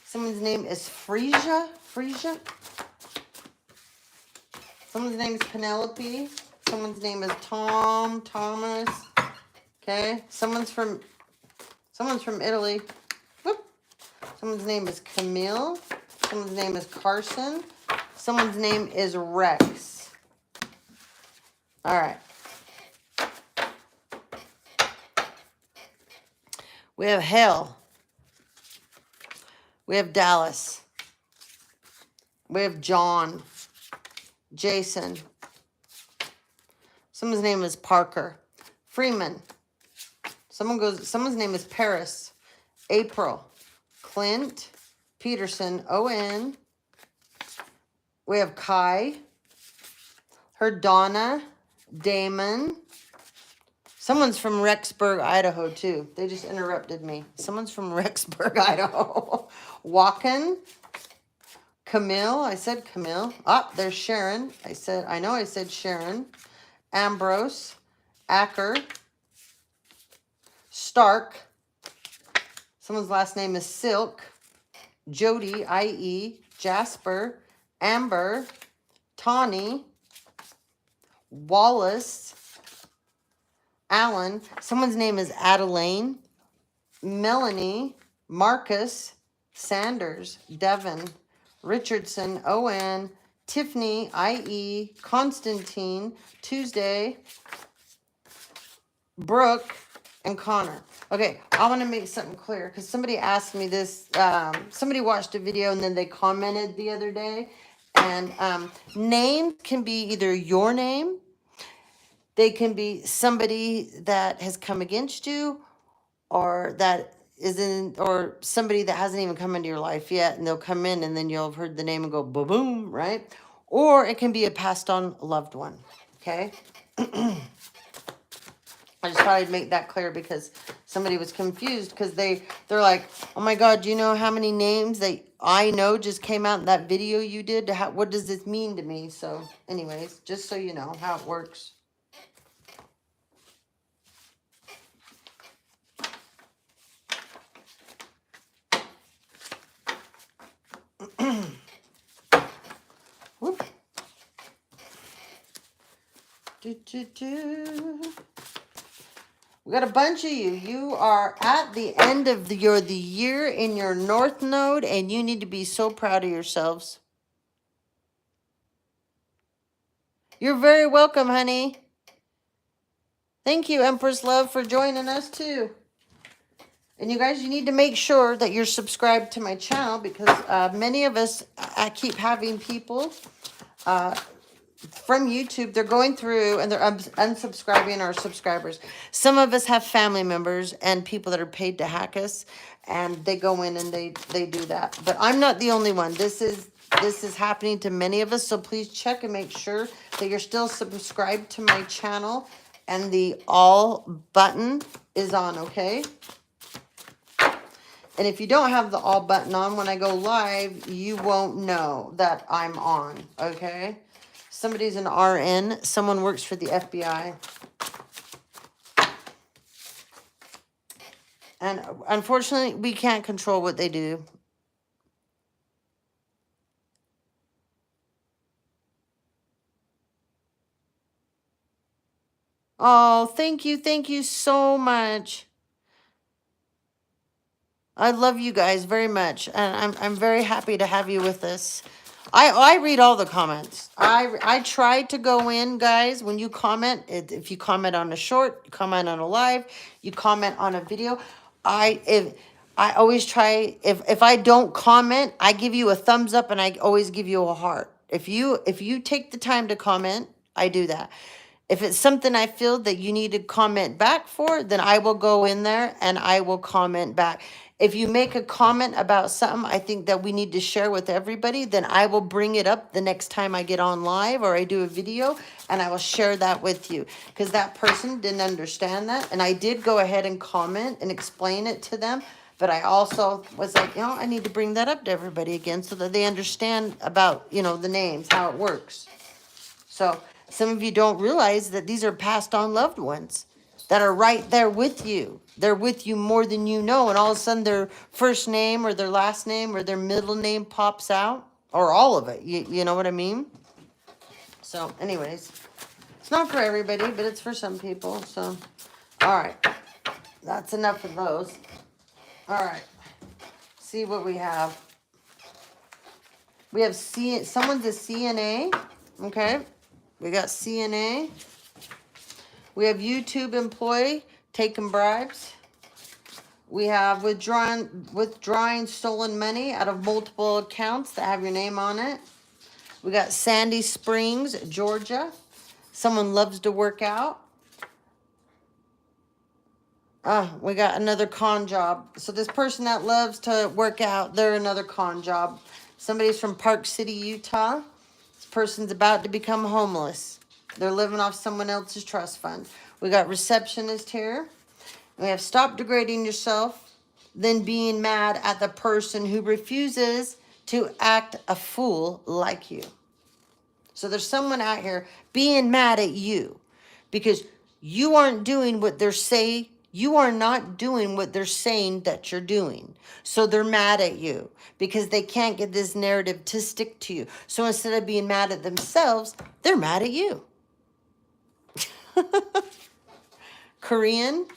Someone's name is Frisia. Someone's name is Penelope. Someone's name is Thomas. Okay. Someone's from Italy. Whoop. Someone's name is Camille. Someone's name is Carson. Someone's name is Rex. All right. We have Hale. We have Dallas. We have John. Jason. Someone's name is Parker. Freeman. Someone's name is Paris. April. Clint. Peterson. O-N. We have Kai. Her Donna. Damon. Someone's from Rexburg, Idaho, too. They just interrupted me. Someone's from Rexburg, Idaho. Walken. Camille. I said Camille. Ah, there's Sharon. I know I said Sharon. Ambrose. Acker. Stark. Someone's last name is Silk. Jody, I-E. Jasper. Amber. Tawny. Wallace. Alan. Someone's name is Adeline. Melanie. Marcus. Sanders. Devin. Richardson. O-N. Tiffany. I-E. Constantine. Tuesday. Brooke. And Connor. Okay, I want to make something clear because somebody asked me this. Somebody watched a video and then they commented the other day. And names can be either your name. They can be somebody that has come against you, or that isn't, or somebody that hasn't even come into your life yet, and they'll come in and then you'll have heard the name and go boom, boom, right? Or it can be a passed on loved one. Okay. I just thought I'd make that clear because somebody was confused because they're like, oh my God, do you know how many names that I know just came out in that video you did? What does this mean to me? So anyways, just so you know how it works. Whoop. We got a bunch of you. You are at the end of the year in your North Node, and you need to be so proud of yourselves. You're very welcome, honey. Thank you, Empress Love, for joining us too. And you guys, you need to make sure that you're subscribed to my channel because many of us, I keep having people from YouTube, they're going through and they're unsubscribing our subscribers. Some of us have family members and people that are paid to hack us, and they go in and they do that. But I'm not the only one. This is This is happening to many of us, so please check and make sure that you're still subscribed to my channel and the all button is on, okay? And if you don't have the all button on, when I go live, you won't know that I'm on, okay? Somebody's an RN. Someone works for the FBI. And unfortunately, we can't control what they do. Oh, thank you. Thank you so much. I love you guys very much, and I'm very happy to have you with us. I read all the comments. I try to go in, guys. When you comment, if you comment on a short, you comment on a live, you comment on a video. I always try. If I don't comment, I give you a thumbs up, and I always give you a heart. If you take the time to comment, I do that. If it's something I feel that you need to comment back for, then I will go in there and I will comment back. If you make a comment about something I think that we need to share with everybody, then I will bring it up the next time I get on live or I do a video, and I will share that with you because that person didn't understand that. And I did go ahead and comment and explain it to them. But I also was like, I need to bring that up to everybody again so that they understand about, the names, how it works. So some of you don't realize that these are passed on loved ones that are right there with you. They're with you more than you know. And all of a sudden their first name or their last name or their middle name pops out, or all of it. You know what I mean? So anyways, it's not for everybody, but it's for some people. So, all right. That's enough of those. All right. See what we have. We have someone's a CNA. Okay. We got CNA. We have YouTube employee taking bribes. We have withdrawing stolen money out of multiple accounts that have your name on it. We got Sandy Springs, Georgia. Someone loves to work out. We got another con job. So this person that loves to work out, they're another con job. Somebody's from Park City, Utah. This person's about to become homeless. They're living off someone else's trust fund. We got receptionist here. We have stop degrading yourself, then being mad at the person who refuses to act a fool like you. So there's someone out here being mad at you because you aren't doing what they're saying. You are not doing what they're saying that you're doing. So they're mad at you because they can't get this narrative to stick to you. So instead of being mad at themselves, they're mad at you. Korean.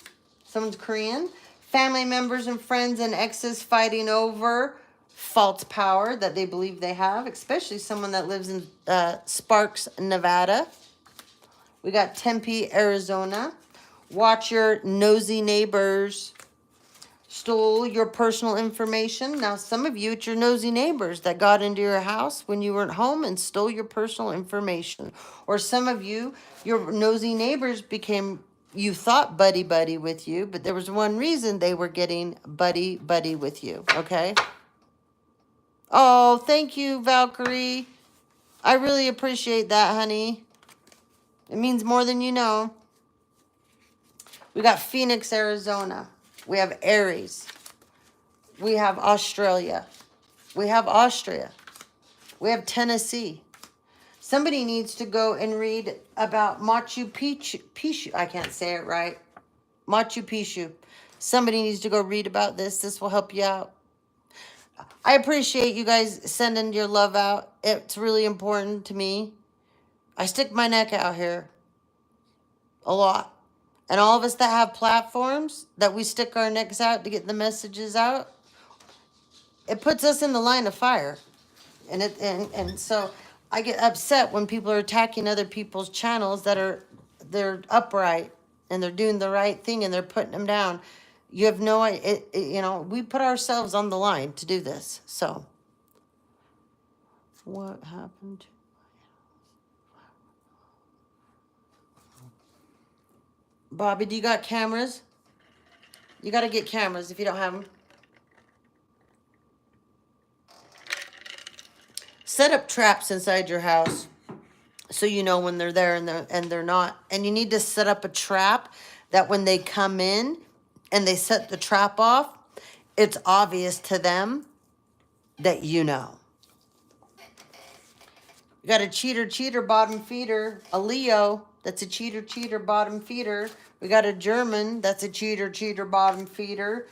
Someone's Korean. Family members and friends and exes fighting over false power that they believe they have, especially someone that lives in Sparks, Nevada. We got Tempe, Arizona. Watch your nosy neighbors stole your personal information. Now, some of you, it's your nosy neighbors that got into your house when you weren't home and stole your personal information. Or some of you, your nosy neighbors became, you thought buddy-buddy with you, but there was one reason they were getting buddy-buddy with you, okay? Oh, thank you, Valkyrie. I really appreciate that, honey. It means more than you know. We got Phoenix, Arizona. We have Aries. We have Australia. We have Austria. We have Tennessee. Somebody needs to go and read about Machu Picchu. I can't say it right. Machu Picchu. Somebody needs to go read about this. This will help you out. I appreciate you guys sending your love out. It's really important to me. I stick my neck out here a lot. And all of us that have platforms that we stick our necks out to get the messages out, it puts us in the line of fire. And so I get upset when people are attacking other people's channels they're upright and they're doing the right thing and they're putting them down. You have no idea, we put ourselves on the line to do this. So what happened? Bobby, do you got cameras? You got to get cameras if you don't have them. Set up traps inside your house so you know when they're there and they're not. And you need to set up a trap that when they come in and they set the trap off, it's obvious to them that you know. You got a cheater, bottom feeder. A Leo, that's a cheater, bottom feeder. We got a German, that's a cheater, bottom feeder.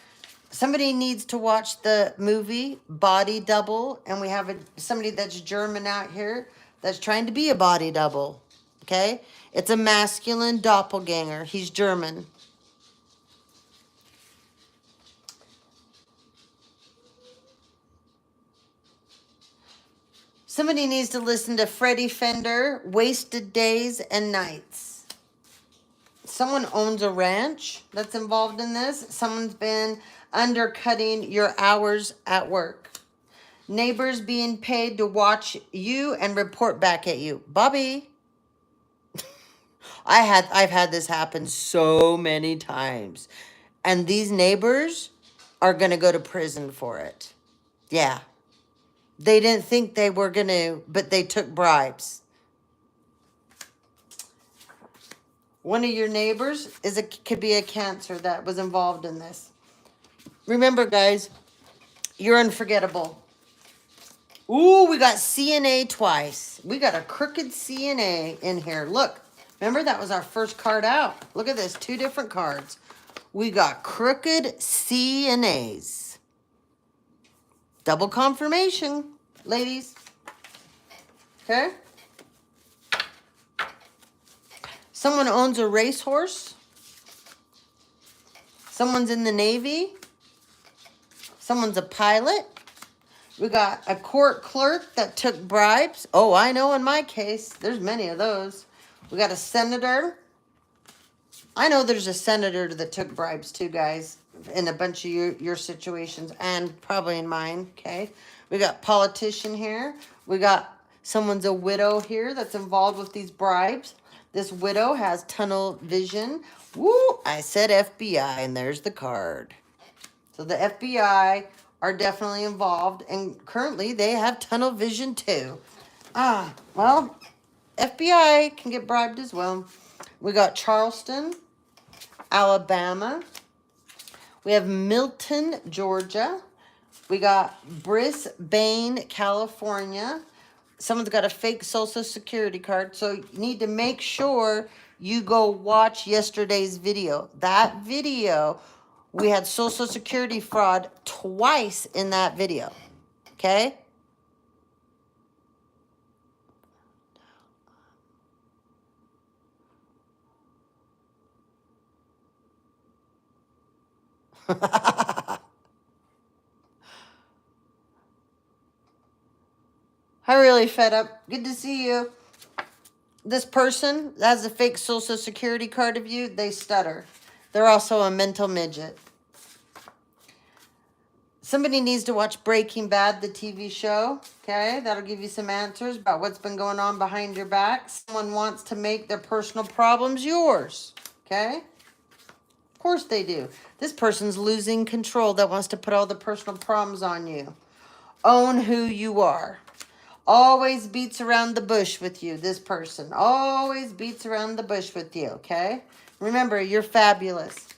Somebody needs to watch the movie Body Double, and we have somebody that's German out here that's trying to be a body double, okay? It's a masculine doppelganger. He's German. Somebody needs to listen to Freddie Fender, Wasted Days and Nights. Someone owns a ranch that's involved in this. Someone's been undercutting your hours at work. Neighbors being paid to watch you and report back at you. Bobby. I've had this happen so many times. And these neighbors are going to go to prison for it. Yeah. They didn't think they were going to, but they took bribes. One of your neighbors could be a Cancer that was involved in this. Remember, guys, you're unforgettable. Ooh, we got CNA twice. We got a crooked CNA in here. Look, remember that was our first card out. Look at this, 2 different cards. We got crooked CNAs. Double confirmation, ladies. Okay? Someone owns a racehorse. Someone's in the Navy. Someone's a pilot. We got a court clerk that took bribes. Oh, I know in my case. There's many of those. We got a senator. I know there's a senator that took bribes too, guys, in a bunch of your situations and probably in mine, okay? We got politician here. We got someone's a widow here that's involved with these bribes. This widow has tunnel vision. Woo, I said FBI, and there's the card. So the FBI are definitely involved, and currently they have tunnel vision too. Well, FBI can get bribed as well. We got Charleston, Alabama. We have Milton, Georgia. We got Brisbane, California. Someone's got a fake Social Security card, so you need to make sure you go watch yesterday's video. That video, we had Social Security fraud twice in that video, okay? I'm really fed up. Good to see you. This person that has a fake Social Security card of you, they stutter. They're also a mental midget. Somebody needs to watch Breaking Bad, the TV show. Okay, that'll give you some answers about what's been going on behind your back. Someone wants to make their personal problems yours. Okay? Of course they do. This person's losing control that wants to put all the personal problems on you. Own who you are. Always beats around the bush with you, this person. Always beats around the bush with you, okay? Remember, you're fabulous.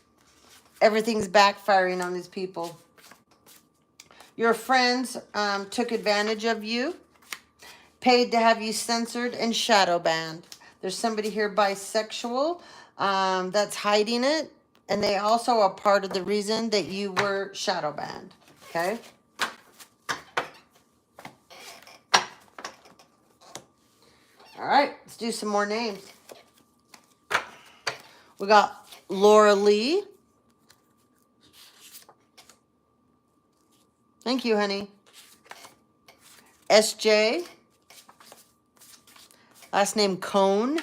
Everything's backfiring on these people. Your friends took advantage of you, paid to have you censored and shadow banned. There's somebody here bisexual that's hiding it, and they also are part of the reason that you were shadow banned, okay? All right, let's do some more names. We got Laura Lee. Thank you, honey. SJ. Last name Cone.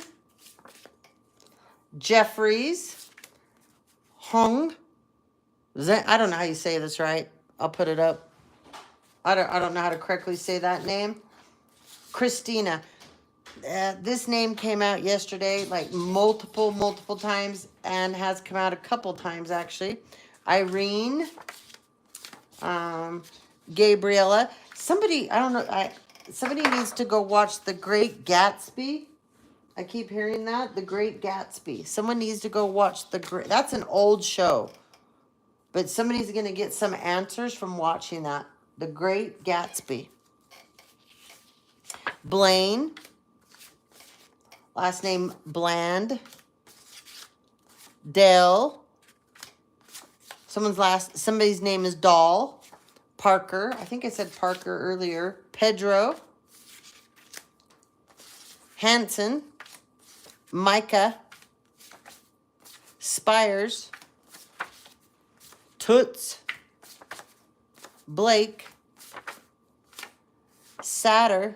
Jeffries. Hung. I don't know how you say this right. I'll put it up. I don't know how to correctly say that name. Christina. This name came out yesterday, like multiple times, and has come out a couple times, actually. Irene. Gabriella. Somebody, I don't know, Somebody needs to go watch The Great Gatsby. I keep hearing that. The Great Gatsby. Someone needs to go watch That's an old show. But somebody's going to get some answers from watching that. The Great Gatsby. Blaine. Last name Bland. Dell. Somebody's name is Doll. Parker. I think I said Parker earlier. Pedro. Hanson. Micah. Spires. Toots. Blake. Satter.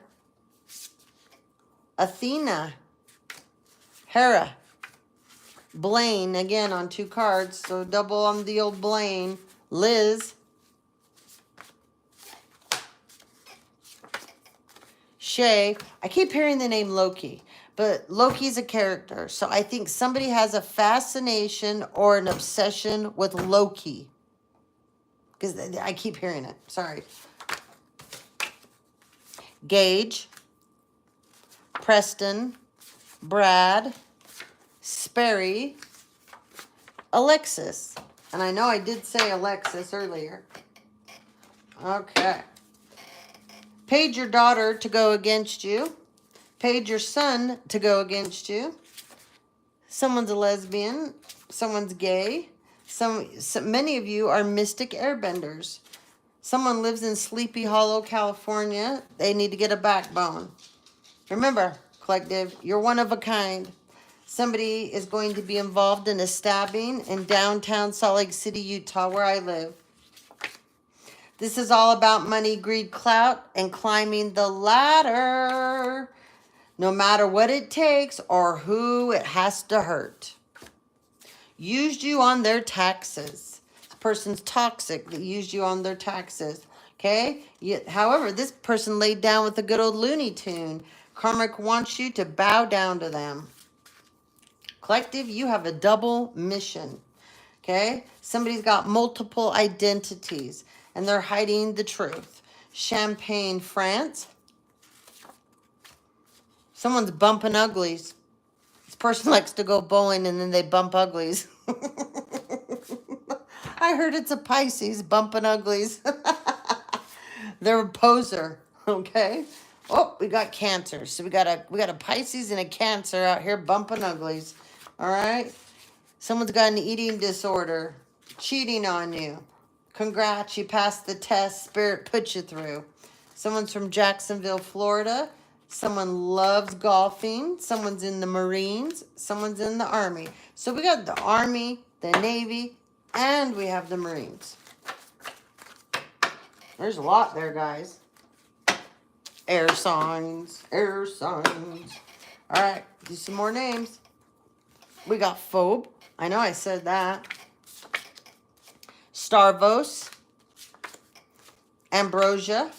Athena. Hera. Blaine, again on 2 cards, so double on the old Blaine. Liz. Shay. I keep hearing the name Loki, but Loki's a character, so I think somebody has a fascination or an obsession with Loki. Because I keep hearing it. Sorry. Gage. Preston. Brad. Sperry. Alexis. And I know I did say Alexis earlier. Okay. Paid your daughter to go against you. Paid your son to go against you. Someone's a lesbian. Someone's gay. Many of you are mystic airbenders. Someone lives in Sleepy Hollow, California. They need to get a backbone. Remember, collective, you're one of a kind. Somebody is going to be involved in a stabbing in downtown Salt Lake City, Utah, where I live. This is all about money, greed, clout, and climbing the ladder. No matter what it takes or who it has to hurt. Used you on their taxes. This person's toxic that used you on their taxes. Okay? However, this person laid down with a good old Looney Tune. Karmic wants you to bow down to them. Collective, you have a double mission. Okay? Somebody's got multiple identities and they're hiding the truth. Champagne, France. Someone's bumping uglies. This person likes to go bowling and then they bump uglies. I heard it's a Pisces bumping uglies. They're a poser, okay? Oh, we got Cancer. So we got a Pisces and a Cancer out here bumping uglies. All right? Someone's got an eating disorder, cheating on you. Congrats, you passed the test. Spirit put you through. Someone's from Jacksonville, Florida. Someone loves golfing. Someone's in the Marines. Someone's in the Army. So we got the Army, the Navy, and we have the Marines. There's a lot there, guys. Air signs. Air signs. All right, do some more names. We got Phobe. I know I said that. Starvos. Ambrosia.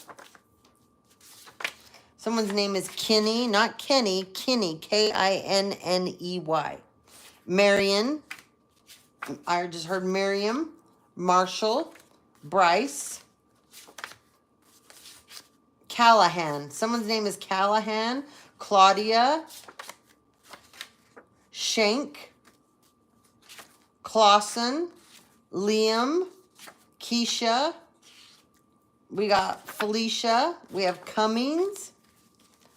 Someone's name is Kinney, not Kenny, Kinney, Kinney. Marion. I just heard Miriam. Marshall. Bryce. Callahan. Someone's name is Callahan. Claudia. Shank. Clausen. Liam. Keisha. We got Felicia. We have Cummings.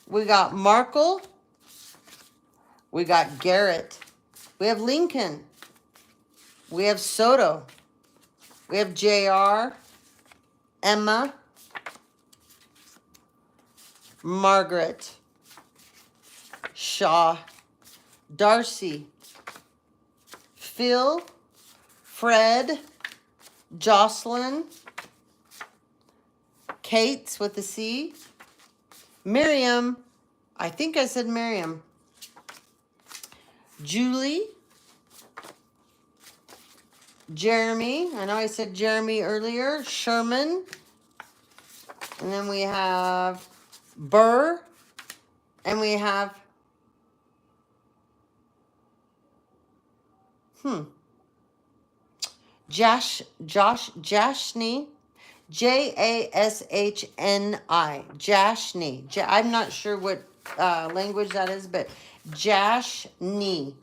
We got Markle. We got Garrett. We have Lincoln. We have Soto. We have JR. Emma. Margaret. Shaw. Darcy. Phil. Fred. Jocelyn. Kate's with a C. Miriam. I think I said Miriam. Julie. Jeremy. I know I said Jeremy earlier. Sherman. And then we have Burr. And we have Josh Jashni. Jashni. Jashni. I'm not sure what language that is, but Jashni.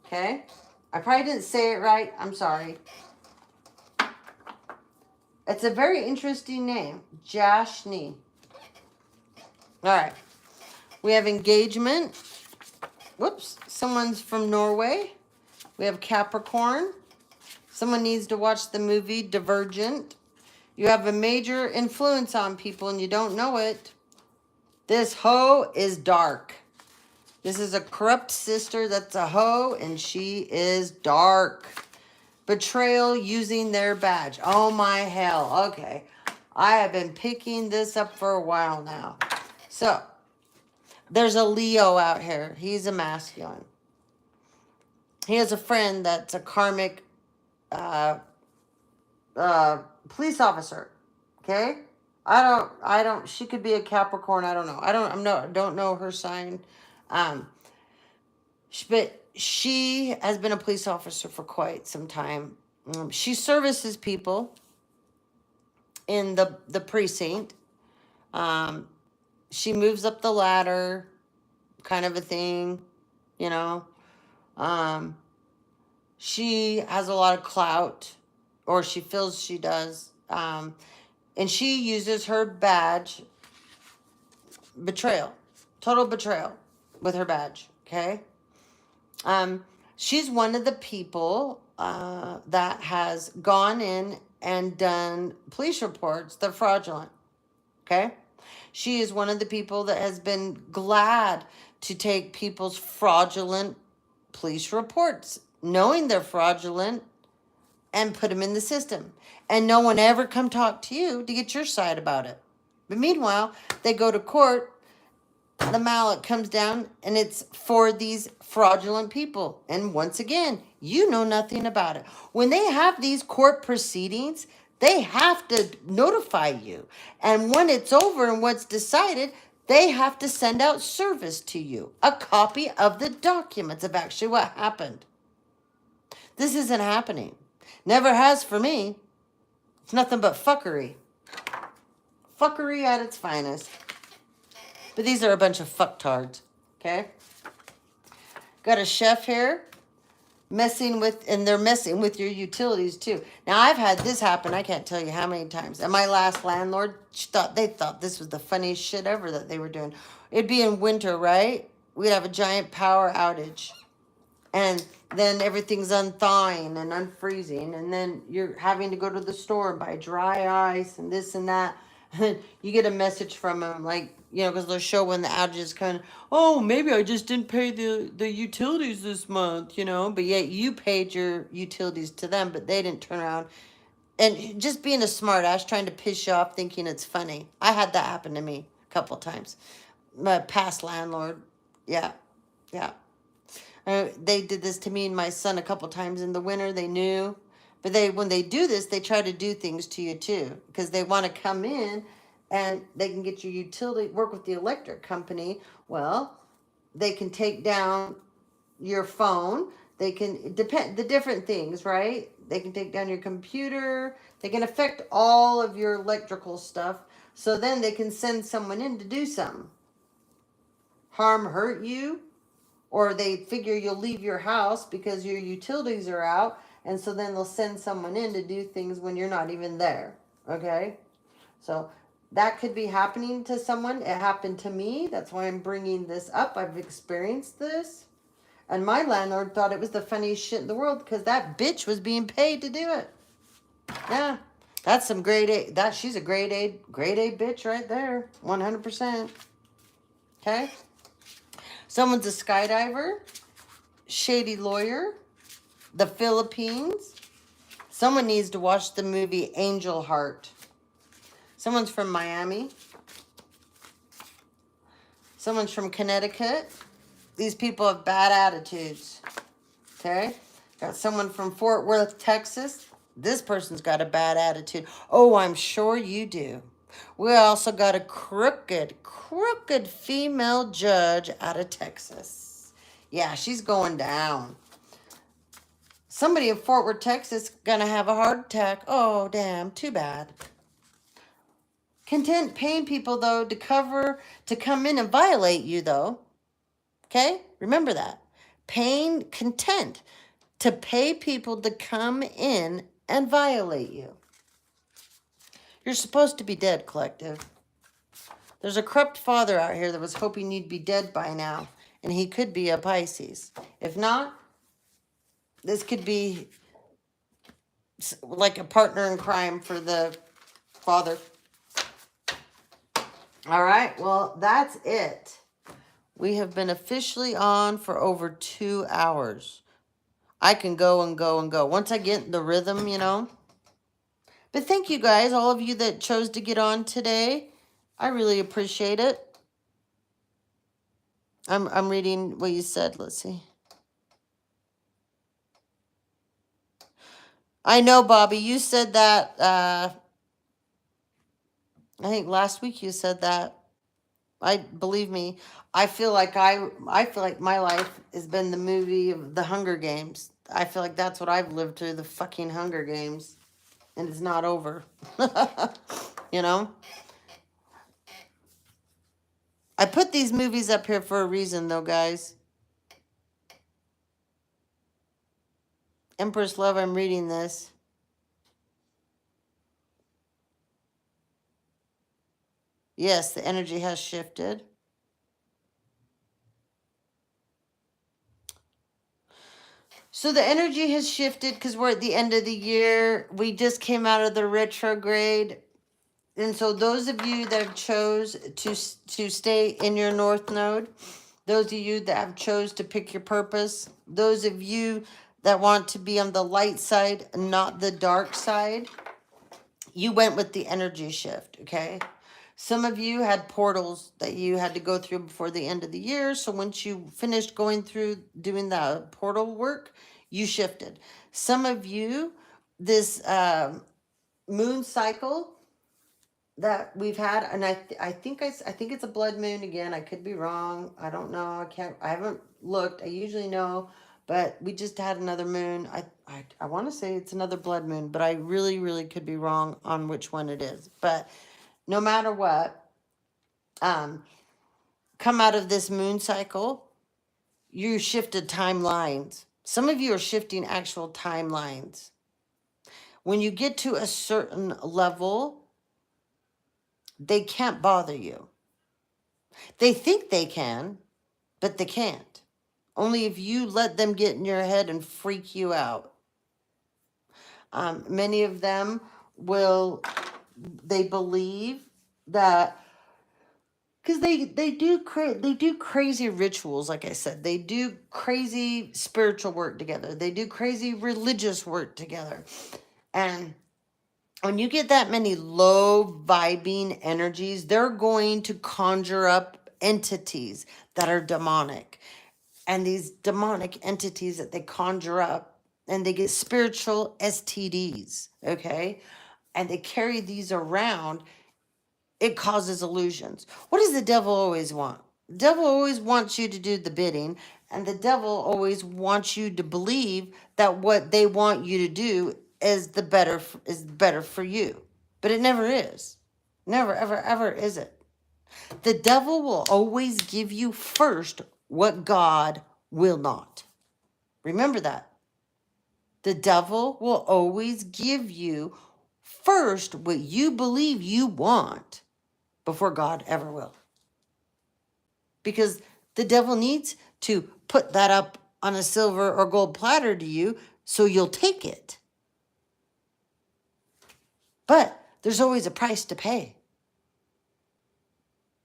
Okay? I probably didn't say it right. I'm sorry. It's a very interesting name. Jashni. All right. We have engagement. Whoops. Someone's from Norway. We have Capricorn. Someone needs to watch the movie Divergent. You have a major influence on people and you don't know it. This hoe is dark. This is a corrupt sister that's a hoe and she is dark. Betrayal using their badge. Oh my hell. Okay. I have been picking this up for a while now. So, there's a Leo out here. He's a masculine. He has a friend that's a karmic police officer. Okay? She could be a Capricorn. I don't know. Don't know her sign. But she has been a police officer for quite some time. She services people in the precinct. She moves up the ladder, kind of a thing, you know. She has a lot of clout, or she feels she does. And she uses her badge, betrayal, total betrayal with her badge, okay? She's one of the people that has gone in and done police reports that are fraudulent, okay? She is one of the people that has been glad to take people's fraudulent police reports, knowing they're fraudulent, and put them in the system. And no one ever come talk to you to get your side about it. But meanwhile, they go to court, the mallet comes down, and it's for these fraudulent people. And once again, you know nothing about it. When they have these court proceedings, they have to notify you. And when it's over and what's decided, they have to send out service to you, a copy of the documents of actually what happened. This isn't happening. Never has for me. It's nothing but fuckery. Fuckery at its finest. But these are a bunch of fucktards, okay? Got a chef here and they're messing with your utilities too. Now, I've had this happen, I can't tell you how many times. And my last landlord, they thought this was the funniest shit ever that they were doing. It'd be in winter, right? We'd have a giant power outage. And then everything's unthawing and unfreezing. And then you're having to go to the store and buy dry ice and this and that. And you get a message from them, like, you know, because they'll show when the outage is coming. Oh, maybe I just didn't pay the utilities this month, you know. But yet you paid your utilities to them, but they didn't turn around. And just being a smart ass, trying to piss you off, thinking it's funny. I had that happen to me a couple times. My past landlord. Yeah. They did this to me and my son a couple times in the winter. They knew. But when they do this, they try to do things to you too. Because they want to come in and they can get your utility, work with the electric company. Well, they can take down your phone. They can, the different things, right? They can take down your computer. They can affect all of your electrical stuff. So then they can send someone in to do something. Hurt you. Or they figure you'll leave your house because your utilities are out. And so then they'll send someone in to do things when you're not even there. Okay? So that could be happening to someone. It happened to me. That's why I'm bringing this up. I've experienced this. And my landlord thought it was the funniest shit in the world because that bitch was being paid to do it. Yeah. That's some grade A. She's a grade A bitch right there. 100%. Okay? Someone's a skydiver, shady lawyer, the Philippines. Someone needs to watch the movie Angel Heart. Someone's from Miami. Someone's from Connecticut. These people have bad attitudes. Okay? Got someone from Fort Worth, Texas. This person's got a bad attitude. Oh, I'm sure you do. We also got a crooked female judge out of Texas. Yeah, she's going down. Somebody in Fort Worth, Texas, gonna have a heart attack. Oh, damn, too bad. content paying people, though, to come in and violate you, though. Okay? Remember that. Paying content to pay people to come in and violate you. You're supposed to be dead, collective. There's a corrupt father out here that was hoping you'd be dead by now, and he could be a Pisces. If not, this could be like a partner in crime for the father. All right, well, that's it. We have been officially on for over 2 hours. I can go and go and go. Once I get in the rhythm, you know. But thank you guys, all of you that chose to get on today. I really appreciate it. I'm reading what you said. Let's see. I know, Bobby, you said that, I think last week you said that. Believe me, I feel like my life has been the movie of the Hunger Games. I feel like that's what I've lived through, the fucking Hunger Games. And it's not over. You know? I put these movies up here for a reason, though, guys. Empress Love, I'm reading this. Yes, the energy has shifted. So the energy has shifted because we're at the end of the year. We just came out of the retrograde. And so those of you that have chose to stay in your North Node, those of you that have chose to pick your purpose, those of you that want to be on the light side, not the dark side, you went with the energy shift, okay? Some of you had portals that you had to go through before the end of the year. So once you finished going through doing the portal work, you shifted. Some of you, this moon cycle that we've had, and I think it's a blood moon again. I could be wrong. I don't know. I haven't looked. I usually know, but we just had another moon. I want to say it's another blood moon, but I really, really could be wrong on which one it is. But no matter what, come out of this moon cycle, you shifted timelines. Some of you are shifting actual timelines. When you get to a certain level, they can't bother you. They think they can, but they can't. Only if you let them get in your head and freak you out. Many of them they believe that, because they do crazy rituals, like I said. They do crazy spiritual work together. They do crazy religious work together. And when you get that many low vibing energies, they're going to conjure up entities that are demonic. And these demonic entities that they conjure up, and they get spiritual STDs, okay? And they carry these around. It causes illusions. What does the devil always want? The devil always wants you to do the bidding, and the devil always wants you to believe that what they want you to do is better for you. But it never is. Never, ever, ever is it. The devil will always give you first what God will not. Remember that. The devil will always give you first what you believe you want before God ever will. Because the devil needs to put that up on a silver or gold platter to you so you'll take it. But there's always a price to pay.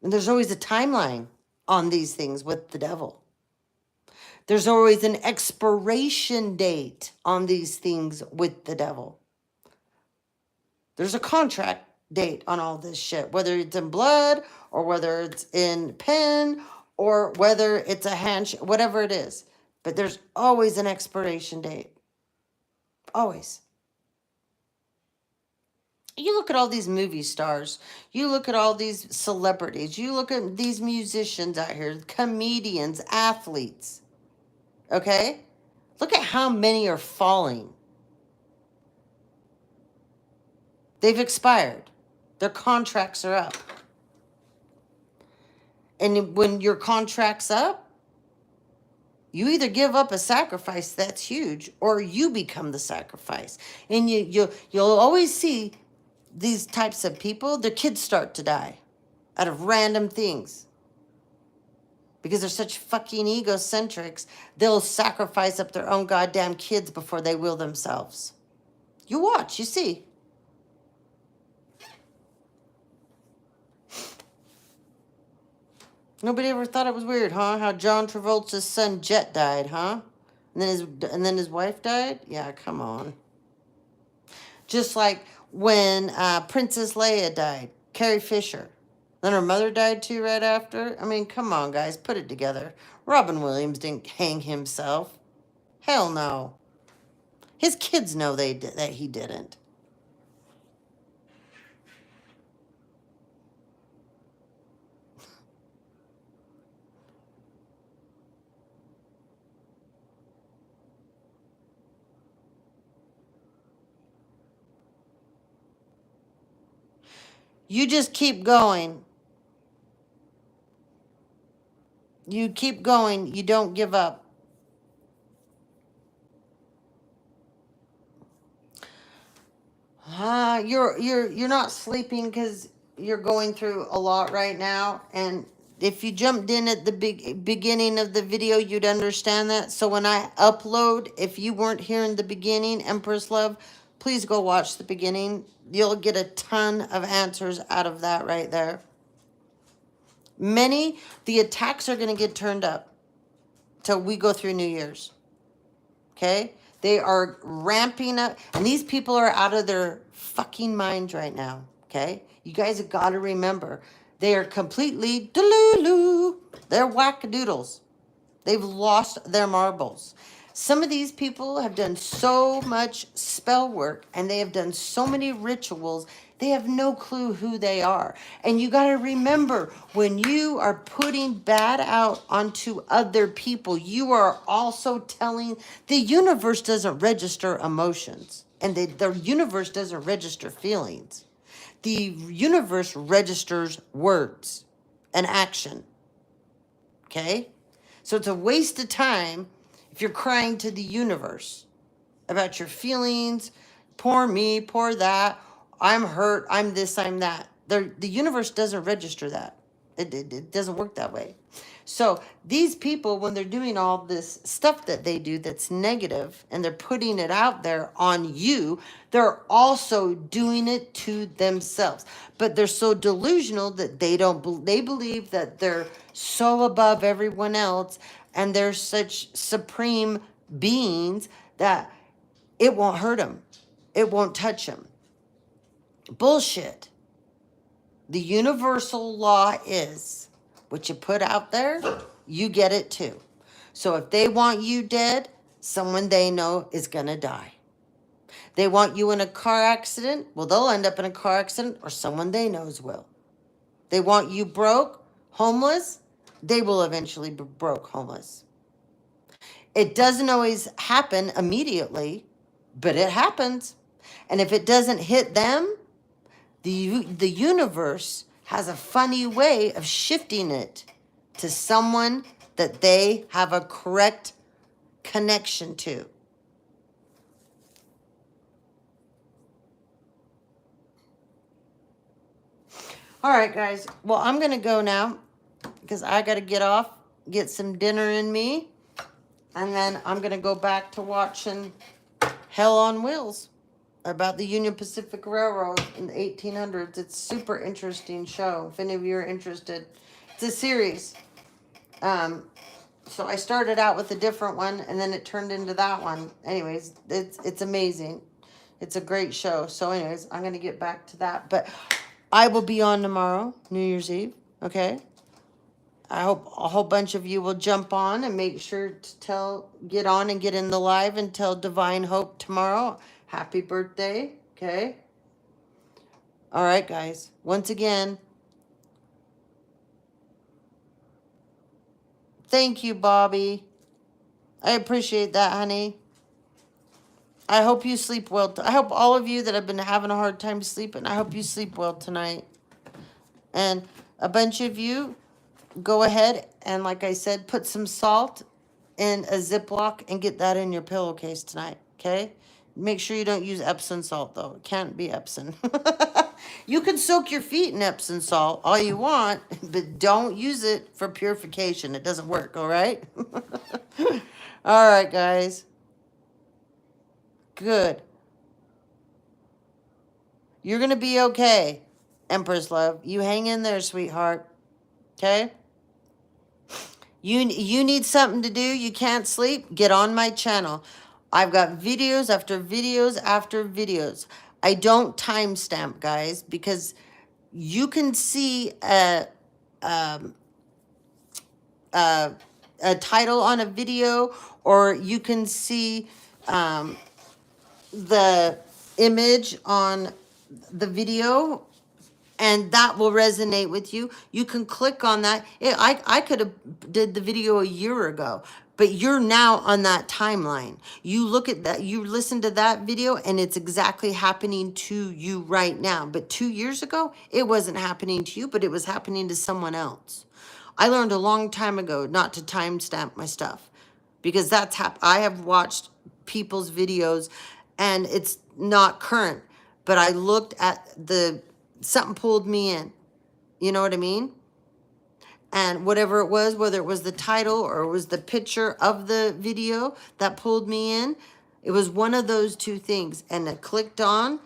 And there's always a timeline on these things with the devil. There's always an expiration date on these things with the devil. There's a contract date on all this shit, whether it's in blood or whether it's in pen or whether it's a handshake, whatever it is. But there's always an expiration date. Always. You look at all these movie stars. You look at all these celebrities. You look at these musicians out here, comedians, athletes. Okay? Look at how many are falling. They've expired. Their contracts are up. And when your contract's up, you either give up a sacrifice that's huge, or you become the sacrifice. And you'll always see these types of people, their kids start to die out of random things. Because they're such fucking egocentrics, they'll sacrifice up their own goddamn kids before they will themselves. You watch, you see. Nobody ever thought it was weird, huh? How John Travolta's son Jet died, huh? And then his wife died? Yeah, come on. Just like when Princess Leia died, Carrie Fisher. Then her mother died too right after. I mean, come on, guys, put it together. Robin Williams didn't hang himself. Hell no. His kids know that he didn't. You just keep going. You keep going. You don't give up. You're not sleeping because you're going through a lot right now. And if you jumped in at the beginning of the video, you'd understand that. So when I upload, if you weren't here in the beginning, Empress Love, please go watch the beginning. You'll get a ton of answers out of that right there. The attacks are going to get turned up till we go through New Year's. Okay? They are ramping up. And these people are out of their fucking minds right now. Okay? You guys have got to remember. They are completely delulu. They're wackadoodles. They've lost their marbles. Some of these people have done so much spell work and they have done so many rituals, they have no clue who they are. And you got to remember, when you are putting bad out onto other people, you are also telling the universe doesn't register emotions, and the universe doesn't register feelings. The universe registers words and action. Okay? So it's a waste of time if you're crying to the universe about your feelings, poor me, poor that, I'm hurt, I'm this, I'm that. The universe doesn't register that. It doesn't work that way. So these people, when they're doing all this stuff that they do that's negative and they're putting it out there on you, they're also doing it to themselves. But they're so delusional that they believe that they're so above everyone else and they're such supreme beings that it won't hurt them. It won't touch them. Bullshit. The universal law is what you put out there, you get it too. So if they want you dead, someone they know is going to die. They want you in a car accident, well, they'll end up in a car accident, or someone they knows will. They want you broke, homeless, they will eventually be broke, homeless. It doesn't always happen immediately, but it happens. And if it doesn't hit them, the universe has a funny way of shifting it to someone that they have a correct connection to. All right, guys. Well, I'm going to go now because I got to get off, get some dinner in me, and then I'm going to go back to watching Hell on Wheels about the Union Pacific Railroad in the 1800s. It's a super interesting show, if any of you are interested. It's a series. So I started out with a different one, and then it turned into that one. Anyways, it's amazing. It's a great show. So anyways, I'm going to get back to that. But I will be on tomorrow, New Year's Eve, okay? I hope a whole bunch of you will jump on and make sure to get on and get in the live and tell Divine Hope tomorrow happy birthday, okay? All right, guys. Once again, thank you, Bobby. I appreciate that, honey. I hope you sleep well. I hope all of you that have been having a hard time sleeping, I hope you sleep well tonight. And a bunch of you, go ahead and, like I said, put some salt in a Ziploc and get that in your pillowcase tonight, okay? Make sure you don't use Epsom salt, though. It can't be Epsom. You can soak your feet in Epsom salt all you want, but don't use it for purification. It doesn't work, all right? All right, guys. Good. You're going to be okay, Empress Love. You hang in there, sweetheart, okay? You need something to do, you can't sleep, get on my channel. I've got videos after videos after videos. I don't timestamp, guys, because you can see a title on a video, or you can see the image on the video, and that will resonate with you. You can click on that. I could have did the video a year ago, but you're now on that timeline. You look at that, you listen to that video, and it's exactly happening to you right now. But 2 years ago, it wasn't happening to you, but it was happening to someone else. I learned a long time ago not to timestamp my stuff, because that's I have watched people's videos and it's not current, but I looked at something pulled me in. You know what I mean? And whatever it was, whether it was the title or it was the picture of the video that pulled me in, it was one of those two things. And it clicked on,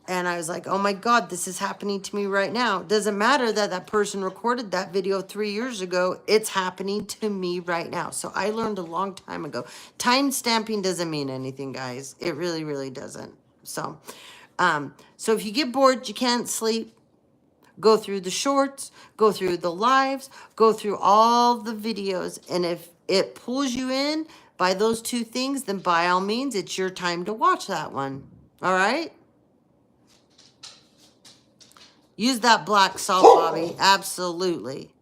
and I was like, oh my God, this is happening to me right now. It doesn't matter that that person recorded that video 3 years ago. It's happening to me right now. So I learned a long time ago. Time stamping doesn't mean anything, guys. It really, really doesn't. So if you get bored, you can't sleep, go through the shorts, go through the lives, go through all the videos. And if it pulls you in by those two things, then by all means, it's your time to watch that one. All right? Use that black salt, Bobby. Absolutely.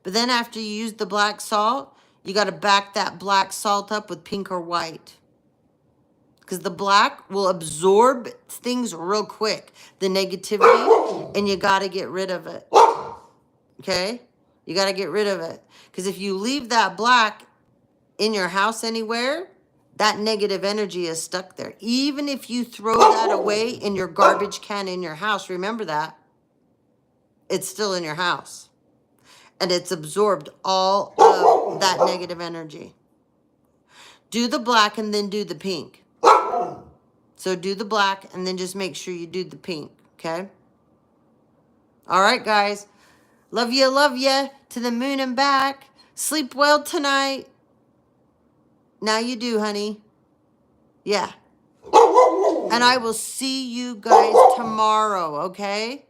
But then after you use the black salt, you got to back that black salt up with pink or white. Because the black will absorb things real quick, the negativity, and you got to get rid of it. Okay? You got to get rid of it. Because if you leave that black in your house anywhere, that negative energy is stuck there. Even if you throw that away in your garbage can in your house, remember that. It's still in your house. And it's absorbed all of that negative energy. Do the black and then do the pink. So do the black and then just make sure you do the pink, okay? All right, guys. Love you to the moon and back. Sleep well tonight. Now you do, honey. Yeah. And I will see you guys tomorrow, okay?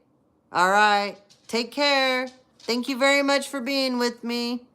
All right. Take care. Thank you very much for being with me.